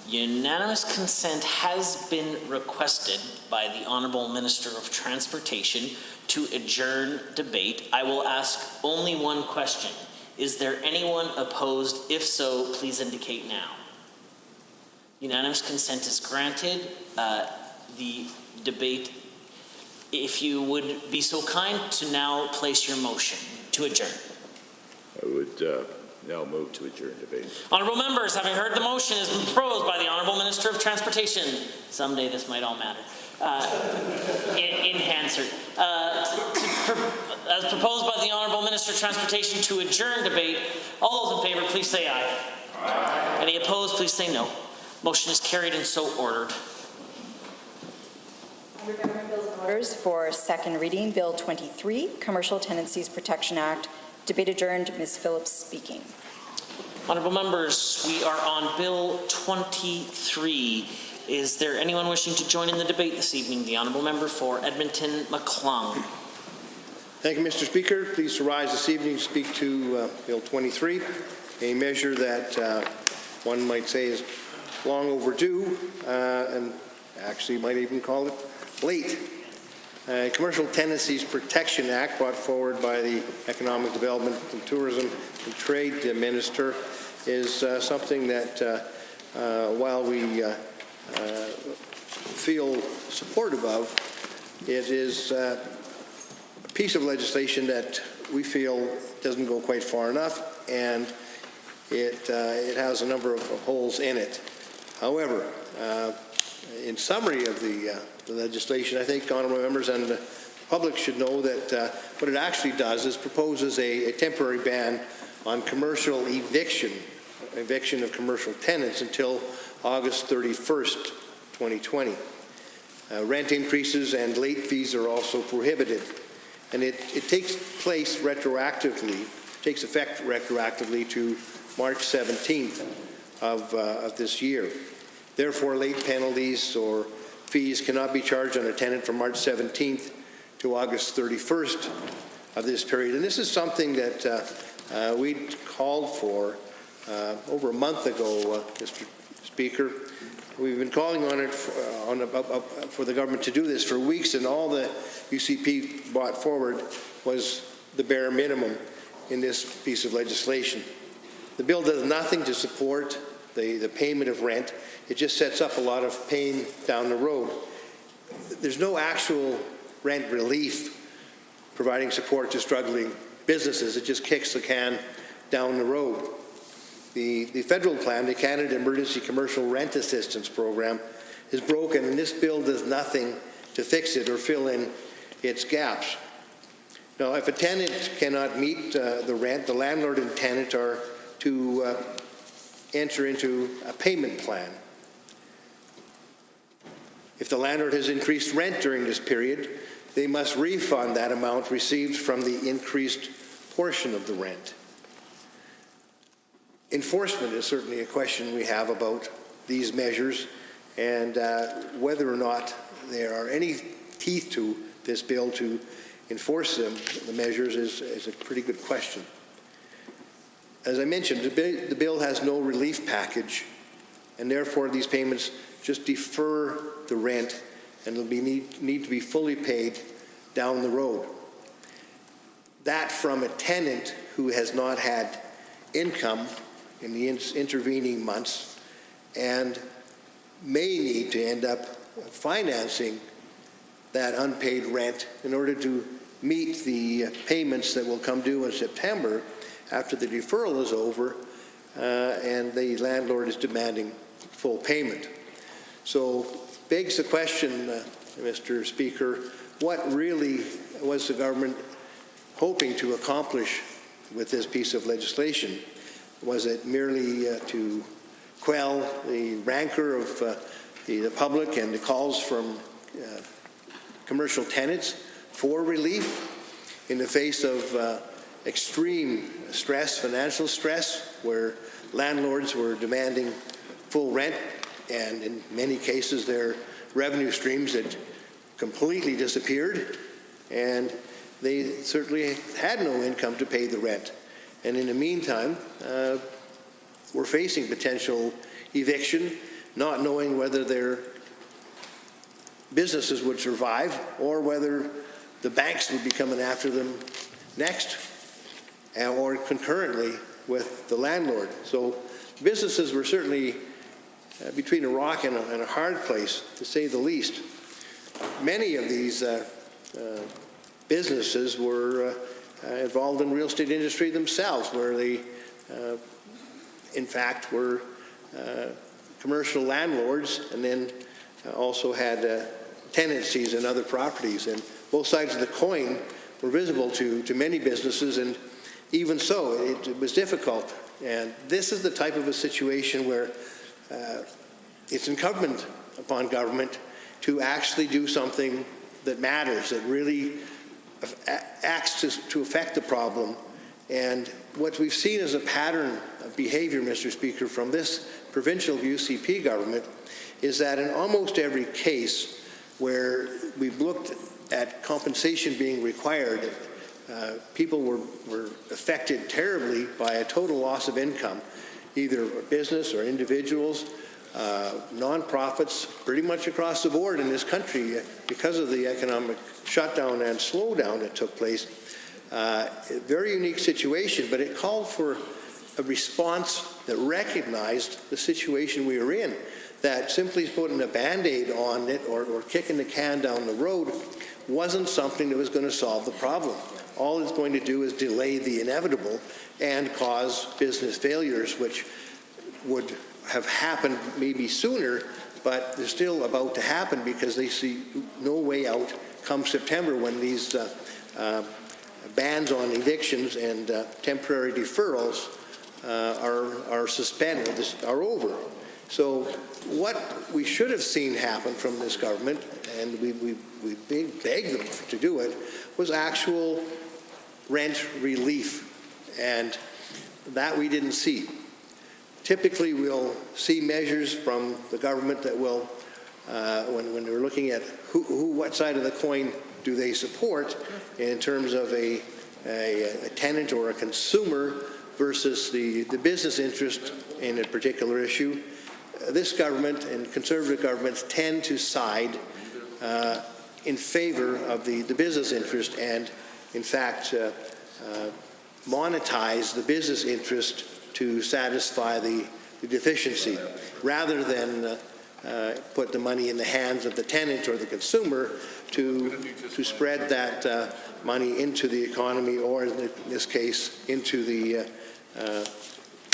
Unanimous consent has been requested by the Honourable Minister of Transportation to adjourn debate. I will ask only one question. Is there anyone opposed? If so, please indicate now. Unanimous consent is granted. The debate, if you would be so kind to now place your motion to adjourn. I would now move to adjourn debate. Honourable members, having heard the motion has been proposed by the Honourable Minister of Transportation. Someday this might all matter. In Hansard. As proposed by the Honourable Minister of Transportation to adjourn debate, all those in favour, please say aye. Aye. Any opposed, please say no. Motion is carried and so ordered. Under Government Bills and Orders for second reading, Bill 23, Commercial Tenancies Protection Act. Debate adjourned. Ms. Phillips speaking. Honourable members, we are on Bill 23. Is there anyone wishing to join in the debate this evening? The Honourable Member for Edmonton McClung. Thank you, Mr. Speaker. Pleased to rise this evening to speak to Bill 23, a measure that one might say is long overdue, and actually might even call it late. Commercial Tenancies Protection Act, brought forward by the Economic Development and Tourism and Trade Minister, is something that, while we feel supportive of, it is a piece of legislation that we feel doesn't go quite far enough, and it has a number of holes in it. However, in summary of the legislation, I think honourable members and the public should know that what it actually does is proposes a temporary ban on commercial eviction of commercial tenants until August 31st, 2020. Rent increases and late fees are also prohibited, and it takes effect retroactively to March 17th of this year. Therefore, late penalties or fees cannot be charged on a tenant from March 17th to August 31st of this period. And this is something that we called for over a month ago, Mr. Speaker. We've been calling on it for the government to do this for weeks, and all the UCP brought forward was the bare minimum in this piece of legislation. The bill does nothing to support the payment of rent. It just sets up a lot of pain down the road. There's no actual rent relief providing support to struggling businesses. It just kicks the can down the road. The federal plan, the Canada Emergency Commercial Rent Assistance Program, is broken, and this bill does nothing to fix it or fill in its gaps. Now, if a tenant cannot meet the rent, the landlord and tenant are to enter into a payment plan. If the landlord has increased rent during this period, they must refund that amount received from the increased portion of the rent. Enforcement is certainly a question we have about these measures, and whether or not there are any teeth to this bill to enforce the measures is a pretty good question. As I mentioned, the bill has no relief package, and therefore these payments just defer the rent and will need to be fully paid down the road. That from a tenant who has not had income in the intervening months and may need to end up financing that unpaid rent in order to meet the payments that will come due in September after the deferral is over and the landlord is demanding full payment. So begs the question, Mr. Speaker, what really was the government hoping to accomplish with this piece of legislation? Was it merely to quell the rancor of the public and the calls from commercial tenants for relief in the face of extreme stress, financial stress, where landlords were demanding full rent, and in many cases their revenue streams had completely disappeared, and they certainly had no income to pay the rent. And in the meantime, we're facing potential eviction, not knowing whether their businesses would survive or whether the banks would be coming after them next, or concurrently with the landlord. So businesses were certainly between a rock and a hard place, to say the least. Many of these businesses were involved in the real estate industry themselves, where they, in fact, were commercial landlords and then also had tenancies in other properties. And both sides of the coin were visible to many businesses, and even so, it was difficult. And this is the type of a situation where it's incumbent upon government to actually do something that matters, that really acts to affect the problem. And what we've seen is a pattern of behavior, Mr. Speaker, from this provincial UCP government, is that in almost every case where we've looked at compensation being required, people were affected terribly by a total loss of income, either a business or individuals, nonprofits, pretty much across the board in this country because of the economic shutdown and slowdown that took place. A very unique situation, but it called for a response that recognized the situation we were in, that simply putting a Band-Aid on it or kicking the can down the road wasn't something that was going to solve the problem. All it's going to do is delay the inevitable and cause business failures, which would have happened maybe sooner, but they're still about to happen because they see no way out come September, when these bans on evictions and temporary deferrals are suspended, are over. So what we should have seen happen from this government, and we begged them to do it, was actual rent relief, and that we didn't see. Typically, we'll see measures from the government that will, when we're looking at what side of the coin do they support in terms of a tenant or a consumer versus the business interest in a particular issue. This government and conservative governments tend to side in favor of the business interest, and in fact monetize the business interest to satisfy the deficiency, rather than put the money in the hands of the tenant or the consumer to spread that money into the economy, or in this case into the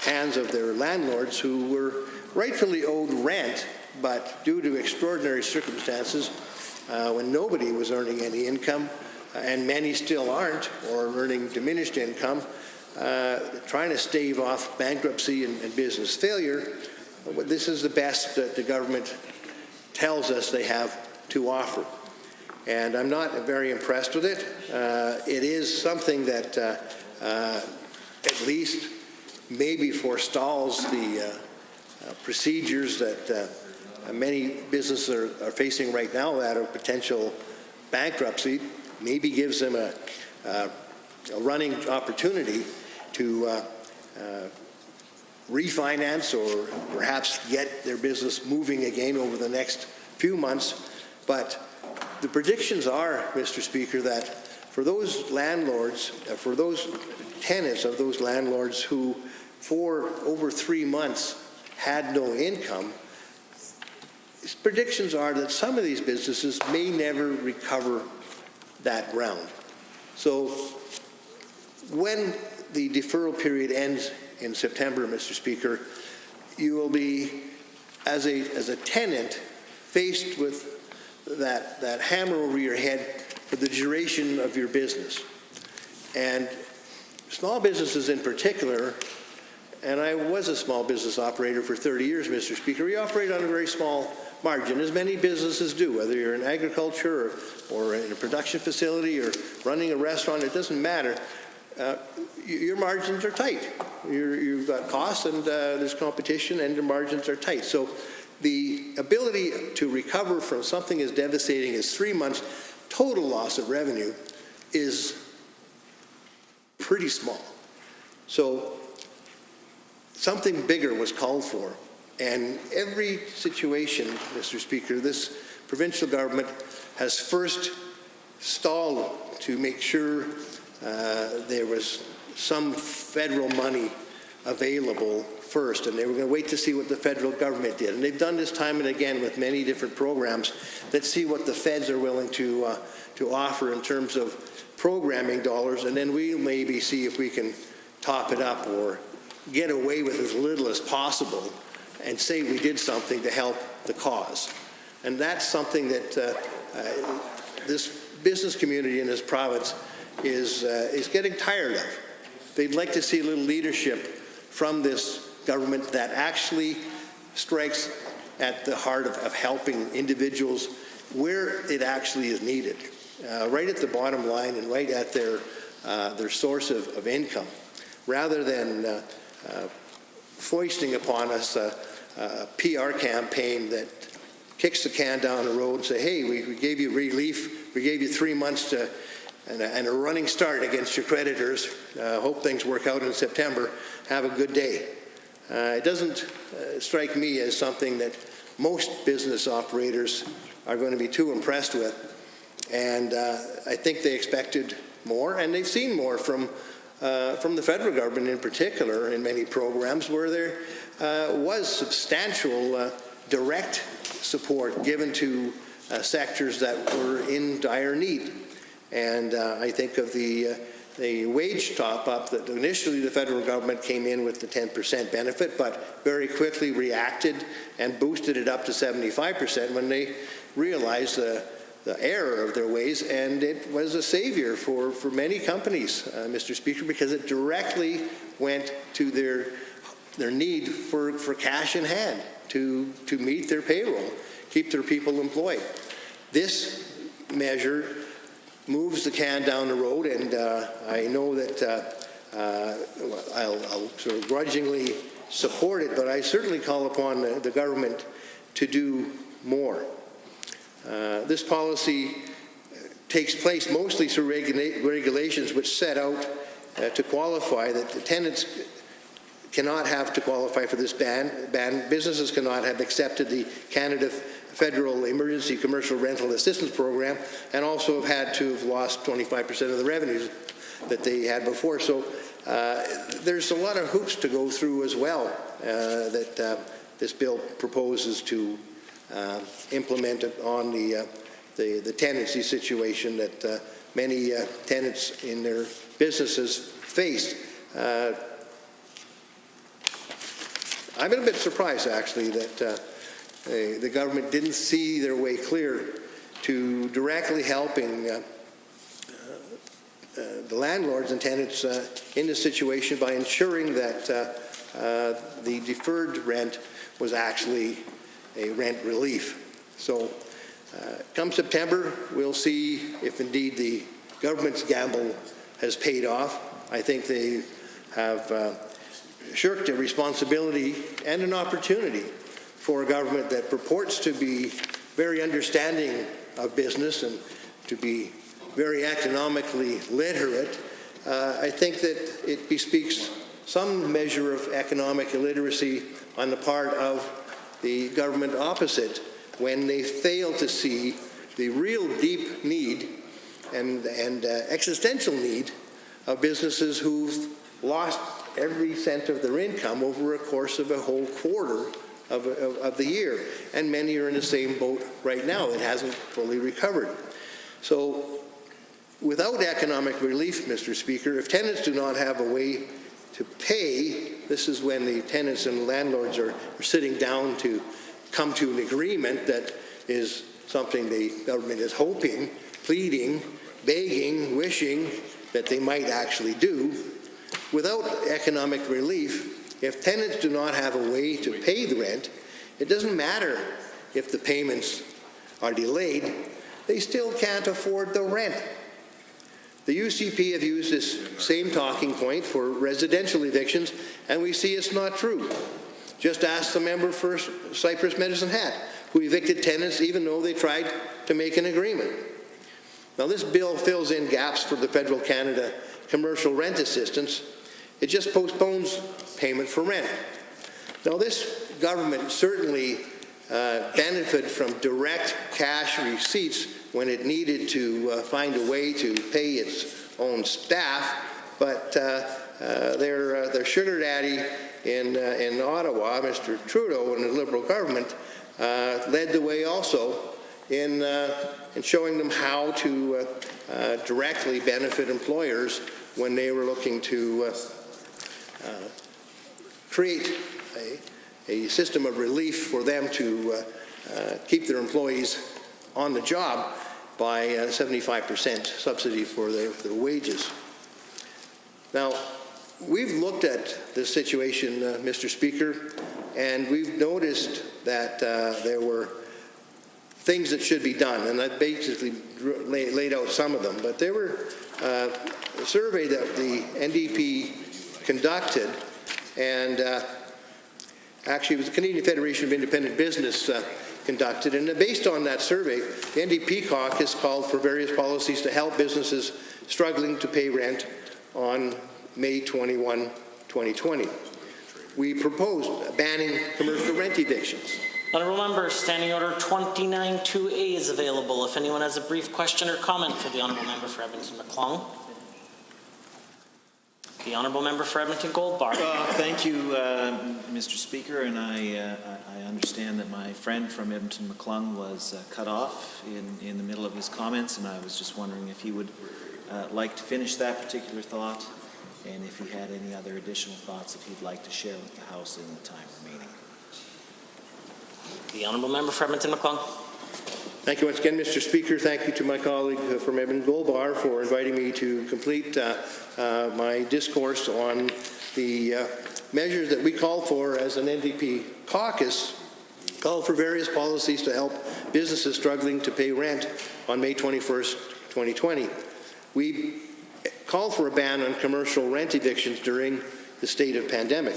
hands of their landlords, who were rightfully owed rent, but due to extraordinary circumstances, when nobody was earning any income, and many still aren't, or earning diminished income, trying to stave off bankruptcy and business failure. This is the best that the government tells us they have to offer. And I'm not very impressed with it. It is something that at least maybe forestalls the procedures that many businesses are facing right now that are potential bankruptcy, maybe gives them a running opportunity to refinance or perhaps get their business moving again over the next few months. But the predictions are, Mr. Speaker, that for those landlords, for those tenants of those landlords who for over 3 months had no income, predictions are that some of these businesses may never recover that ground. So when the deferral period ends in September, Mr. Speaker, you will be, as a tenant, faced with that hammer over your head for the duration of your business. And small businesses in particular, and I was a small business operator for 30 years, Mr. Speaker, we operate on a very small margin, as many businesses do, whether you're in agriculture or in a production facility or running a restaurant, it doesn't matter. Your margins are tight. You've got costs and there's competition and your margins are tight. So the ability to recover from something as devastating as 3 months total loss of revenue is pretty small. So something bigger was called for. And every situation, Mr. Speaker, this provincial government has first stalled to make sure there was some federal money available first, and they were going to wait to see what the federal government did. And they've done this time and again with many different programs that see what the feds are willing to offer in terms of programming dollars, and then we'll maybe see if we can top it up or get away with as little as possible and say we did something to help the cause. And that's something that this business community in this province is getting tired of. They'd like to see a little leadership from this government that actually strikes at the heart of helping individuals where it actually is needed, right at the bottom line and right at their source of income, rather than foisting upon us a PR campaign that kicks the can down the road and say, hey, we gave you relief, we gave you 3 months and a running start against your creditors. Hope things work out in September. Have a good day. It doesn't strike me as something that most business operators are going to be too impressed with. And I think they expected more, and they've seen more from the federal government in particular in many programs where there was substantial direct support given to sectors that were in dire need. And I think of the wage top-up that initially the federal government came in with the 10% benefit, but very quickly reacted and boosted it up to 75% when they realized the error of their ways, and it was a savior for many companies, Mr. Speaker, because it directly went to their need for cash in hand to meet their payroll, keep their people employed. This measure moves the can down the road, and I know that I'll sort of grudgingly support it, but I certainly call upon the government to do more. This policy takes place mostly through regulations which set out to qualify that the tenants cannot have to qualify for this ban. Businesses cannot have accepted the Canada Federal Emergency Commercial Rental Assistance Program, and also have had to have lost 25% of the revenues that they had before. So there's a lot of hoops to go through as well that this bill proposes to implement on the tenancy situation that many tenants in their businesses face. I've been a bit surprised, actually, that the government didn't see their way clear to directly helping the landlords and tenants in this situation by ensuring that the deferred rent was actually a rent relief. So come September, we'll see if indeed the government's gamble has paid off. I think they have shirked a responsibility and an opportunity for a government that purports to be very understanding of business and to be very economically literate. I think that it bespeaks some measure of economic illiteracy on the part of the government opposite when they fail to see the real deep need and existential need of businesses who've lost every cent of their income over a course of a whole quarter of the year. And many are in the same boat right now. It hasn't fully recovered. So without economic relief, Mr. Speaker, if tenants do not have a way to pay, this is when the tenants and landlords are sitting down to come to an agreement that is something the government is hoping, pleading, begging, wishing that they might actually do. Without economic relief, if tenants do not have a way to pay the rent, it doesn't matter if the payments are delayed, they still can't afford the rent. The UCP have used this same talking point for residential evictions, and we see it's not true. Just ask the member for Cypress Medicine Hat, who evicted tenants even though they tried to make an agreement. Now, this bill fills in gaps for the Federal Canada commercial rent assistance. It just postpones payment for rent. Now, this government certainly benefited from direct cash receipts when it needed to find a way to pay its own staff, but their sugar daddy in Ottawa, Mr. Trudeau, and the Liberal government led the way also in showing them how to directly benefit employers when they were looking to create a system of relief for them to keep their employees on the job by 75% subsidy for their wages. Now, we've looked at this situation, Mr. Speaker, and we've noticed that there were things that should be done, and I basically laid out some of them, but there were a survey that the NDP conducted, and actually it was the Canadian Federation of Independent Business conducted, and based on that survey, the NDP caucus called for various policies to help businesses struggling to pay rent on May 21, 2020. We proposed banning commercial rent evictions. Honourable Member, Standing Order 29-2A is available if anyone has a brief question or comment for the Honourable Member for Edmonton-McClung. The Honourable Member for Edmonton Goldbar. Thank you, Mr. Speaker, and I understand that my friend from Edmonton-McClung was cut off in the middle of his comments, and I was just wondering if he would like to finish that particular thought, and if he had any other additional thoughts that he'd like to share with the House in the time remaining. The Honourable Member for Edmonton-McClung. Thank you once again, Mr. Speaker. Thank you to my colleague from Edmonton Goldbar for inviting me to complete my discourse on the measures that we call for as an NDP caucus, call for various policies to help businesses struggling to pay rent on May 21st, 2020. We called for a ban on commercial rent evictions during the state of pandemic.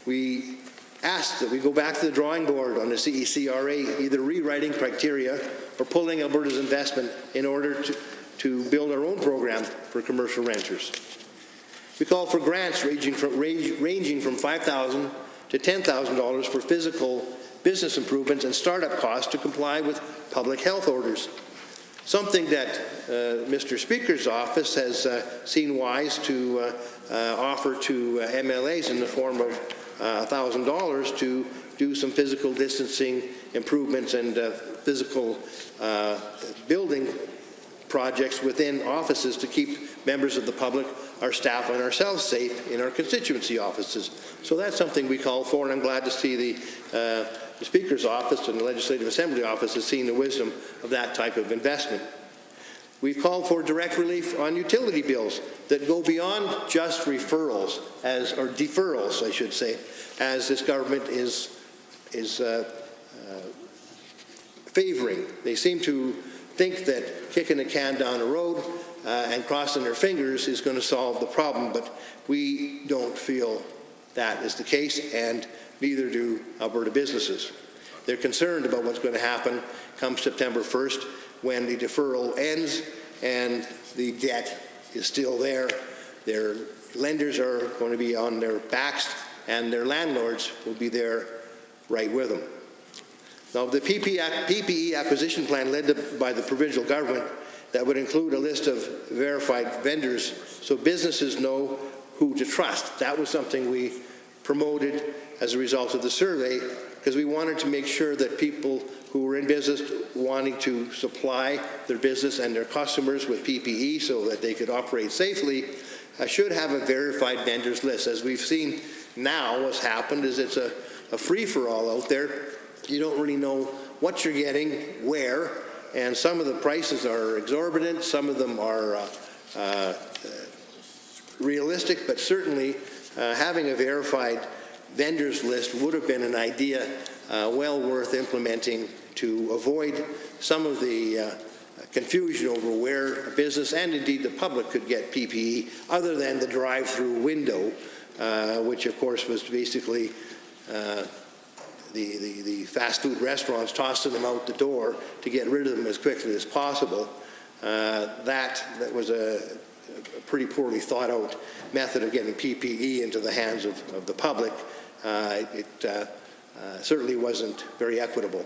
We asked that we go back to the drawing board on the CECRA, either rewriting criteria or pulling Alberta's investment in order to build our own program for commercial renters. We called for grants ranging from $5,000 to $10,000 for physical business improvements and startup costs to comply with public health orders, something that Mr. Speaker's office has seen wise to offer to MLAs in the form of $1,000 to do some physical distancing improvements and physical building projects within offices to keep members of the public, our staff, and ourselves safe in our constituency offices. So that's something we call for, and I'm glad to see the Speaker's office and the Legislative Assembly office has seen the wisdom of that type of investment. We've called for direct relief on utility bills that go beyond just referrals, or deferrals, I should say, as this government is favoring. They seem to think that kicking a can down the road and crossing their fingers is going to solve the problem, but we don't feel that is the case, and neither do Alberta businesses. They're concerned about what's going to happen come September 1st when the deferral ends and the debt is still there. Their lenders are going to be on their backs and their landlords will be there right with them. Now, the PPE acquisition plan led by the provincial government that would include a list of verified vendors so businesses know who to trust. That was something we promoted as a result of the survey, because we wanted to make sure that people who were in business wanting to supply their business and their customers with PPE so that they could operate safely should have a verified vendors list. As we've seen now, what's happened is it's a free-for-all out there. You don't really know what you're getting, where, and some of the prices are exorbitant, some of them are realistic, but certainly having a verified vendors list would have been an idea well worth implementing to avoid some of the confusion over where a business and indeed the public could get PPE other than the drive-through window, which of course was basically the fast food restaurants tossing them out the door to get rid of them as quickly as possible. That was a pretty poorly thought out method of getting PPE into the hands of the public. It certainly wasn't very equitable.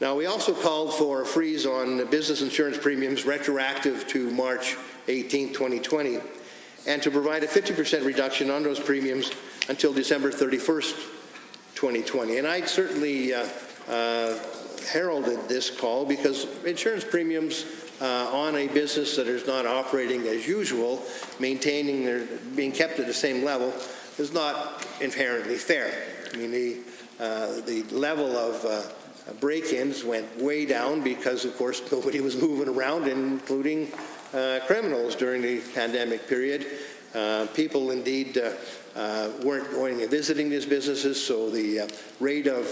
Now, we also called for a freeze on business insurance premiums retroactive to March 18, 2020, and to provide a 50% reduction on those premiums until December 31st, 2020. And I certainly heralded this call because insurance premiums on a business that is not operating as usual, being kept at the same level, is not inherently fair. I mean, the level of break-ins went way down because, of course, nobody was moving around, including criminals during the pandemic period. People, indeed, weren't going and visiting these businesses, so the rate of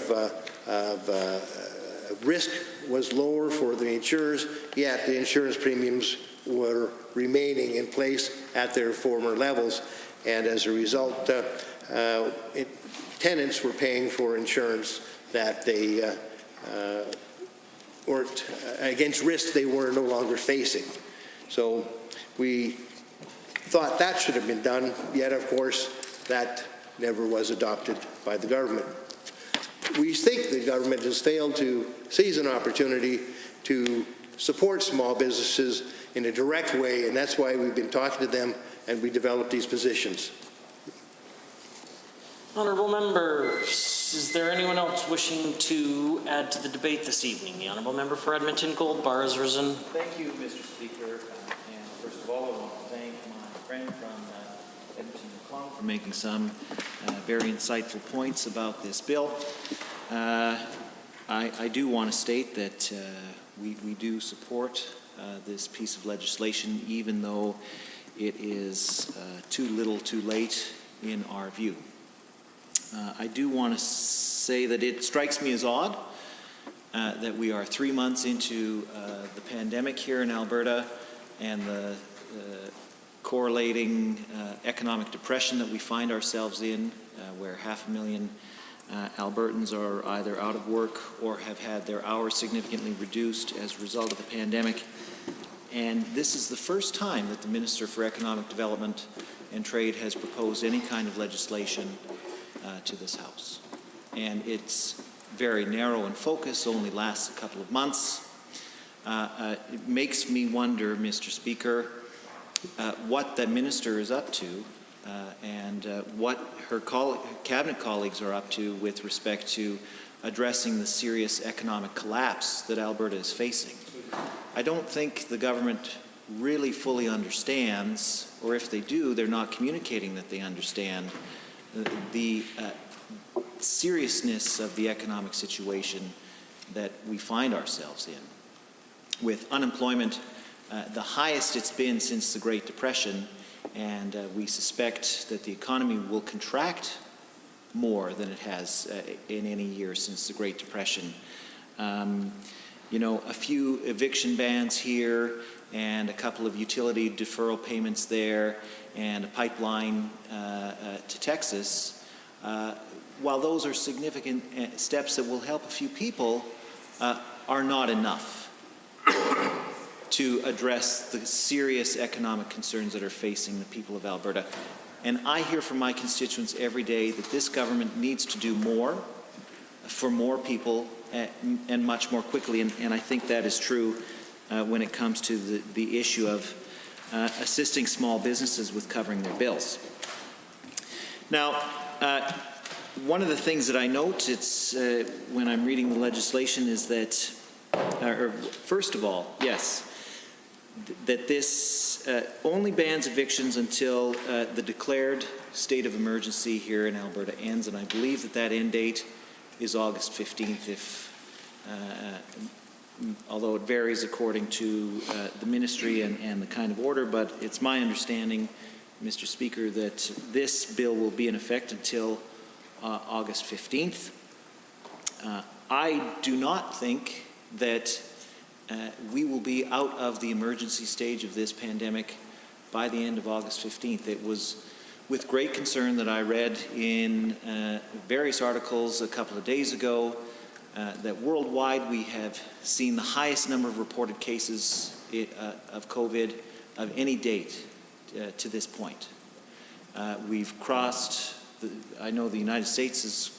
risk was lower for the insurers, yet the insurance premiums were remaining in place at their former levels. And as a result, tenants were paying for insurance that they weren't against risks they were no longer facing. So we thought that should have been done, yet of course that never was adopted by the government. We think the government has failed to seize an opportunity to support small businesses in a direct way, and that's why we've been talking to them and we developed these positions. Honourable members, is there anyone else wishing to add to the debate this evening? The Honourable Member for Edmonton Gold Bar has risen. Thank you, Mr. Speaker. And first of all, I want to thank my friend from Edmonton McClung for making some very insightful points about this bill. I do want to state that we do support this piece of legislation, even though it is too little too late in our view. I do want to say that it strikes me as odd that we are 3 months into the pandemic here in Alberta and the correlating economic depression that we find ourselves in, where 500,000 Albertans are either out of work or have had their hours significantly reduced as a result of the pandemic. And this is the first time that the Minister for Economic Development and Trade has proposed any kind of legislation to this House. And it's very narrow in focus, only lasts a couple of months. It makes me wonder, Mr. Speaker, what the Minister is up to and what her cabinet colleagues are up to with respect to addressing the serious economic collapse that Alberta is facing. I don't think the government really fully understands, or if they do, they're not communicating that they understand the seriousness of the economic situation that we find ourselves in. With unemployment the highest it's been since the Great Depression, and we suspect that the economy will contract more than it has in any year since the Great Depression. You know, a few eviction bans here and a couple of utility deferral payments there and a pipeline to Texas, while those are significant steps that will help a few people, are not enough to address the serious economic concerns that are facing the people of Alberta. And I hear from my constituents every day that this government needs to do more for more people and much more quickly. And I think that is true when it comes to the issue of assisting small businesses with covering their bills. Now, one of the things that I note, it's when I'm reading the legislation, is that, first of all, yes, that this only bans evictions until the declared state of emergency here in Alberta ends, and I believe that that end date is August 15th, although it varies according to the ministry and the kind of order, but it's my understanding, Mr. Speaker, that this bill will be in effect until August 15th. I do not think that we will be out of the emergency stage of this pandemic by the end of August 15th. It was with great concern that I read in various articles a couple of days ago that worldwide we have seen the highest number of reported cases of COVID of any date to this point. We've crossed, I know the United States has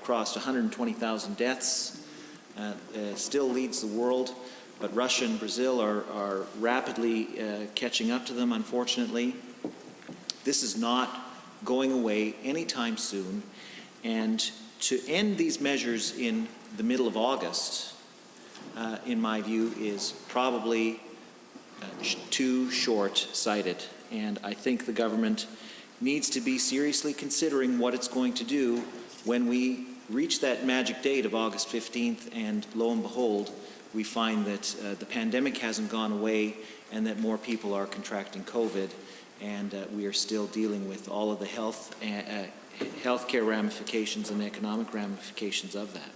crossed 120,000 deaths, still leads the world, but Russia and Brazil are rapidly catching up to them, unfortunately. This is not going away anytime soon, and to end these measures in the middle of August, in my view, is probably too short-sighted. And I think the government needs to be seriously considering what it's going to do when we reach that magic date of August 15th, and lo and behold, we find that the pandemic hasn't gone away and that more people are contracting COVID, and we are still dealing with all of the healthcare ramifications and economic ramifications of that.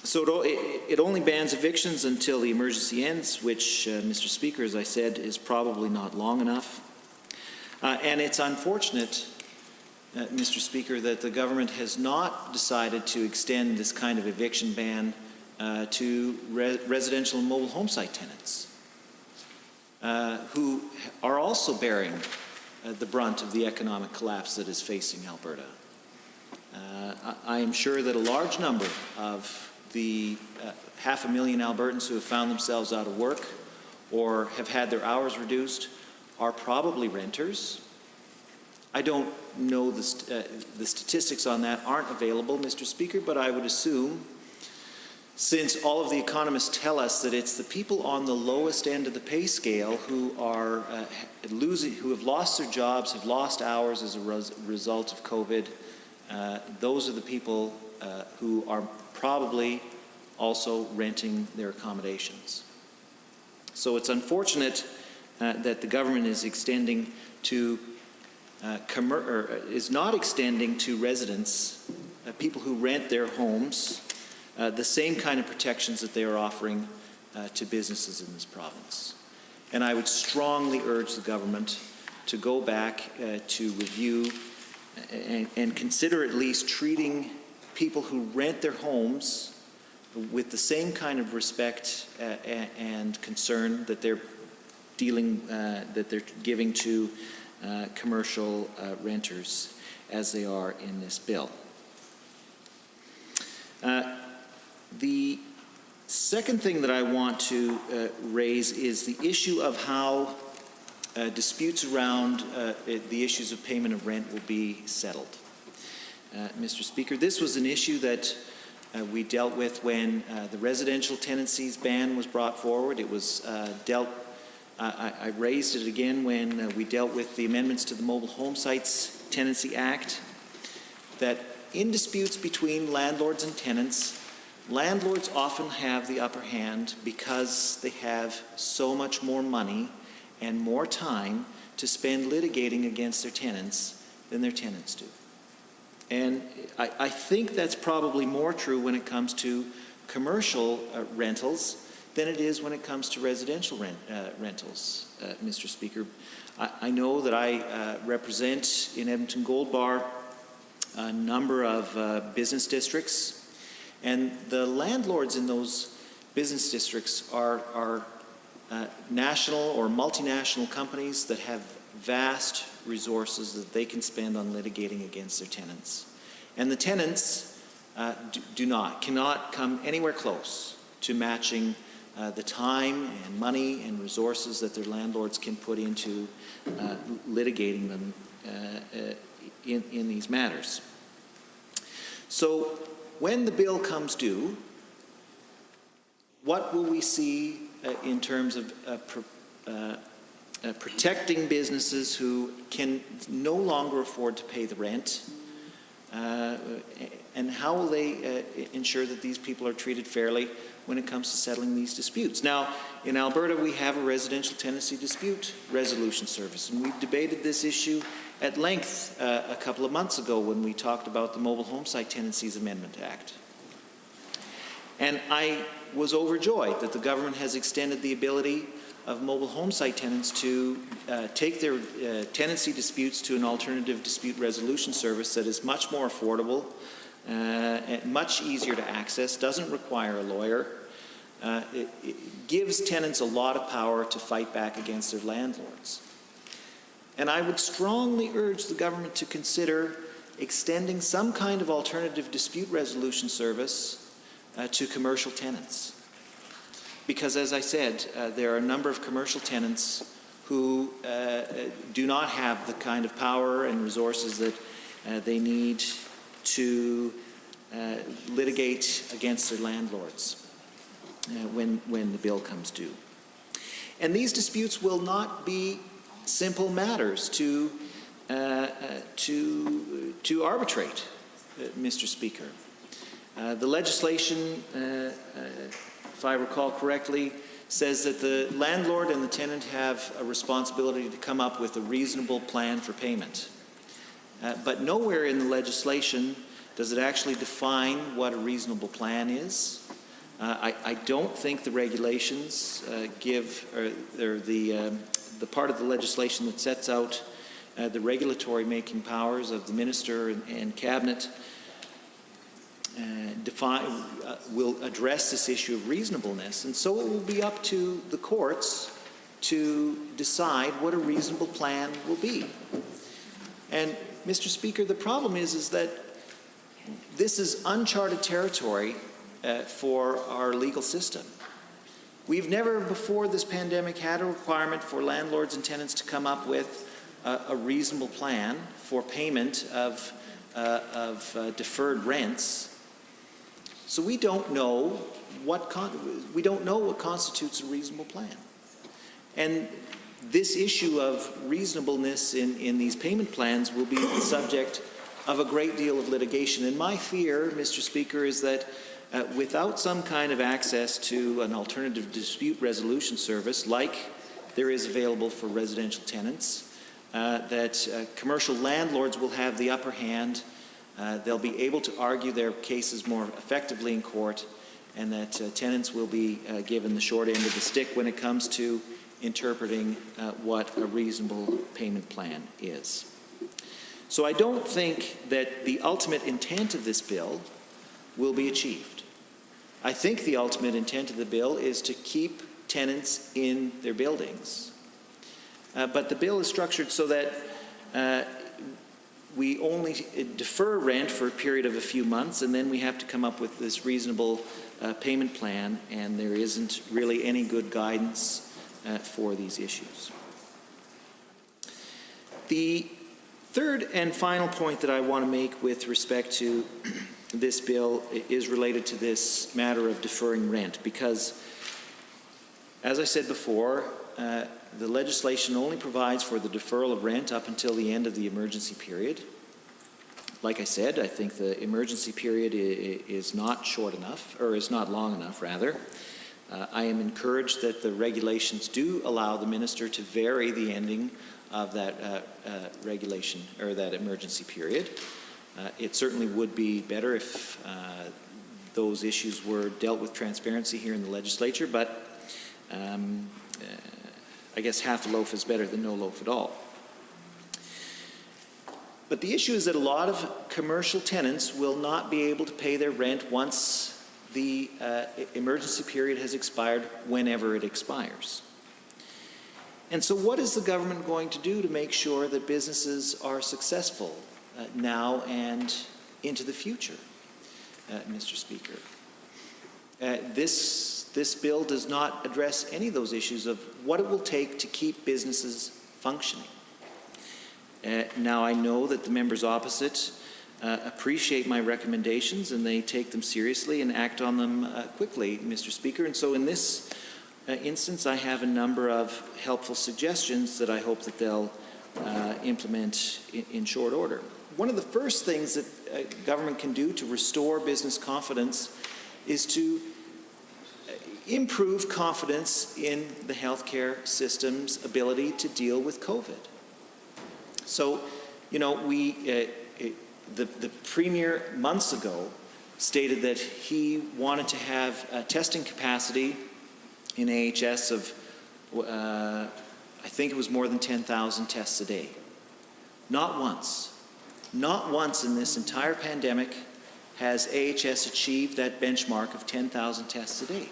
So it only bans evictions until the emergency ends, which, Mr. Speaker, as I said, is probably not long enough. And it's unfortunate, Mr. Speaker, that the government has not decided to extend this kind of eviction ban to residential and mobile home site tenants, who are also bearing the brunt of the economic collapse that is facing Alberta. I am sure that a large number of the 500,000 Albertans who have found themselves out of work or have had their hours reduced are probably renters. I don't know the statistics on that aren't available, Mr. Speaker, but I would assume, since all of the economists tell us that it's the people on the lowest end of the pay scale who are who have lost their jobs, have lost hours as a result of COVID, those are the people who are probably also renting their accommodations. So it's unfortunate that the government is extending to is not extending to residents, people who rent their homes, the same kind of protections that they are offering to businesses in this province. And I would strongly urge the government to go back to review and consider at least treating people who rent their homes with the same kind of respect and concern that they're giving to commercial renters as they are in this bill. The second thing that I want to raise is the issue of how disputes around the issues of payment of rent will be settled. Mr. Speaker, this was an issue that we dealt with when the residential tenancies ban was brought forward. It was I raised it again when we dealt with the amendments to the Mobile Home Sites Tenancy Act, that in disputes between landlords and tenants, landlords often have the upper hand because they have so much more money and more time to spend litigating against their tenants than their tenants do. And I think that's probably more true when it comes to commercial rentals than it is when it comes to residential rentals, Mr. Speaker. I know that I represent in Edmonton Gold Bar a number of business districts, and the landlords in those business districts are national or multinational companies that have vast resources that they can spend on litigating against their tenants. And the tenants cannot come anywhere close to matching the time and money and resources that their landlords can put into litigating them in these matters. So when the bill comes due, what will we see in terms of protecting businesses who can no longer afford to pay the rent? And how will they ensure that these people are treated fairly when it comes to settling these disputes? Now, in Alberta, we have a residential tenancy dispute resolution service, and we've debated this issue at length a couple of months ago when we talked about the Mobile Home Site Tenancies Amendment Act. And I was overjoyed that the government has extended the ability of mobile home site tenants to take their tenancy disputes to an alternative dispute resolution service that is much more affordable, and much easier to access, doesn't require a lawyer. It gives tenants a lot of power to fight back against their landlords. And I would strongly urge the government to consider extending some kind of alternative dispute resolution service to commercial tenants. Because, as I said, there are a number of commercial tenants who do not have the kind of power and resources that they need to litigate against their landlords when the bill comes due. And these disputes will not be simple matters to arbitrate, Mr. Speaker. The legislation, if I recall correctly, says that the landlord and the tenant have a responsibility to come up with a reasonable plan for payment. But nowhere in the legislation does it actually define what a reasonable plan is. I don't think the regulations give, or the part of the legislation that sets out the regulatory making powers of the minister and cabinet will address this issue of reasonableness. And so it will be up to the courts to decide what a reasonable plan will be. And Mr. Speaker, the problem is that this is uncharted territory for our legal system. We've never before this pandemic had a requirement for landlords and tenants to come up with a reasonable plan for payment of deferred rents. So we don't know what constitutes a reasonable plan. And this issue of reasonableness in these payment plans will be the subject of a great deal of litigation. And my fear, Mr. Speaker, is that without some kind of access to an alternative dispute resolution service like there is available for residential tenants, that commercial landlords will have the upper hand. They'll be able to argue their cases more effectively in court, and that tenants will be given the short end of the stick when it comes to interpreting what a reasonable payment plan is. So I don't think that the ultimate intent of this bill will be achieved. I think the ultimate intent of the bill is to keep tenants in their buildings. But the bill is structured so that we only defer rent for a period of a few months, and then we have to come up with this reasonable payment plan, and there isn't really any good guidance for these issues. The third and final point that I want to make with respect to this bill is related to this matter of deferring rent, because, as I said before, the legislation only provides for the deferral of rent up until the end of the emergency period. Like I said, I think the emergency period is not short enough, or is not long enough, rather. I am encouraged that the regulations do allow the minister to vary the ending of that regulation, or that emergency period. It certainly would be better if those issues were dealt with transparency here in the legislature, but I guess half a loaf is better than no loaf at all. But the issue is that a lot of commercial tenants will not be able to pay their rent once the emergency period has expired, whenever it expires. And so what is the government going to do to make sure that businesses are successful now and into the future, Mr. Speaker? This this bill does not address any of those issues of what it will take to keep businesses functioning. Now, I know that the members opposite appreciate my recommendations and they take them seriously and act on them quickly, Mr. Speaker. And so in this instance, I have a number of helpful suggestions that I hope that they'll implement in short order. One of the first things that government can do to restore business confidence is to improve confidence in the healthcare system's ability to deal with COVID. So, you know, the Premier months ago stated that he wanted to have a testing capacity in AHS of, I think it was more than 10,000 tests a day. Not once in this entire pandemic has AHS achieved that benchmark of 10,000 tests a day.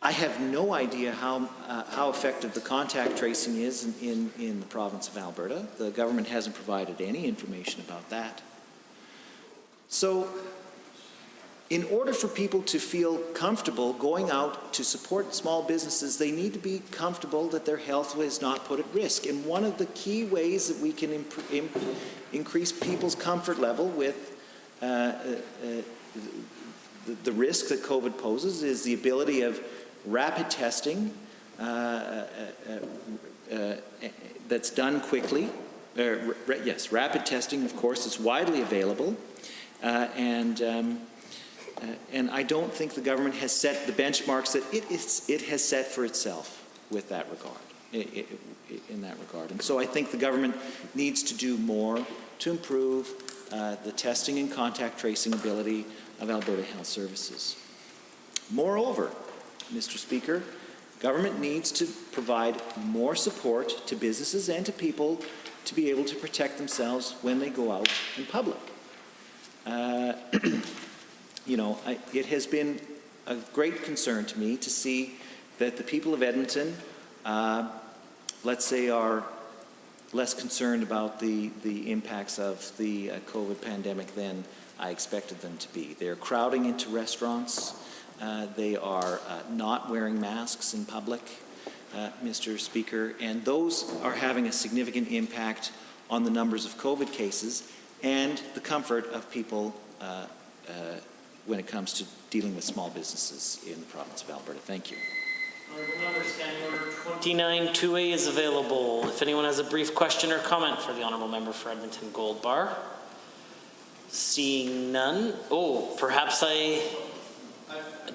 I have no idea how effective the contact tracing is in the province of Alberta. The government hasn't provided any information about that. So, in order for people to feel comfortable going out to support small businesses, they need to be comfortable that their health is not put at risk. And one of the key ways that we can increase people's comfort level with the risk that COVID poses is the ability of rapid testing that's done quickly. Yes, rapid testing, of course, is widely available. And I don't think the government has set the benchmarks that it has set for itself with that regard, in that regard. And so I think the government needs to do more to improve the testing and contact tracing ability of Alberta Health Services. Moreover, Mr. Speaker, government needs to provide more support to businesses and to people to be able to protect themselves when they go out in public. You know, it has been a great concern to me to see that the people of Edmonton, let's say, are less concerned about the impacts of the COVID pandemic than I expected them to be. They're crowding into restaurants. They are not wearing masks in public, Mr. Speaker, and those are having a significant impact on the numbers of COVID cases and the comfort of people when it comes to dealing with small businesses in the province of Alberta. Thank you. Honourable Member, Standing Order 29 2A is available. If anyone has a brief question or comment for the Honourable Member for Edmonton Gold Bar. Seeing none. Oh, perhaps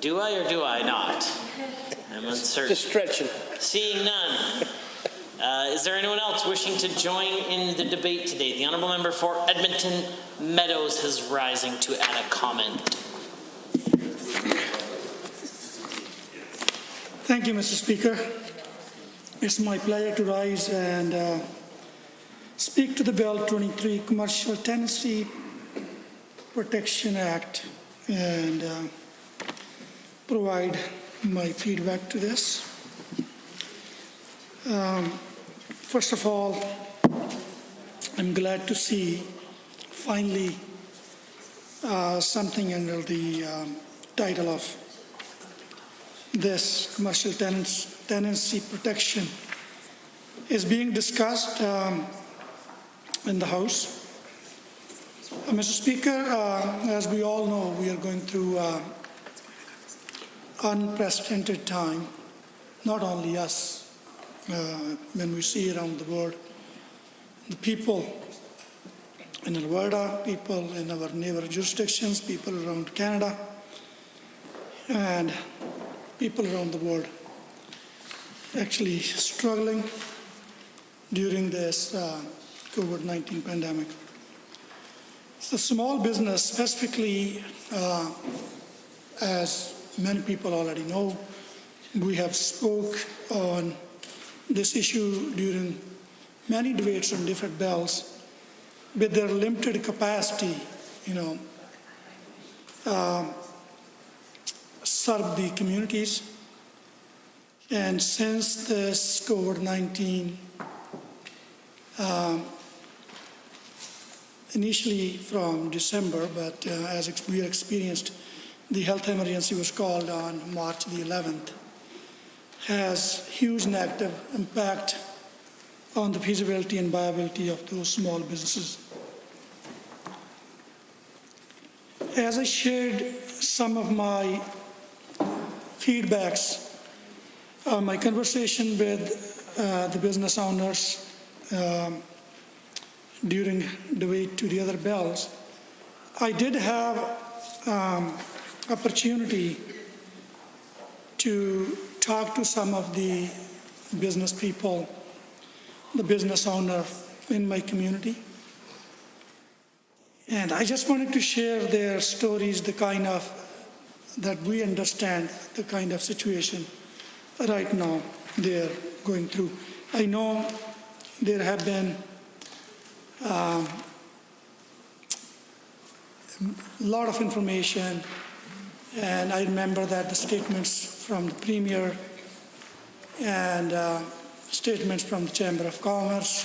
do I or do I not? I'm uncertain. Just stretching. Seeing none. Is there anyone else wishing to join in the debate today? The Honourable Member for Edmonton Meadows is rising to add a comment. Thank you, Mr. Speaker. It's my pleasure to rise and speak to the Bill 23 Commercial Tenancy Protection Act and provide my feedback to this. First of all, I'm glad to see finally something under the title of this commercial tenancy protection is being discussed in the House. Mr. Speaker, as we all know, we are going through unprecedented time, not only us, when we see around the world, the people in Alberta, people in our neighbor jurisdictions, people around Canada, and people around the world actually struggling during this COVID-19 pandemic. So small business, specifically, as many people already know, we have spoke on this issue during many debates on different bills. With their limited capacity, serve the communities. And since this COVID-19, initially from December, but as we experienced the health emergency was called on March the 11th, has huge negative impact on the feasibility and viability of those small businesses. As I shared some of my feedbacks, my conversation with the business owners during debate to the other bills, I did have opportunity to talk to some of the business people, the business owner in my community. And I just wanted to share their stories, the kind of, that we understand the kind of situation right now they're going through. I know there have been a lot of information, and I remember that the statements from the Premier and statements from the Chamber of Commerce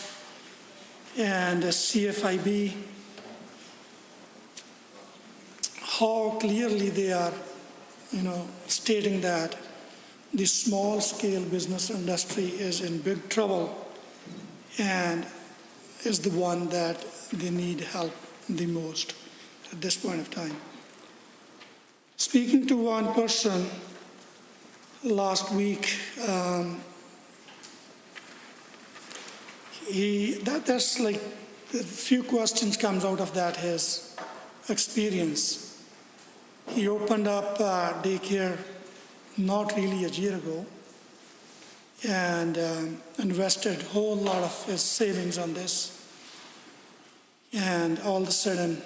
and the CFIB, how clearly they are, stating that the small-scale business industry is in big trouble and is the one that they need help the most at this point of time. Speaking to one person last week, that's like a few questions comes out of that, his experience. He opened up daycare not really a year ago and invested a whole lot of his savings on this. And all of a sudden,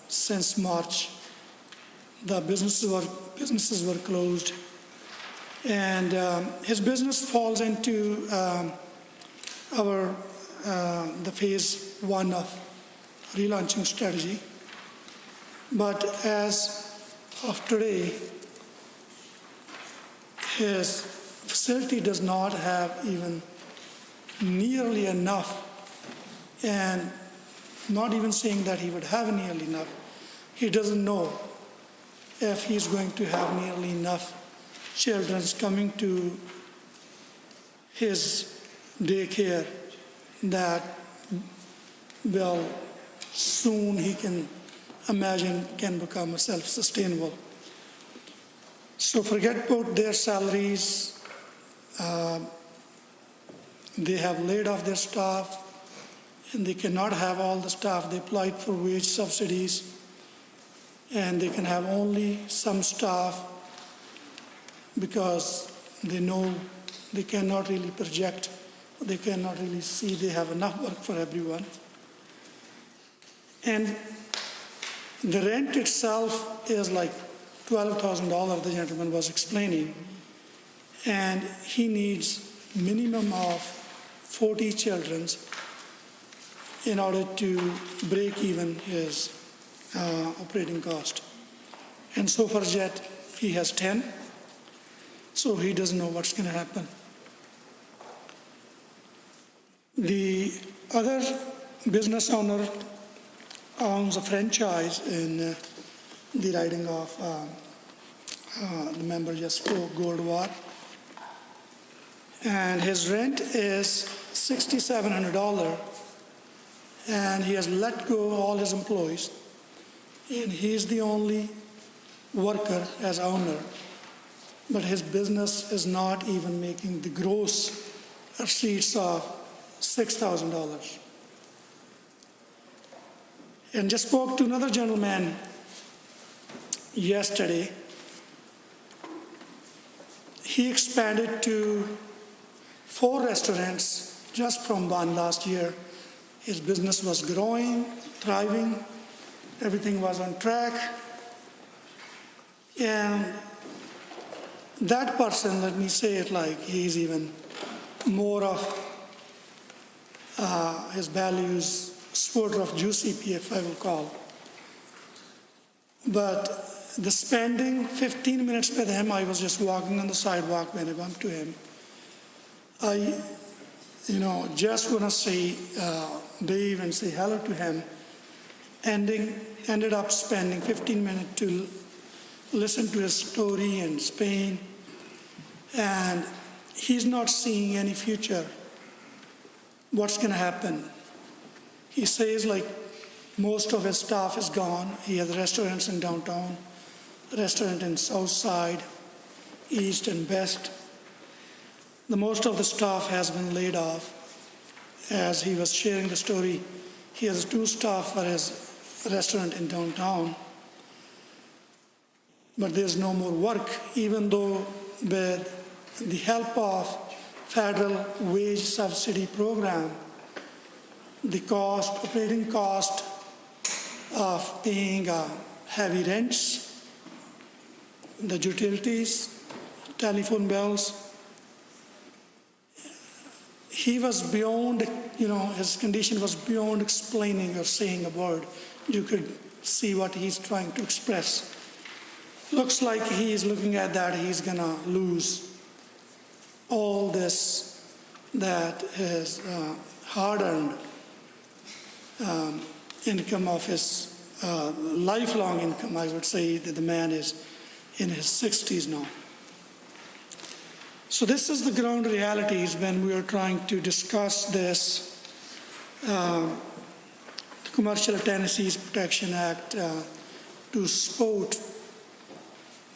since March, the businesses were closed, and his business falls into the phase 1 of relaunching strategy. But as of today, his facility does not have even nearly enough, and not even saying that he would have nearly enough. He doesn't know if he's going to have nearly enough children coming to his daycare that will soon, he can imagine, can become self-sustainable. So forget about their salaries. They have laid off their staff, and they cannot have all the staff. They applied for wage subsidies, and they can have only some staff because they know they cannot really project, they cannot really see they have enough work for everyone. And the rent itself is like $12,000, the gentleman was explaining, and he needs minimum of 40 children in order to break even his operating cost. And so far yet, he has 10, so he doesn't know what's going to happen. The other business owner owns a franchise in the riding of the member just spoke, Gold War. And his rent is $6,700, and he has let go all his employees, and he's the only worker as owner, but his business is not even making the gross receipts of $6,000. And just spoke to another gentleman yesterday. He expanded to 4 restaurants just from one last year. His business was growing, thriving, everything was on track. And that person, let me say it like he's even more of his values, supporter of juicy PF, I will call. But the spending 15 minutes with him, I was just walking on the sidewalk when I bumped to him. I, just want to say Dave and say hello to him. ended up spending 15 minutes to listen to his story in Spain, and he's not seeing any future. What's going to happen? He says, like, most of his staff is gone. He has restaurants in downtown, restaurant in south side, east and west. The most of the staff has been laid off. As he was sharing the story, he has 2 staff for his restaurant in downtown, but there's no more work, even though with the help of federal wage subsidy program, the operating cost of paying heavy rents, the utilities, telephone bills, he was beyond, his condition was beyond explaining or saying a word. You could see what he's trying to express. Looks like he is looking at that he's going to lose all this that is hard-earned income of his lifelong income. I would say that the man is in his 60s now. So this is the ground realities when we are trying to discuss this, the Commercial Tenancies Protection Act, to support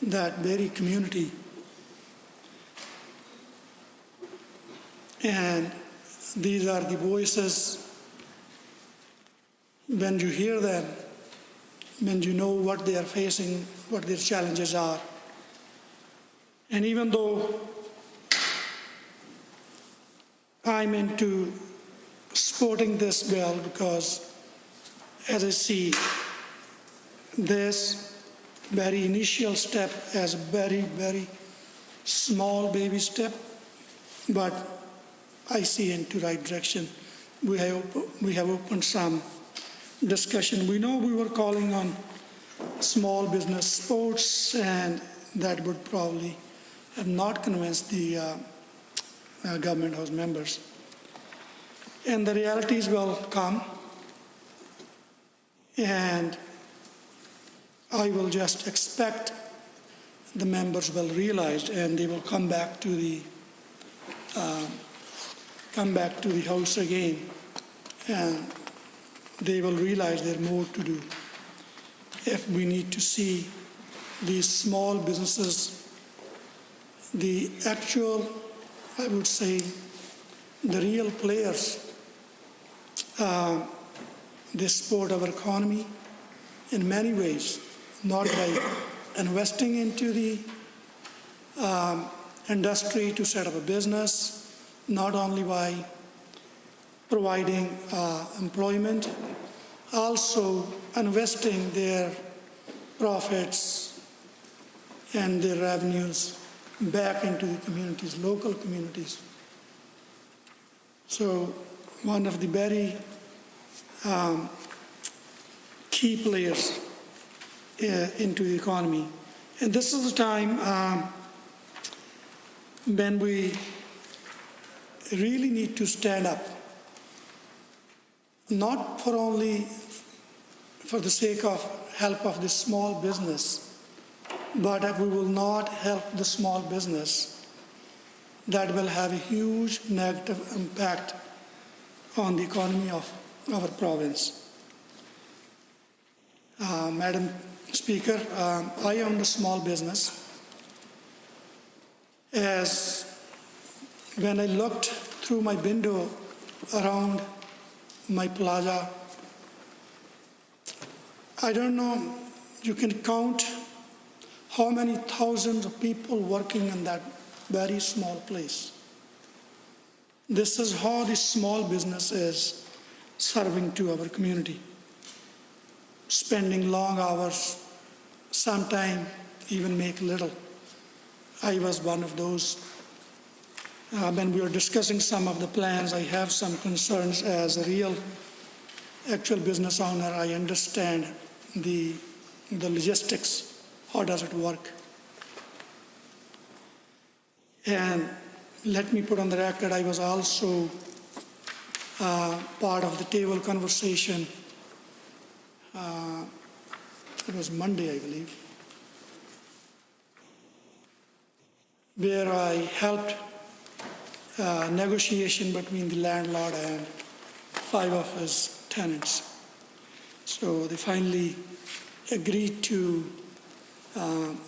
that very community. And these are the voices. When you hear them, when you know what they are facing, what their challenges are. And even though I'm into supporting this bill because, as I see this very initial step as a very, very small baby step, but I see into the right direction. We have opened some discussion. We know we were calling on small business sports, and that would probably have not convinced the government house members. And the realities will come, and I will just expect the members will realize, and they will come back to the house again, and they will realize there's more to do. If we need to see these small businesses, the actual, I would say, the real players, they support our economy in many ways, not by investing into the industry to set up a business, not only by providing employment, also investing their profits and their revenues back into the communities, local communities. So one of the very key players into the economy. And this is the time when we really need to stand up, not for only for the sake of help of the small business, but if we will not help the small business, that will have a huge negative impact on the economy of our province. Madam Speaker, I own a small business. As when I looked through my window around my plaza, I don't know, you can count how many thousands of people working in that very small place. This is how this small business is serving to our community. Spending long hours, sometimes even make little. I was one of those. When we were discussing some of the plans, I have some concerns as a real actual business owner. I understand the logistics. How does it work? And let me put on the record, I was also part of the table conversation it was Monday, I believe, where I helped negotiation between the landlord and 5 of his tenants. So they finally agreed to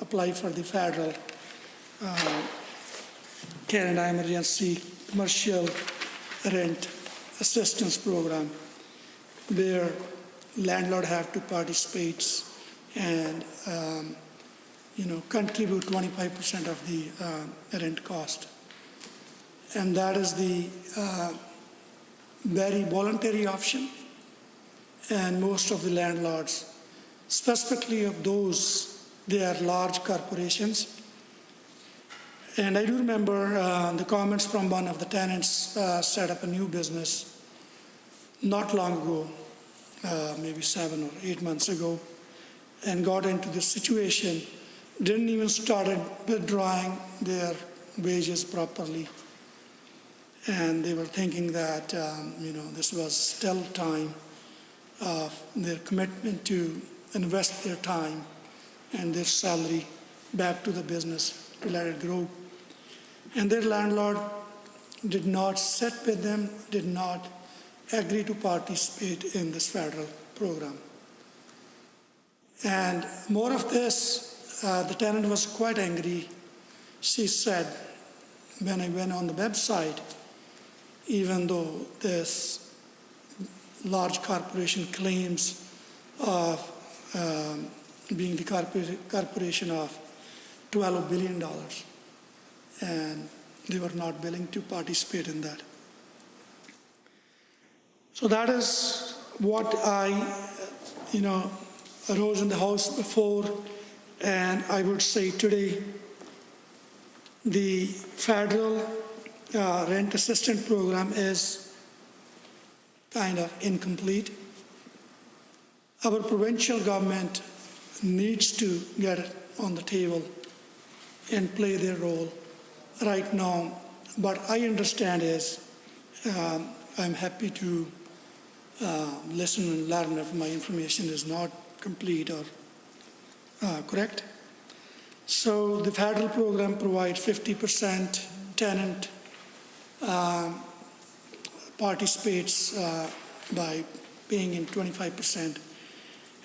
apply for the federal Canada Emergency Commercial Rent Assistance Program, where landlord have to participate and contribute 25% of the rent cost. And that is the very voluntary option. And most of the landlords, specifically of those, they are large corporations. And I do remember the comments from one of the tenants set up a new business not long ago, maybe 7 or 8 months ago, and got into this situation, didn't even started withdrawing their wages properly. And they were thinking that, this was still time of their commitment to invest their time and their salary back to the business to let it grow. And their landlord did not sit with them, did not agree to participate in this federal program. And more of this, the tenant was quite angry. She said, when I went on the website, even though this large corporation claims of being the corporation of $12 billion, and they were not willing to participate in that. So that is what I, arose in the House before, and I would say today, the federal rent assistance program is kind of incomplete. Our provincial government needs to get it on the table and play their role right now. What I understand is I'm happy to listen and learn if my information is not complete or correct. So the federal program provides 50%, tenant participates by paying in 25%,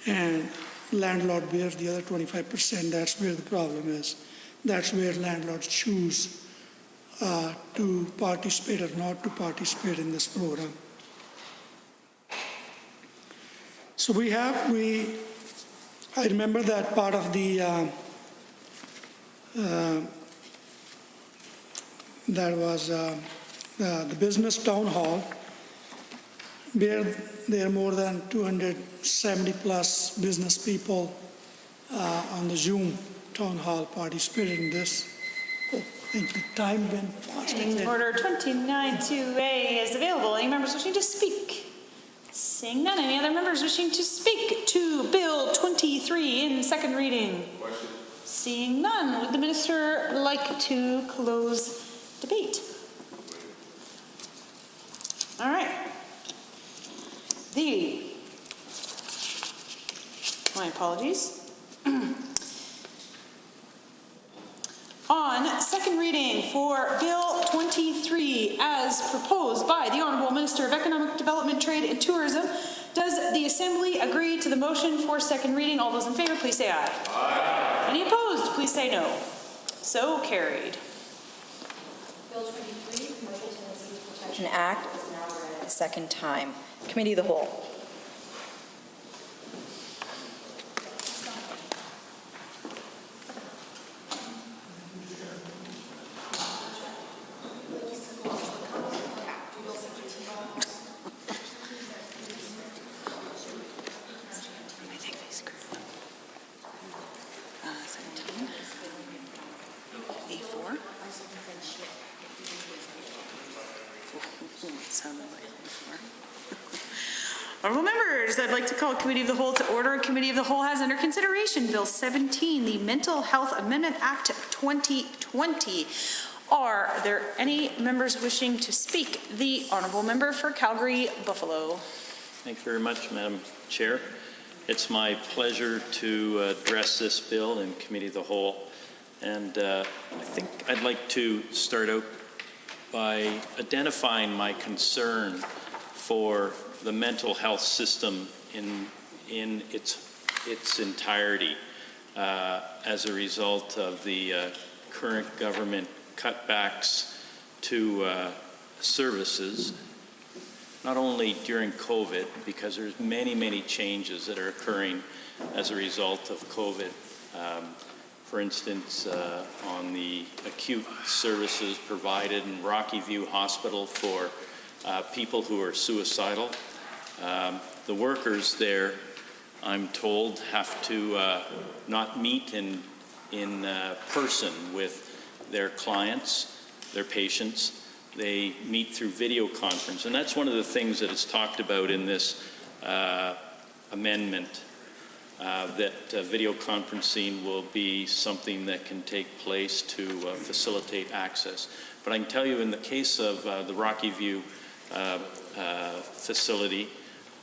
and landlord bears the other 25%. That's where the problem is. That's where landlords choose to participate or not to participate in this program. So I remember that part of the the business town hall, where there are more than 270 plus business people on the Zoom town hall participated in this. Oh, thank you. Time went fast. Order 29-2A is available. Any members wishing to speak? Seeing none. Any other members wishing to speak to Bill 23 in second reading? Question. Seeing none. Would the minister like to close debate? All right. My apologies. On second reading for Bill 23 as proposed by the Honourable Minister of Economic Development, Trade and Tourism, does the Assembly agree to the motion for second reading? All those in favour, please say aye. Aye. Any opposed, please say no. So carried. Bill 23, Commercial Tenancies Protection Act, is now read a second time. Committee of the Whole. Honourable members, I'd like to call Committee of the Whole to order. Committee of the Whole has under consideration Bill 17, the Mental Health Amendment Act 2020. Are there any members wishing to speak? The Honourable Member for Calgary-Buffalo. Thanks very much, Madam Chair. It's my pleasure to address this bill in Committee of the Whole. And I think I'd like to start out by identifying my concern for the mental health system in its entirety as a result of the current government cutbacks to services, not only during COVID, because there's many changes that are occurring as a result of COVID. For instance, on the acute services provided in Rocky View Hospital for people who are suicidal. The workers there, I'm told, have to not meet in person with their clients, their patients. They meet through video conference, and that's one of the things that is talked about in this amendment, that video conferencing will be something that can take place to facilitate access. But I can tell you in the case of the Rocky View facility,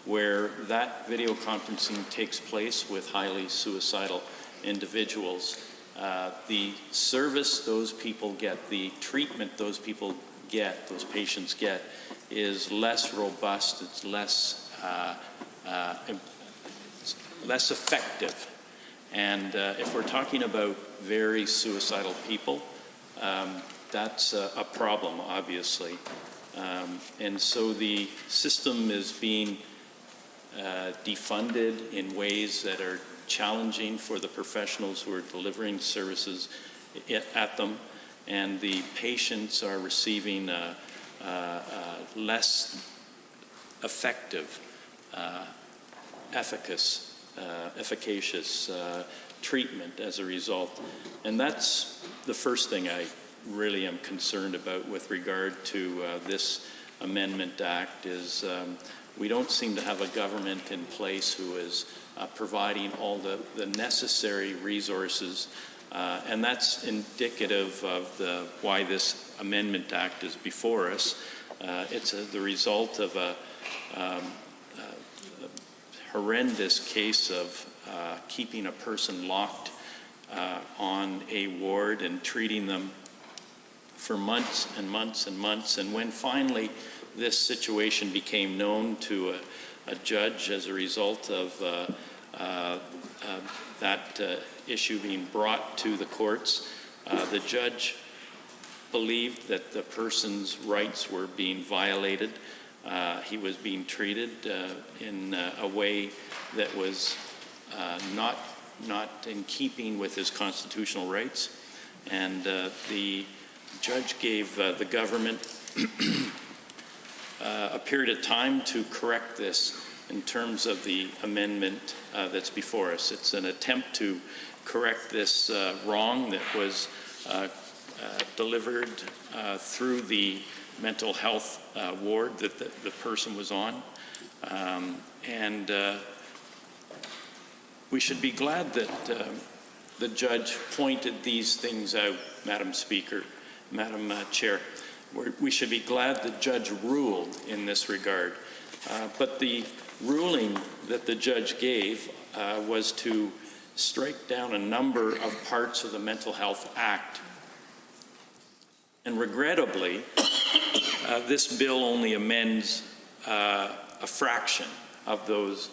where that video conferencing takes place with highly suicidal individuals, the service those people get, the treatment those people get, those patients get, is less robust, it's less effective. And if we're talking about very suicidal people, that's a problem, obviously. And so the system is being defunded in ways that are challenging for the professionals who are delivering services at them, and the patients are receiving less effective, efficacious treatment as a result. And that's the first thing I really am concerned about with regard to this Amendment Act is we don't seem to have a government in place who is providing all the necessary resources, and that's indicative of why this Amendment Act is before us. It's the result of a horrendous case of keeping a person locked on a ward and treating them for months and months and months. And when finally this situation became known to a judge as a result of that issue being brought to the courts, the judge believed that the person's rights were being violated. He was being treated in a way that was not in keeping with his constitutional rights. And the judge gave the government a period of time to correct this in terms of the amendment that's before us. It's an attempt to correct this wrong that was delivered through the mental health ward that the person was on. And we should be glad that the judge pointed these things out, Madam Speaker, Madam Chair. We should be glad the judge ruled in this regard. But the ruling that the judge gave was to strike down a number of parts of the Mental Health Act. And regrettably, this bill only amends a fraction of those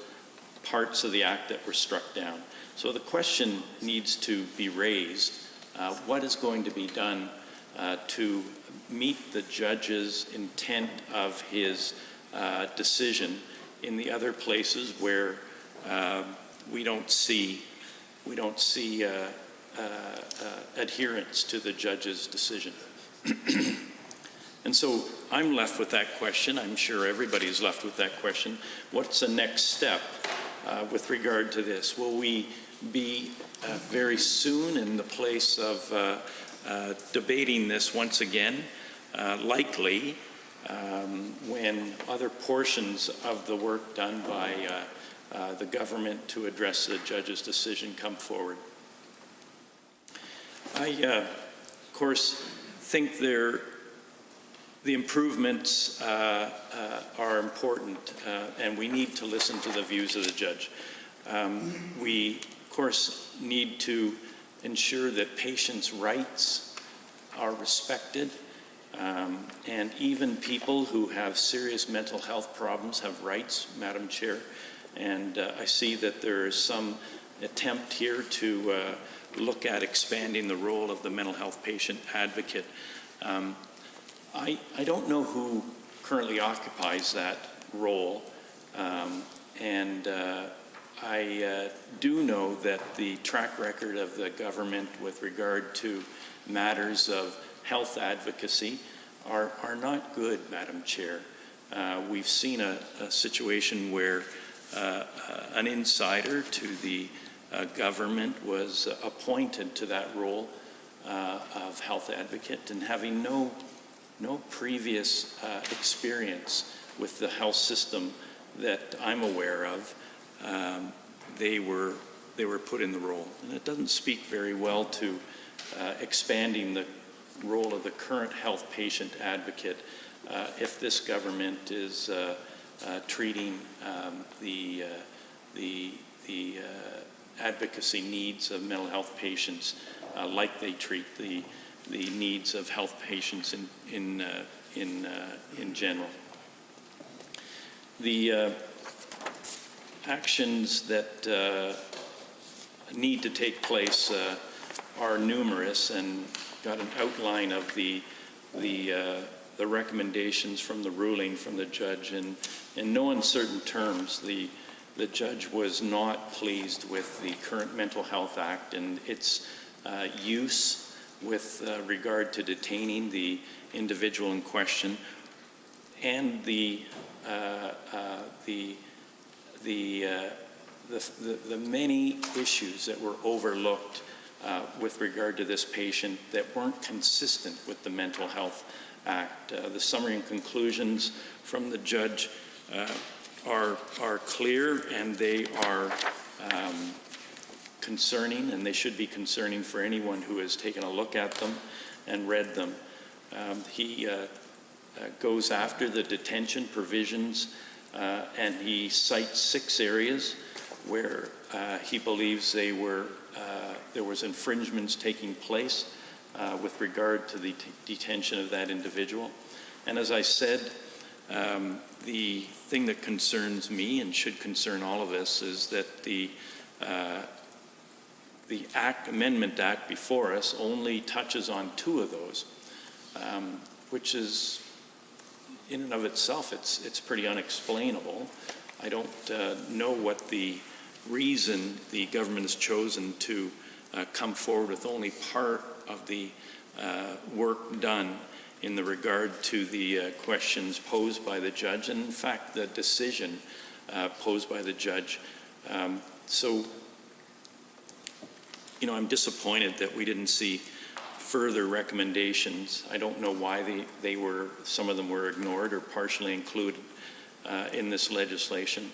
parts of the Act that were struck down. So the question needs to be raised. What is going to be done to meet the judge's intent of his decision in the other places where we don't see adherence to the judge's decision? And so I'm left with that question. I'm sure everybody's left with that question. What's the next step with regard to this? Will we be very soon in the place of debating this once again? Likely when other portions of the work done by the government to address the judge's decision come forward. I, of course, think the improvements are important, and we need to listen to the views of the judge. We, of course, need to ensure that patients' rights are respected, and even people who have serious mental health problems have rights, Madam Chair. And I see that there is some attempt here to look at expanding the role of the mental health patient advocate. I don't know who currently occupies that role, and I do know that the track record of the government with regard to matters of health advocacy are not good, Madam Chair. We've seen a situation where an insider to the government was appointed to that role of health advocate, and having no previous experience with the health system that I'm aware of, they were put in the role. And it doesn't speak very well to expanding the role of the current health patient advocate if this government is treating the advocacy needs of mental health patients like they treat the needs of health patients in general. The actions that need to take place are numerous, and got an outline of the recommendations from the ruling from the judge. And in no uncertain terms, the judge was not pleased with the current Mental Health Act and its use with regard to detaining the individual in question, and the many issues that were overlooked with regard to this patient that weren't consistent with the Mental Health Act. The summary and conclusions from the judge are clear, and they are concerning, and they should be concerning for anyone who has taken a look at them and read them. He goes after the detention provisions, and he cites 6 areas where he believes there was infringements taking place with regard to the detention of that individual. And as I said, the thing that concerns me and should concern all of us is that the Amendment Act before us only touches on 2 of those, which is, in and of itself, it's pretty unexplainable. I don't know what the reason the government has chosen to come forward with only part of the work done in the regard to the questions posed by the judge, and in fact the decision posed by the judge. So, I'm disappointed that we didn't see further recommendations. I don't know why some of them were ignored or partially included in this legislation.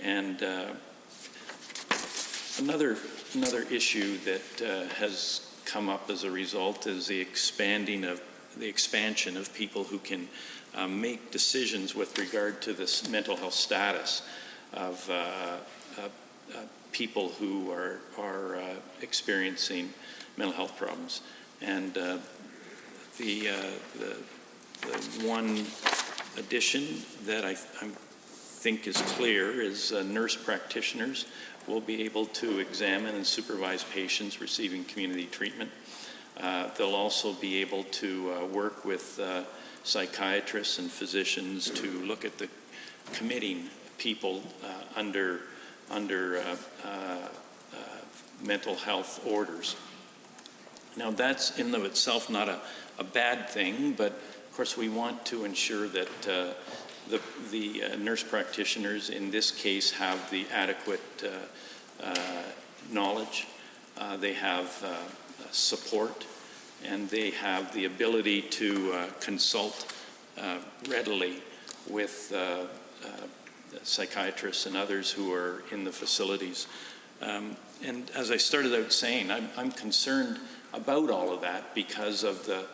And another issue that has come up as a result is the expansion of people who can make decisions with regard to this mental health status of people who are experiencing mental health problems. And the one addition that I think is clear is nurse practitioners will be able to examine and supervise patients receiving community treatment. They'll also be able to work with psychiatrists and physicians to look at the committing people under mental health orders. Now, that's in and of itself not a bad thing, but of course we want to ensure that the nurse practitioners in this case have the adequate knowledge, they have support, and they have the ability to consult readily with psychiatrists and others who are in the facilities. And as I started out saying, I'm concerned about all of that because of the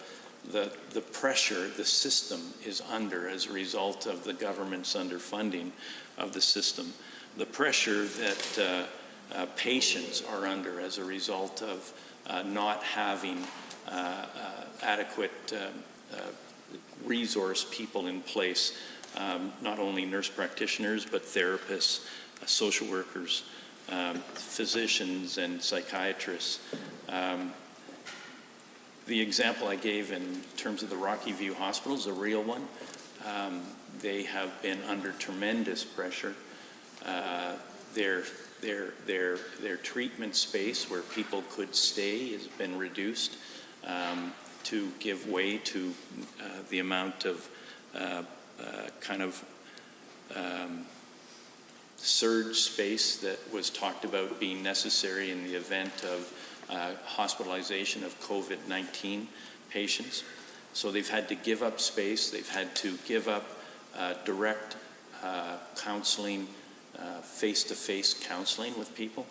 pressure the system is under as a result of the government's underfunding of the system. the pressure that patients are under as a result of not having adequate resource people in place, not only nurse practitioners, but therapists, social workers, physicians, and psychiatrists. The example I gave in terms of the Rocky View Hospital is a real one. They have been under tremendous pressure. Their treatment space where people could stay has been reduced to give way to the amount of surge space that was talked about being necessary in the event of hospitalization of COVID-19 patients. So they've had to give up space, they've had to give up direct counseling, face-to-face counseling with people,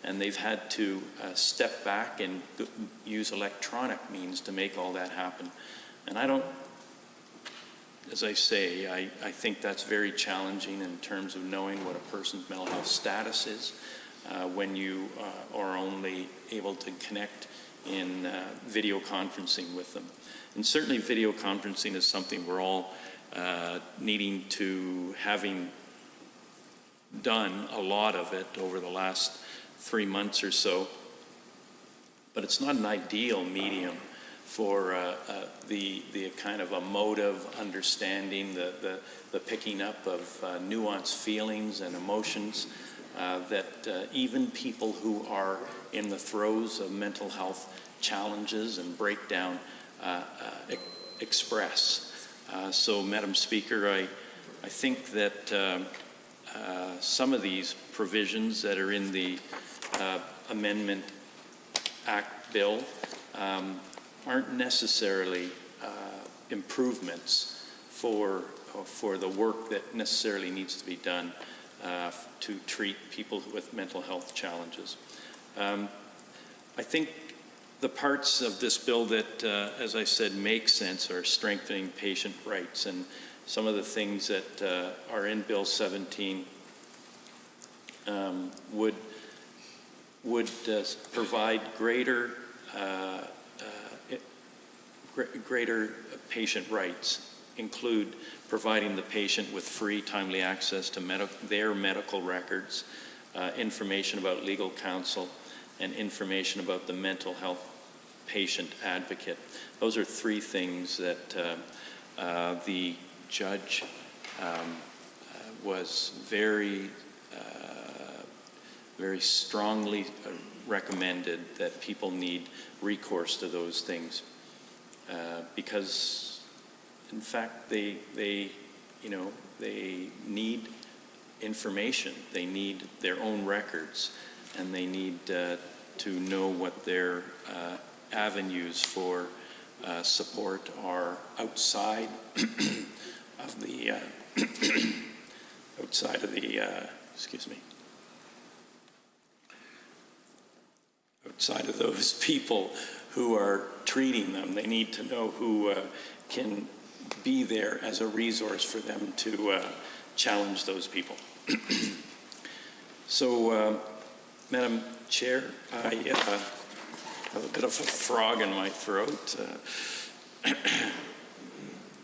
and they've had to step back and use electronic means to make all that happen. And I don't, as I say, I think that's very challenging in terms of knowing what a person's mental health status is when you are only able to connect in video conferencing with them. And certainly video conferencing is something we're all needing to, having done a lot of it over the last 3 months or so, but it's not an ideal medium for the kind of emotive understanding, the picking up of nuanced feelings and emotions that even people who are in the throes of mental health challenges and breakdown express. So, Madam Speaker, I think that some of these provisions that are in the Amendment Act bill aren't necessarily improvements for the work that necessarily needs to be done to treat people with mental health challenges. I think the parts of this bill that, as I said, make sense are strengthening patient rights, and some of the things that are in Bill 17 would provide greater patient rights, include providing the patient with free, timely access to their medical records, information about legal counsel, and information about the mental health patient advocate. Those are three things that the judge was very strongly recommended that people need recourse to those things because, in fact, they need information. They need their own records, and they need to know what their avenues for support are outside of the outside of those people who are treating them. They need to know who can be there as a resource for them to challenge those people. So, Madam Chair, I have a bit of a frog in my throat,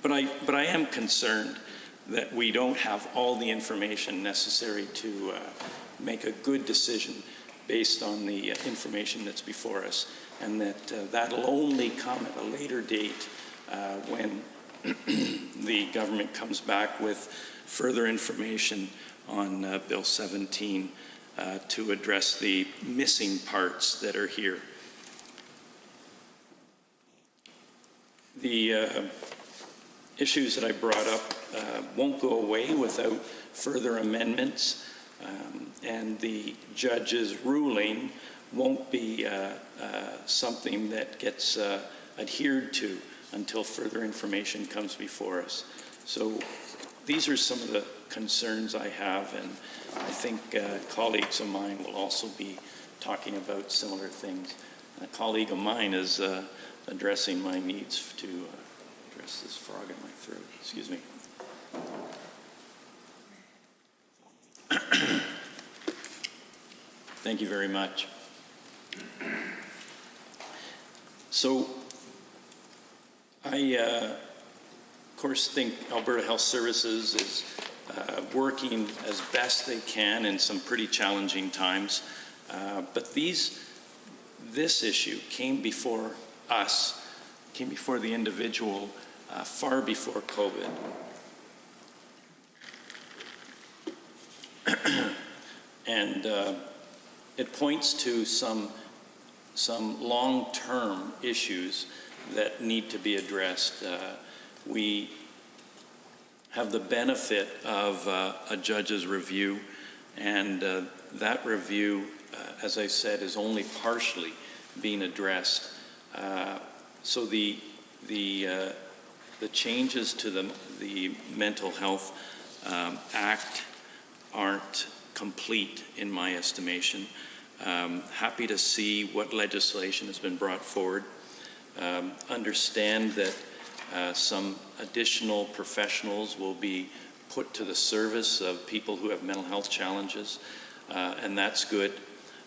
but I am concerned that we don't have all the information necessary to make a good decision based on the information that's before us, and that that'll only come at a later date when the government comes back with further information on Bill 17 to address the missing parts that are here. The issues that I brought up won't go away without further amendments, and the judge's ruling won't be something that gets adhered to until further information comes before us. So these are some of the concerns I have, and I think colleagues of mine will also be talking about similar things. A colleague of mine is addressing my needs to address this frog in my throat. Excuse me. Thank you very much. So I, of course, think Alberta Health Services is working as best they can in some pretty challenging times. But this issue came before us, came before the individual far before COVID. And it points to some long-term issues that need to be addressed. We have the benefit of a judge's review, and that review, as I said, is only partially being addressed. So the changes to the Mental Health Act aren't complete in my estimation. Happy to see what legislation has been brought forward. Understand that some additional professionals will be put to the service of people who have mental health challenges, and that's good.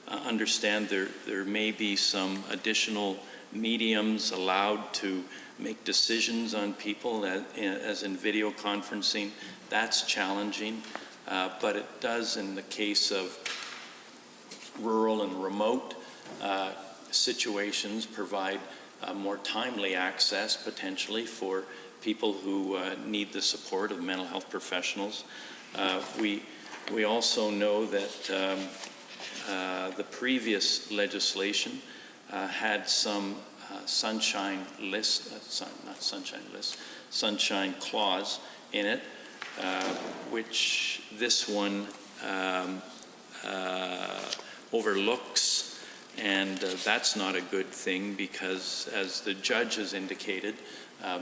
Understand there may be some additional mediums allowed to make decisions on people as in video conferencing. That's challenging, but it does, in the case of rural and remote situations, provide more timely access potentially for people who need the support of mental health professionals. We also know that the previous legislation had some sunshine clause in it, which this one overlooks, and that's not a good thing because, as the judge has indicated, a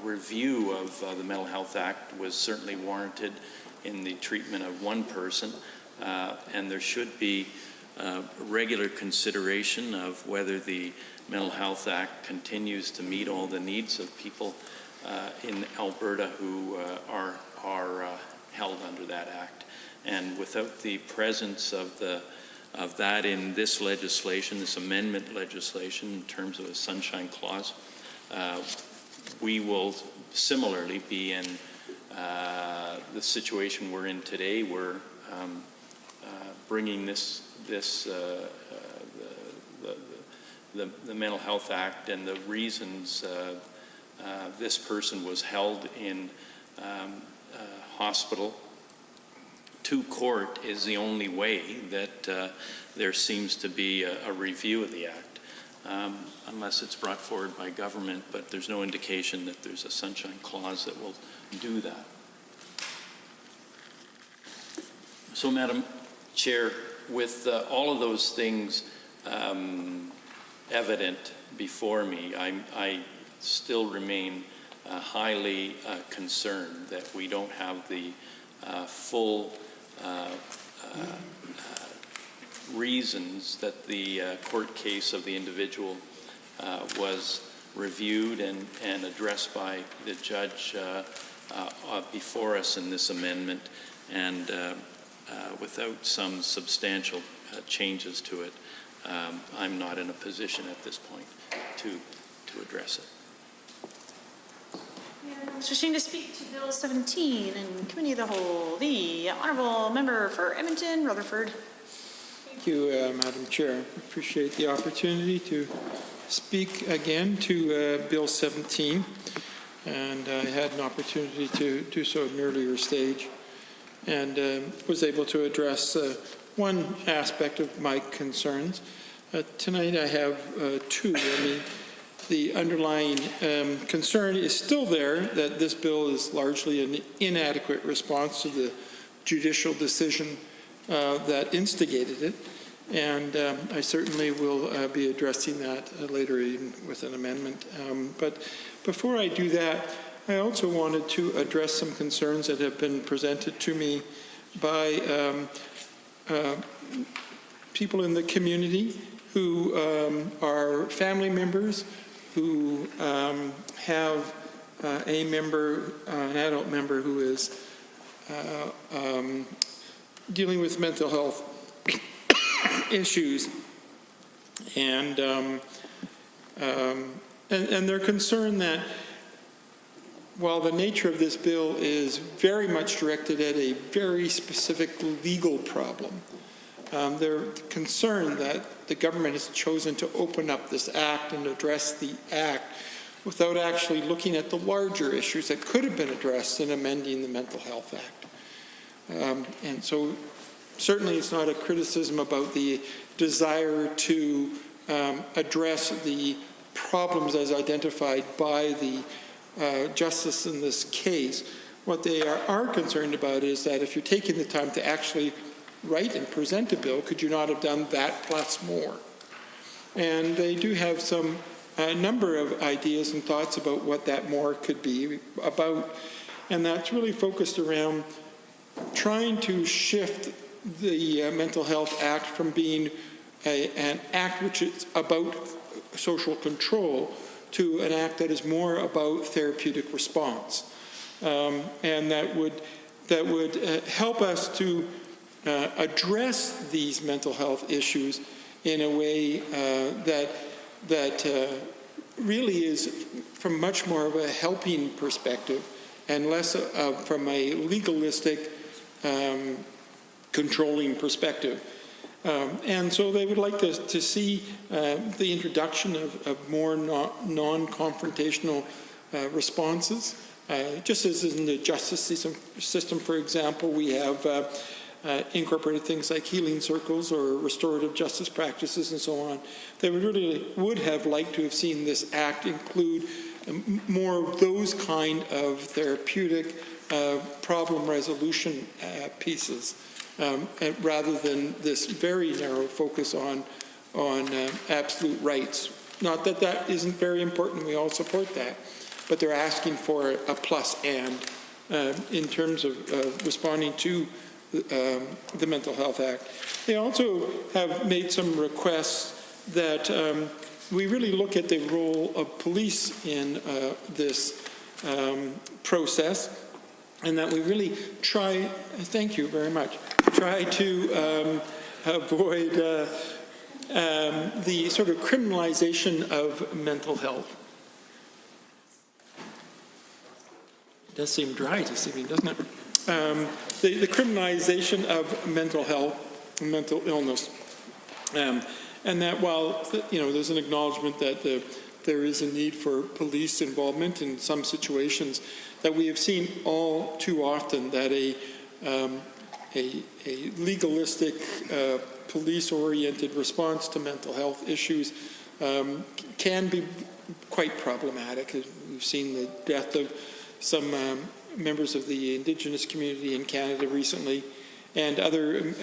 review of the Mental Health Act was certainly warranted in the treatment of one person, and there should be regular consideration of whether the Mental Health Act continues to meet all the needs of people in Alberta who are held under that act. And without the presence of that in this legislation, this amendment legislation, in terms of a sunshine clause, we will similarly be in the situation we're in today, where bringing the Mental Health Act and the reasons this person was held in hospital to court is the only way that there seems to be a review of the Act, unless it's brought forward by government, but there's no indication that there's a sunshine clause that will do that. So, Madam Chair, with all of those things evident before me, I still remain highly concerned that we don't have the full reasons that the court case of the individual was reviewed and addressed by the judge before us in this amendment, and without some substantial changes to it, I'm not in a position at this point to address it. Wishing to speak to Bill 17 in Committee of the Whole, the Honourable Member for Edmonton, Rutherford. Thank you, Madam Chair. I appreciate the opportunity to speak again to Bill 17, and I had an opportunity to do so at an earlier stage, and was able to address one aspect of my concerns. Tonight I have two. The underlying concern is still there, that this bill is largely an inadequate response to the judicial decision that instigated it, and I certainly will be addressing that later with an amendment. But before I do that, I also wanted to address some concerns that have been presented to me by people in the community who are family members who have a member, an adult member who is dealing with mental health issues. And they're concerned that while the nature of this bill is very much directed at a very specific legal problem, they're concerned that the government has chosen to open up this act and address the act without actually looking at the larger issues that could have been addressed in amending the Mental Health Act. And so certainly it's not a criticism about the desire to address the problems as identified by the justice in this case. What they are concerned about is that if you're taking the time to actually write and present a bill, could you not have done that plus more? And they do have a number of ideas and thoughts about what that more could be about, and that's really focused around trying to shift the Mental Health Act from being an act which is about social control to an act that is more about therapeutic response, and that would help us to address these mental health issues in a way that really is from much more of a helping perspective and less from a legalistic controlling perspective. And so they would like to see the introduction of more non-confrontational responses. Just as in the justice system, for example, we have incorporated things like healing circles or restorative justice practices and so on. They would have liked to have seen this act include more of those kind of therapeutic problem resolution pieces, rather than this very narrow focus on absolute rights. Not that that isn't very important, we all support that, but they're asking for a plus and in terms of responding to the Mental Health Act. They also have made some requests that we really look at the role of police in this process, and that we really try, thank you very much, try to avoid the sort of criminalization of mental health. It does seem dry this evening, doesn't it? The criminalization of mental health, mental illness, and that while there's an acknowledgement that there is a need for police involvement in some situations, that we have seen all too often that a legalistic, police-oriented response to mental health issues can be quite problematic. We've seen the death of some members of the Indigenous community in Canada recently, and other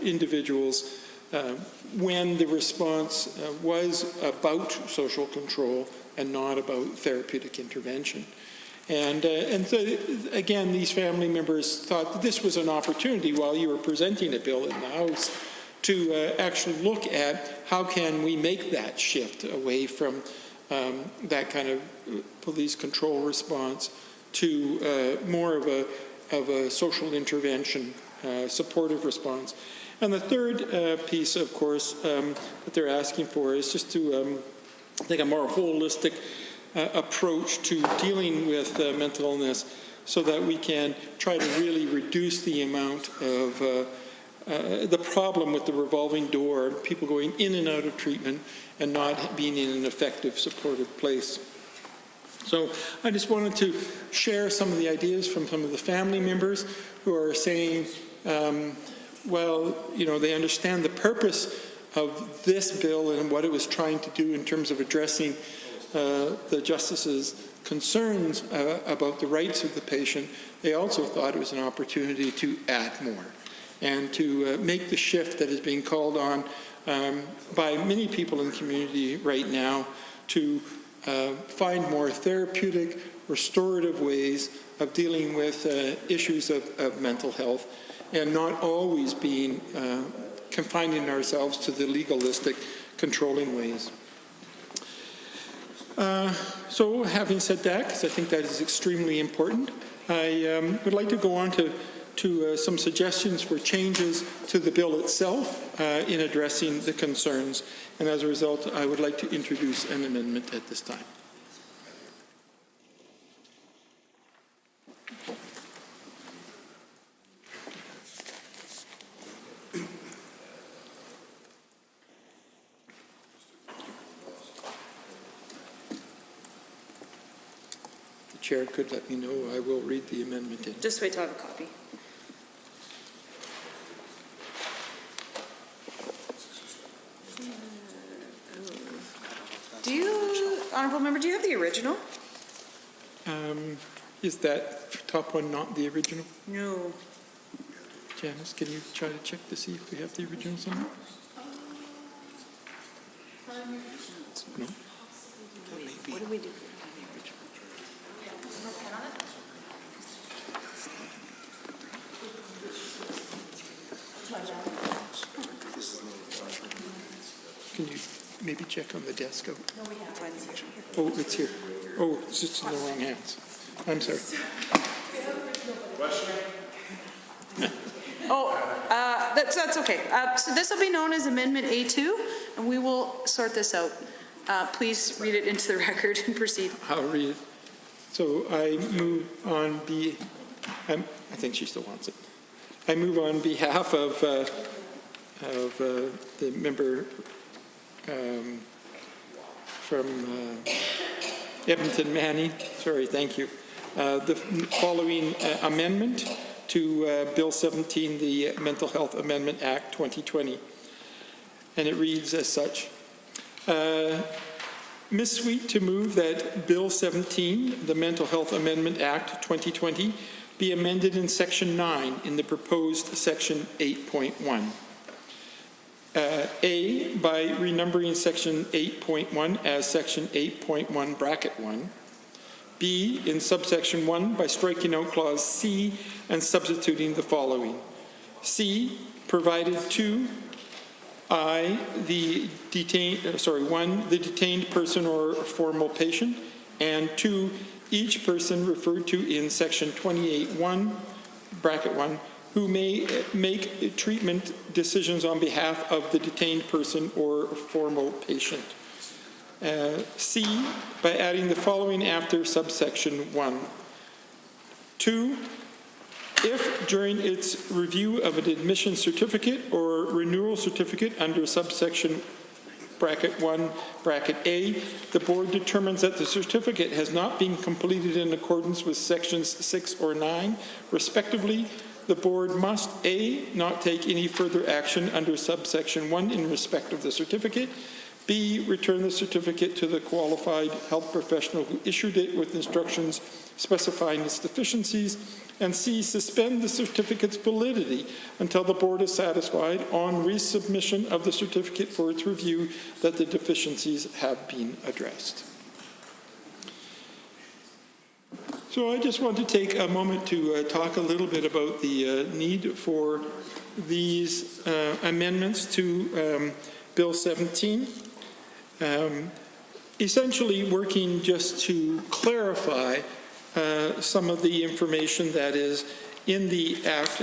individuals, when the response was about social control and not about therapeutic intervention. And so, again, these family members thought that this was an opportunity while you were presenting a bill in the House to actually look at how can we make that shift away from that kind of police control response to more of a social intervention, supportive response. And the third piece, of course, that they're asking for is just to take a more holistic approach to dealing with mental illness, so that we can try to really reduce the amount of the problem with the revolving door, people going in and out of treatment and not being in an effective supportive place. So I just wanted to share some of the ideas from some of the family members who are saying, well, they understand the purpose of this bill and what it was trying to do in terms of addressing the justice's concerns about the rights of the patient. They also thought it was an opportunity to add more and to make the shift that is being called on by many people in the community right now to find more therapeutic, restorative ways of dealing with issues of mental health, and not always being confining ourselves to the legalistic, controlling ways. So having said that, because I think that is extremely important, I would like to go on to to some suggestions for changes to the bill itself in addressing the concerns. And as a result, I would like to introduce an amendment at this time. The chair could let me know. I will read the amendment in. Just wait till I have a copy. Honourable Member, do you have the original? Is that top one not the original? No. Janice, can you try to check to see if we have the original somewhere? No? What do we do? Can you maybe check on the desk out? No, we have it. Oh, it's here. Oh, it's just in the wrong hands. I'm sorry. That's okay. So this will be known as Amendment A2, and we will sort this out. Please read it into the record and proceed. I'll read it. So I move on I think she still wants it. I move on behalf of the member from Edmonton Manning. Sorry, thank you. The following amendment to Bill 17, the Mental Health Amendment Act 2020. And it reads as such. Ms. Sweet to move that Bill 17, the Mental Health Amendment Act 2020, be amended in Section 9 in the proposed Section 8.1. A, by renumbering Section 8.1 as Section 8.1 bracket 1. B, in subsection 1 by striking out clause C and substituting the following. C, provided to I, the detained person or formal patient, and 2, each person referred to in section 28.1, bracket 1, who may make treatment decisions on behalf of the detained person or formal patient. C, by adding the following after subsection 1. 2, if during its review of an admission certificate or renewal certificate under subsection bracket 1, bracket A, the board determines that the certificate has not been completed in accordance with sections 6 or 9, respectively, the board must A, not take any further action under subsection 1 in respect of the certificate, B, return the certificate to the qualified health professional who issued it with instructions specifying its deficiencies, and C, suspend the certificate's validity until the board is satisfied on resubmission of the certificate for its review that the deficiencies have been addressed. So I just want to take a moment to talk a little bit about the need for these amendments to Bill 17. Essentially working just to clarify some of the information that is in the Act,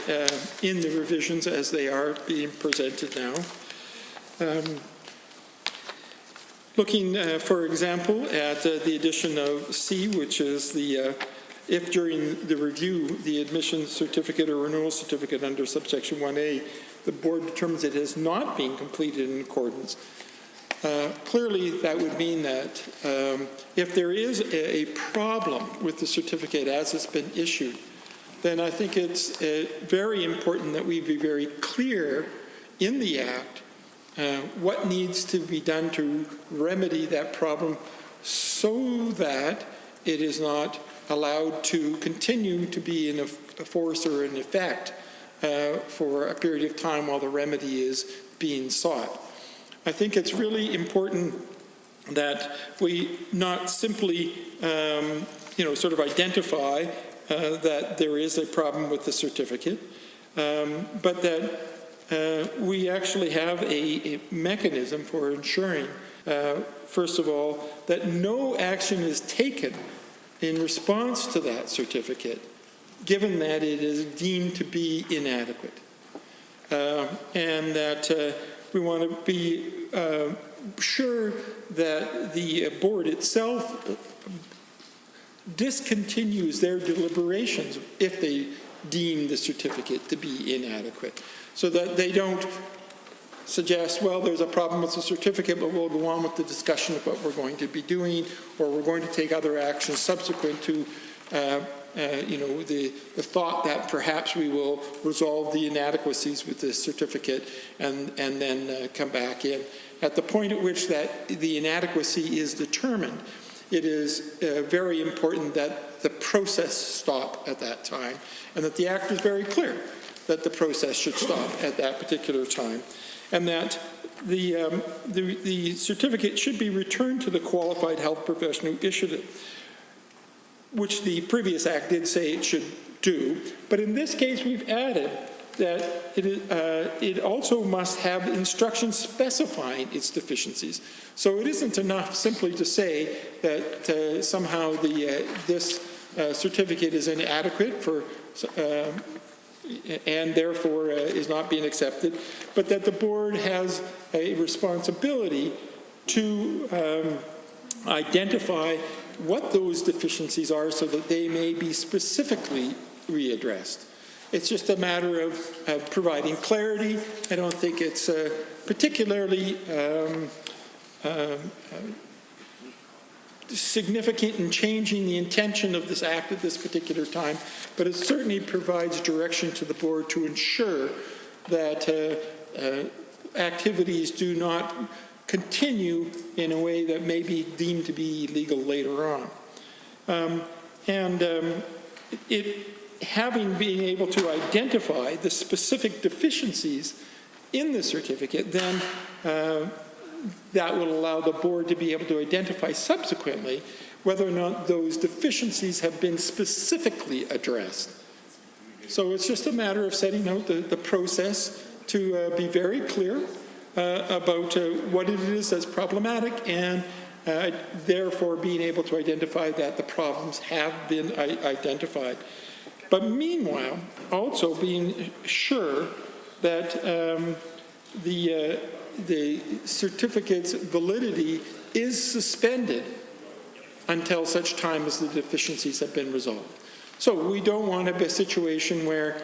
in the revisions as they are being presented now. Looking, for example, at the addition of C, which is the if during the review, the admission certificate or renewal certificate under subsection 1A, the board determines it has not been completed in accordance. Clearly, that would mean that if there is a problem with the certificate as it's been issued, then I think it's very important that we be very clear in the Act what needs to be done to remedy that problem so that it is not allowed to continue to be in a force or in effect for a period of time while the remedy is being sought. I think it's really important that we not simply, sort of identify that there is a problem with the certificate, but that we actually have a mechanism for ensuring, first of all, that no action is taken in response to that certificate given that it is deemed to be inadequate. And that we want to be sure that the board itself discontinues their deliberations if they deem the certificate to be inadequate, so that they don't suggest, well, there's a problem with the certificate, but we'll go on with the discussion of what we're going to be doing, or we're going to take other actions subsequent to the thought that perhaps we will resolve the inadequacies with this certificate and then come back in. At the point at which that the inadequacy is determined, it is very important that the process stop at that time, and that the Act is very clear that the process should stop at that particular time, and that the certificate should be returned to the qualified health professional who issued it, which the previous Act did say it should do. But in this case, we've added that it also must have instructions specifying its deficiencies. So it isn't enough simply to say that somehow this certificate is inadequate and therefore is not being accepted, but that the board has a responsibility to identify what those deficiencies are so that they may be specifically readdressed. It's just a matter of providing clarity. I don't think it's particularly significant in changing the intention of this Act at this particular time, but it certainly provides direction to the board to ensure that activities do not continue in a way that may be deemed to be illegal later on. Having been able to identify the specific deficiencies in the certificate, then that will allow the board to be able to identify subsequently whether or not those deficiencies have been specifically addressed. So it's just a matter of setting out the process to be very clear about what it is that's problematic, and therefore being able to identify that the problems have been identified. But meanwhile, also being sure that the certificate's validity is suspended until such time as the deficiencies have been resolved. So we don't want to have a situation where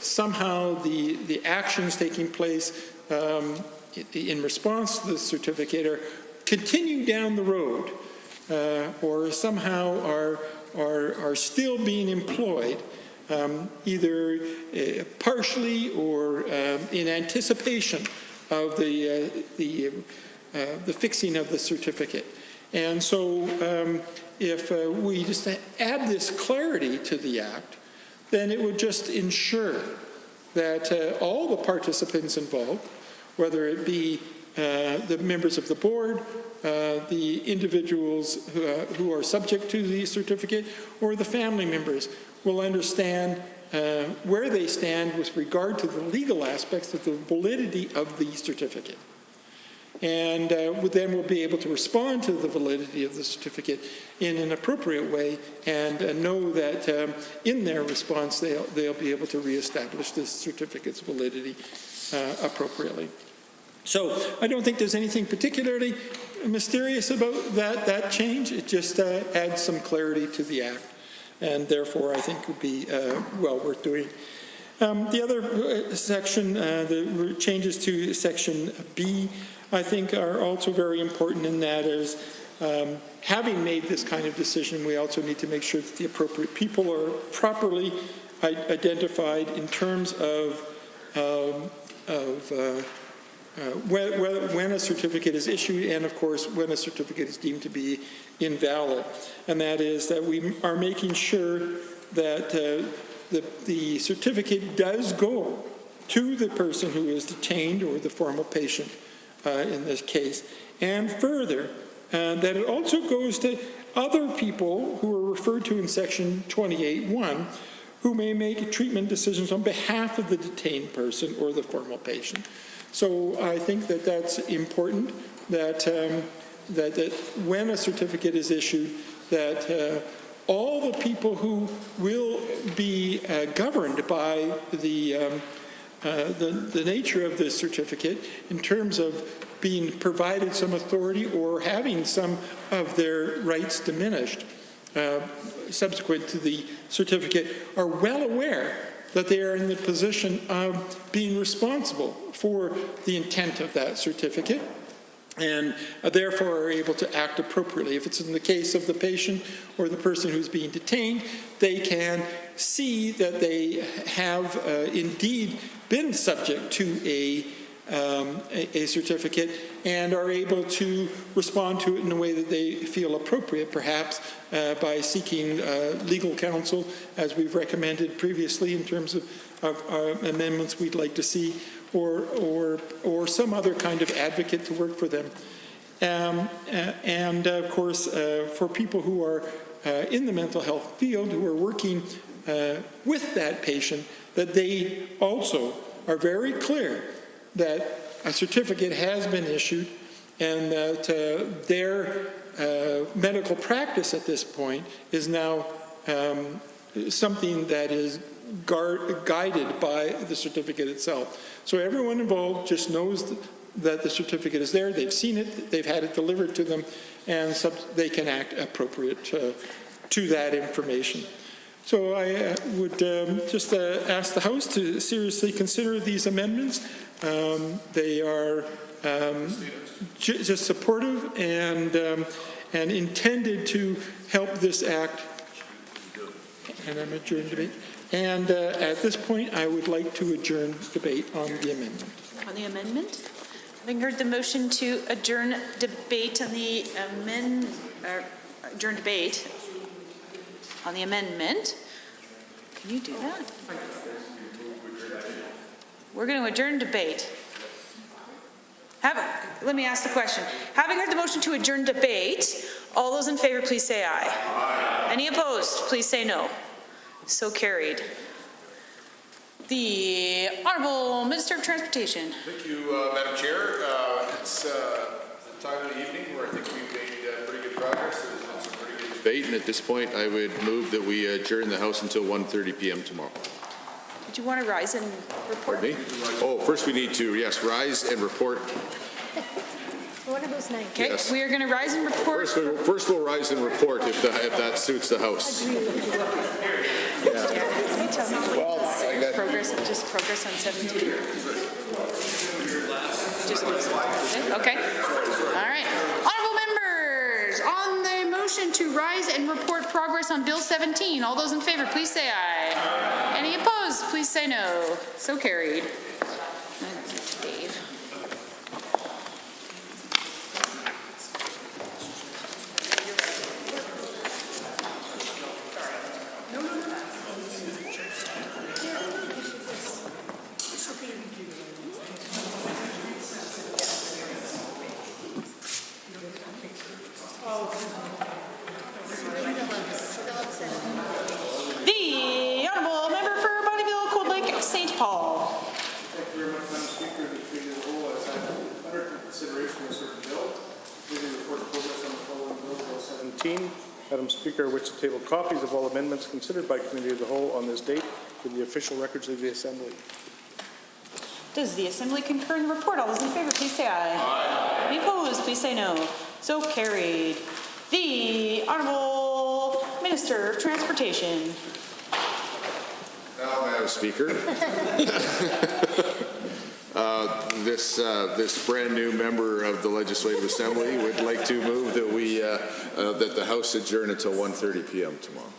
somehow the actions taking place in response to the certificate are continuing down the road, or somehow are still being employed, either partially or in anticipation of the fixing of the certificate. And so if we just add this clarity to the Act, then it would just ensure that all the participants involved, whether it be the members of the board, the individuals who are subject to the certificate, or the family members, will understand where they stand with regard to the legal aspects of the validity of the certificate. And then we'll be able to respond to the validity of the certificate in an appropriate way, and know that in their response they'll be able to reestablish the certificate's validity appropriately. So I don't think there's anything particularly mysterious about that change. It just adds some clarity to the Act, and therefore I think would be well worth doing. The other section, the changes to Section B, I think are also very important, in that is having made this kind of decision, we also need to make sure that the appropriate people are properly identified in terms of when a certificate is issued, and of course when a certificate is deemed to be invalid. And that is that we are making sure that the certificate does go to the person who is detained, or the formal patient in this case, and further, that it also goes to other people who are referred to in Section 28(1), who may make treatment decisions on behalf of the detained person or the formal patient. So I think that that's important, that when a certificate is issued, that all the people who will be governed by the nature of this certificate in terms of being provided some authority or having some of their rights diminished subsequent to the certificate are well aware that they are in the position of being responsible for the intent of that certificate, and therefore are able to act appropriately. If it's in the case of the patient or the person who's being detained, they can see that they have indeed been subject to a certificate and are able to respond to it in a way that they feel appropriate, perhaps by seeking legal counsel, as we've recommended previously in terms of amendments we'd like to see, or some other kind of advocate to work for them. And of course, for people who are in the mental health field, who are working with that patient, that they also are very clear that a certificate has been issued and that their medical practice at this point is now something that is guided by the certificate itself. So everyone involved just knows that the certificate is there, they've seen it, they've had it delivered to them, and they can act appropriate to that information. So I would just ask the House to seriously consider these amendments. They are just supportive and intended to help this act. And I'm adjourned debate. And at this point, I would like to adjourn debate on the amendment. On the amendment? Having heard the motion to adjourn debate on the adjourn debate on the amendment, can you do that? We're going to adjourn debate. Let me ask the question. Having heard the motion to adjourn debate, all those in favor, please say aye. Aye. Any opposed, please say no. So carried. The Honourable Minister of Transportation. Thank you, Madam Chair. It's the time of the evening where I think we've made pretty good progress. There's been some pretty good debate, and at this point, I would move that we adjourn the House until 1:30 p.m. tomorrow. Did you want to rise and report? Pardon me? Oh, first we need to, yes, rise and report. One of those nights. Okay, Yes. we are going to rise and report. First we'll rise and report if that suits the House. Progress on 17. Okay. All right. Honourable members, on the motion to rise and report progress on Bill 17, all those in favor, please say aye. Any opposed, please say no. So carried. Dave. The Honourable Member for Bonnyville, Cold Lake, St. Paul. Thank you very much, Madam Speaker. The committee of the whole has had under consideration a certain bill. Committee report progress on the following bill, Bill 17. Madam Speaker, I wish to table copies of all amendments considered by committee of the whole on this date for the official records of the Assembly. Does the Assembly concur in the report? All those in favor, please say aye. Aye. Any opposed, please say no. So carried. The Honourable Minister of Transportation. Now, Madam Speaker, this brand new member of the Legislative Assembly would like to move that we that the House adjourn until 1:30 p.m. tomorrow.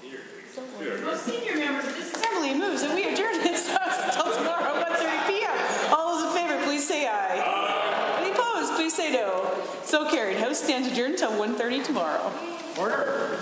Well, senior members of this Assembly moves that we adjourn this House until tomorrow, 1:30 p.m. All those in favor, please say aye. Aye. Any opposed, please say no. So carried. House stands adjourned until 1:30 tomorrow. Order.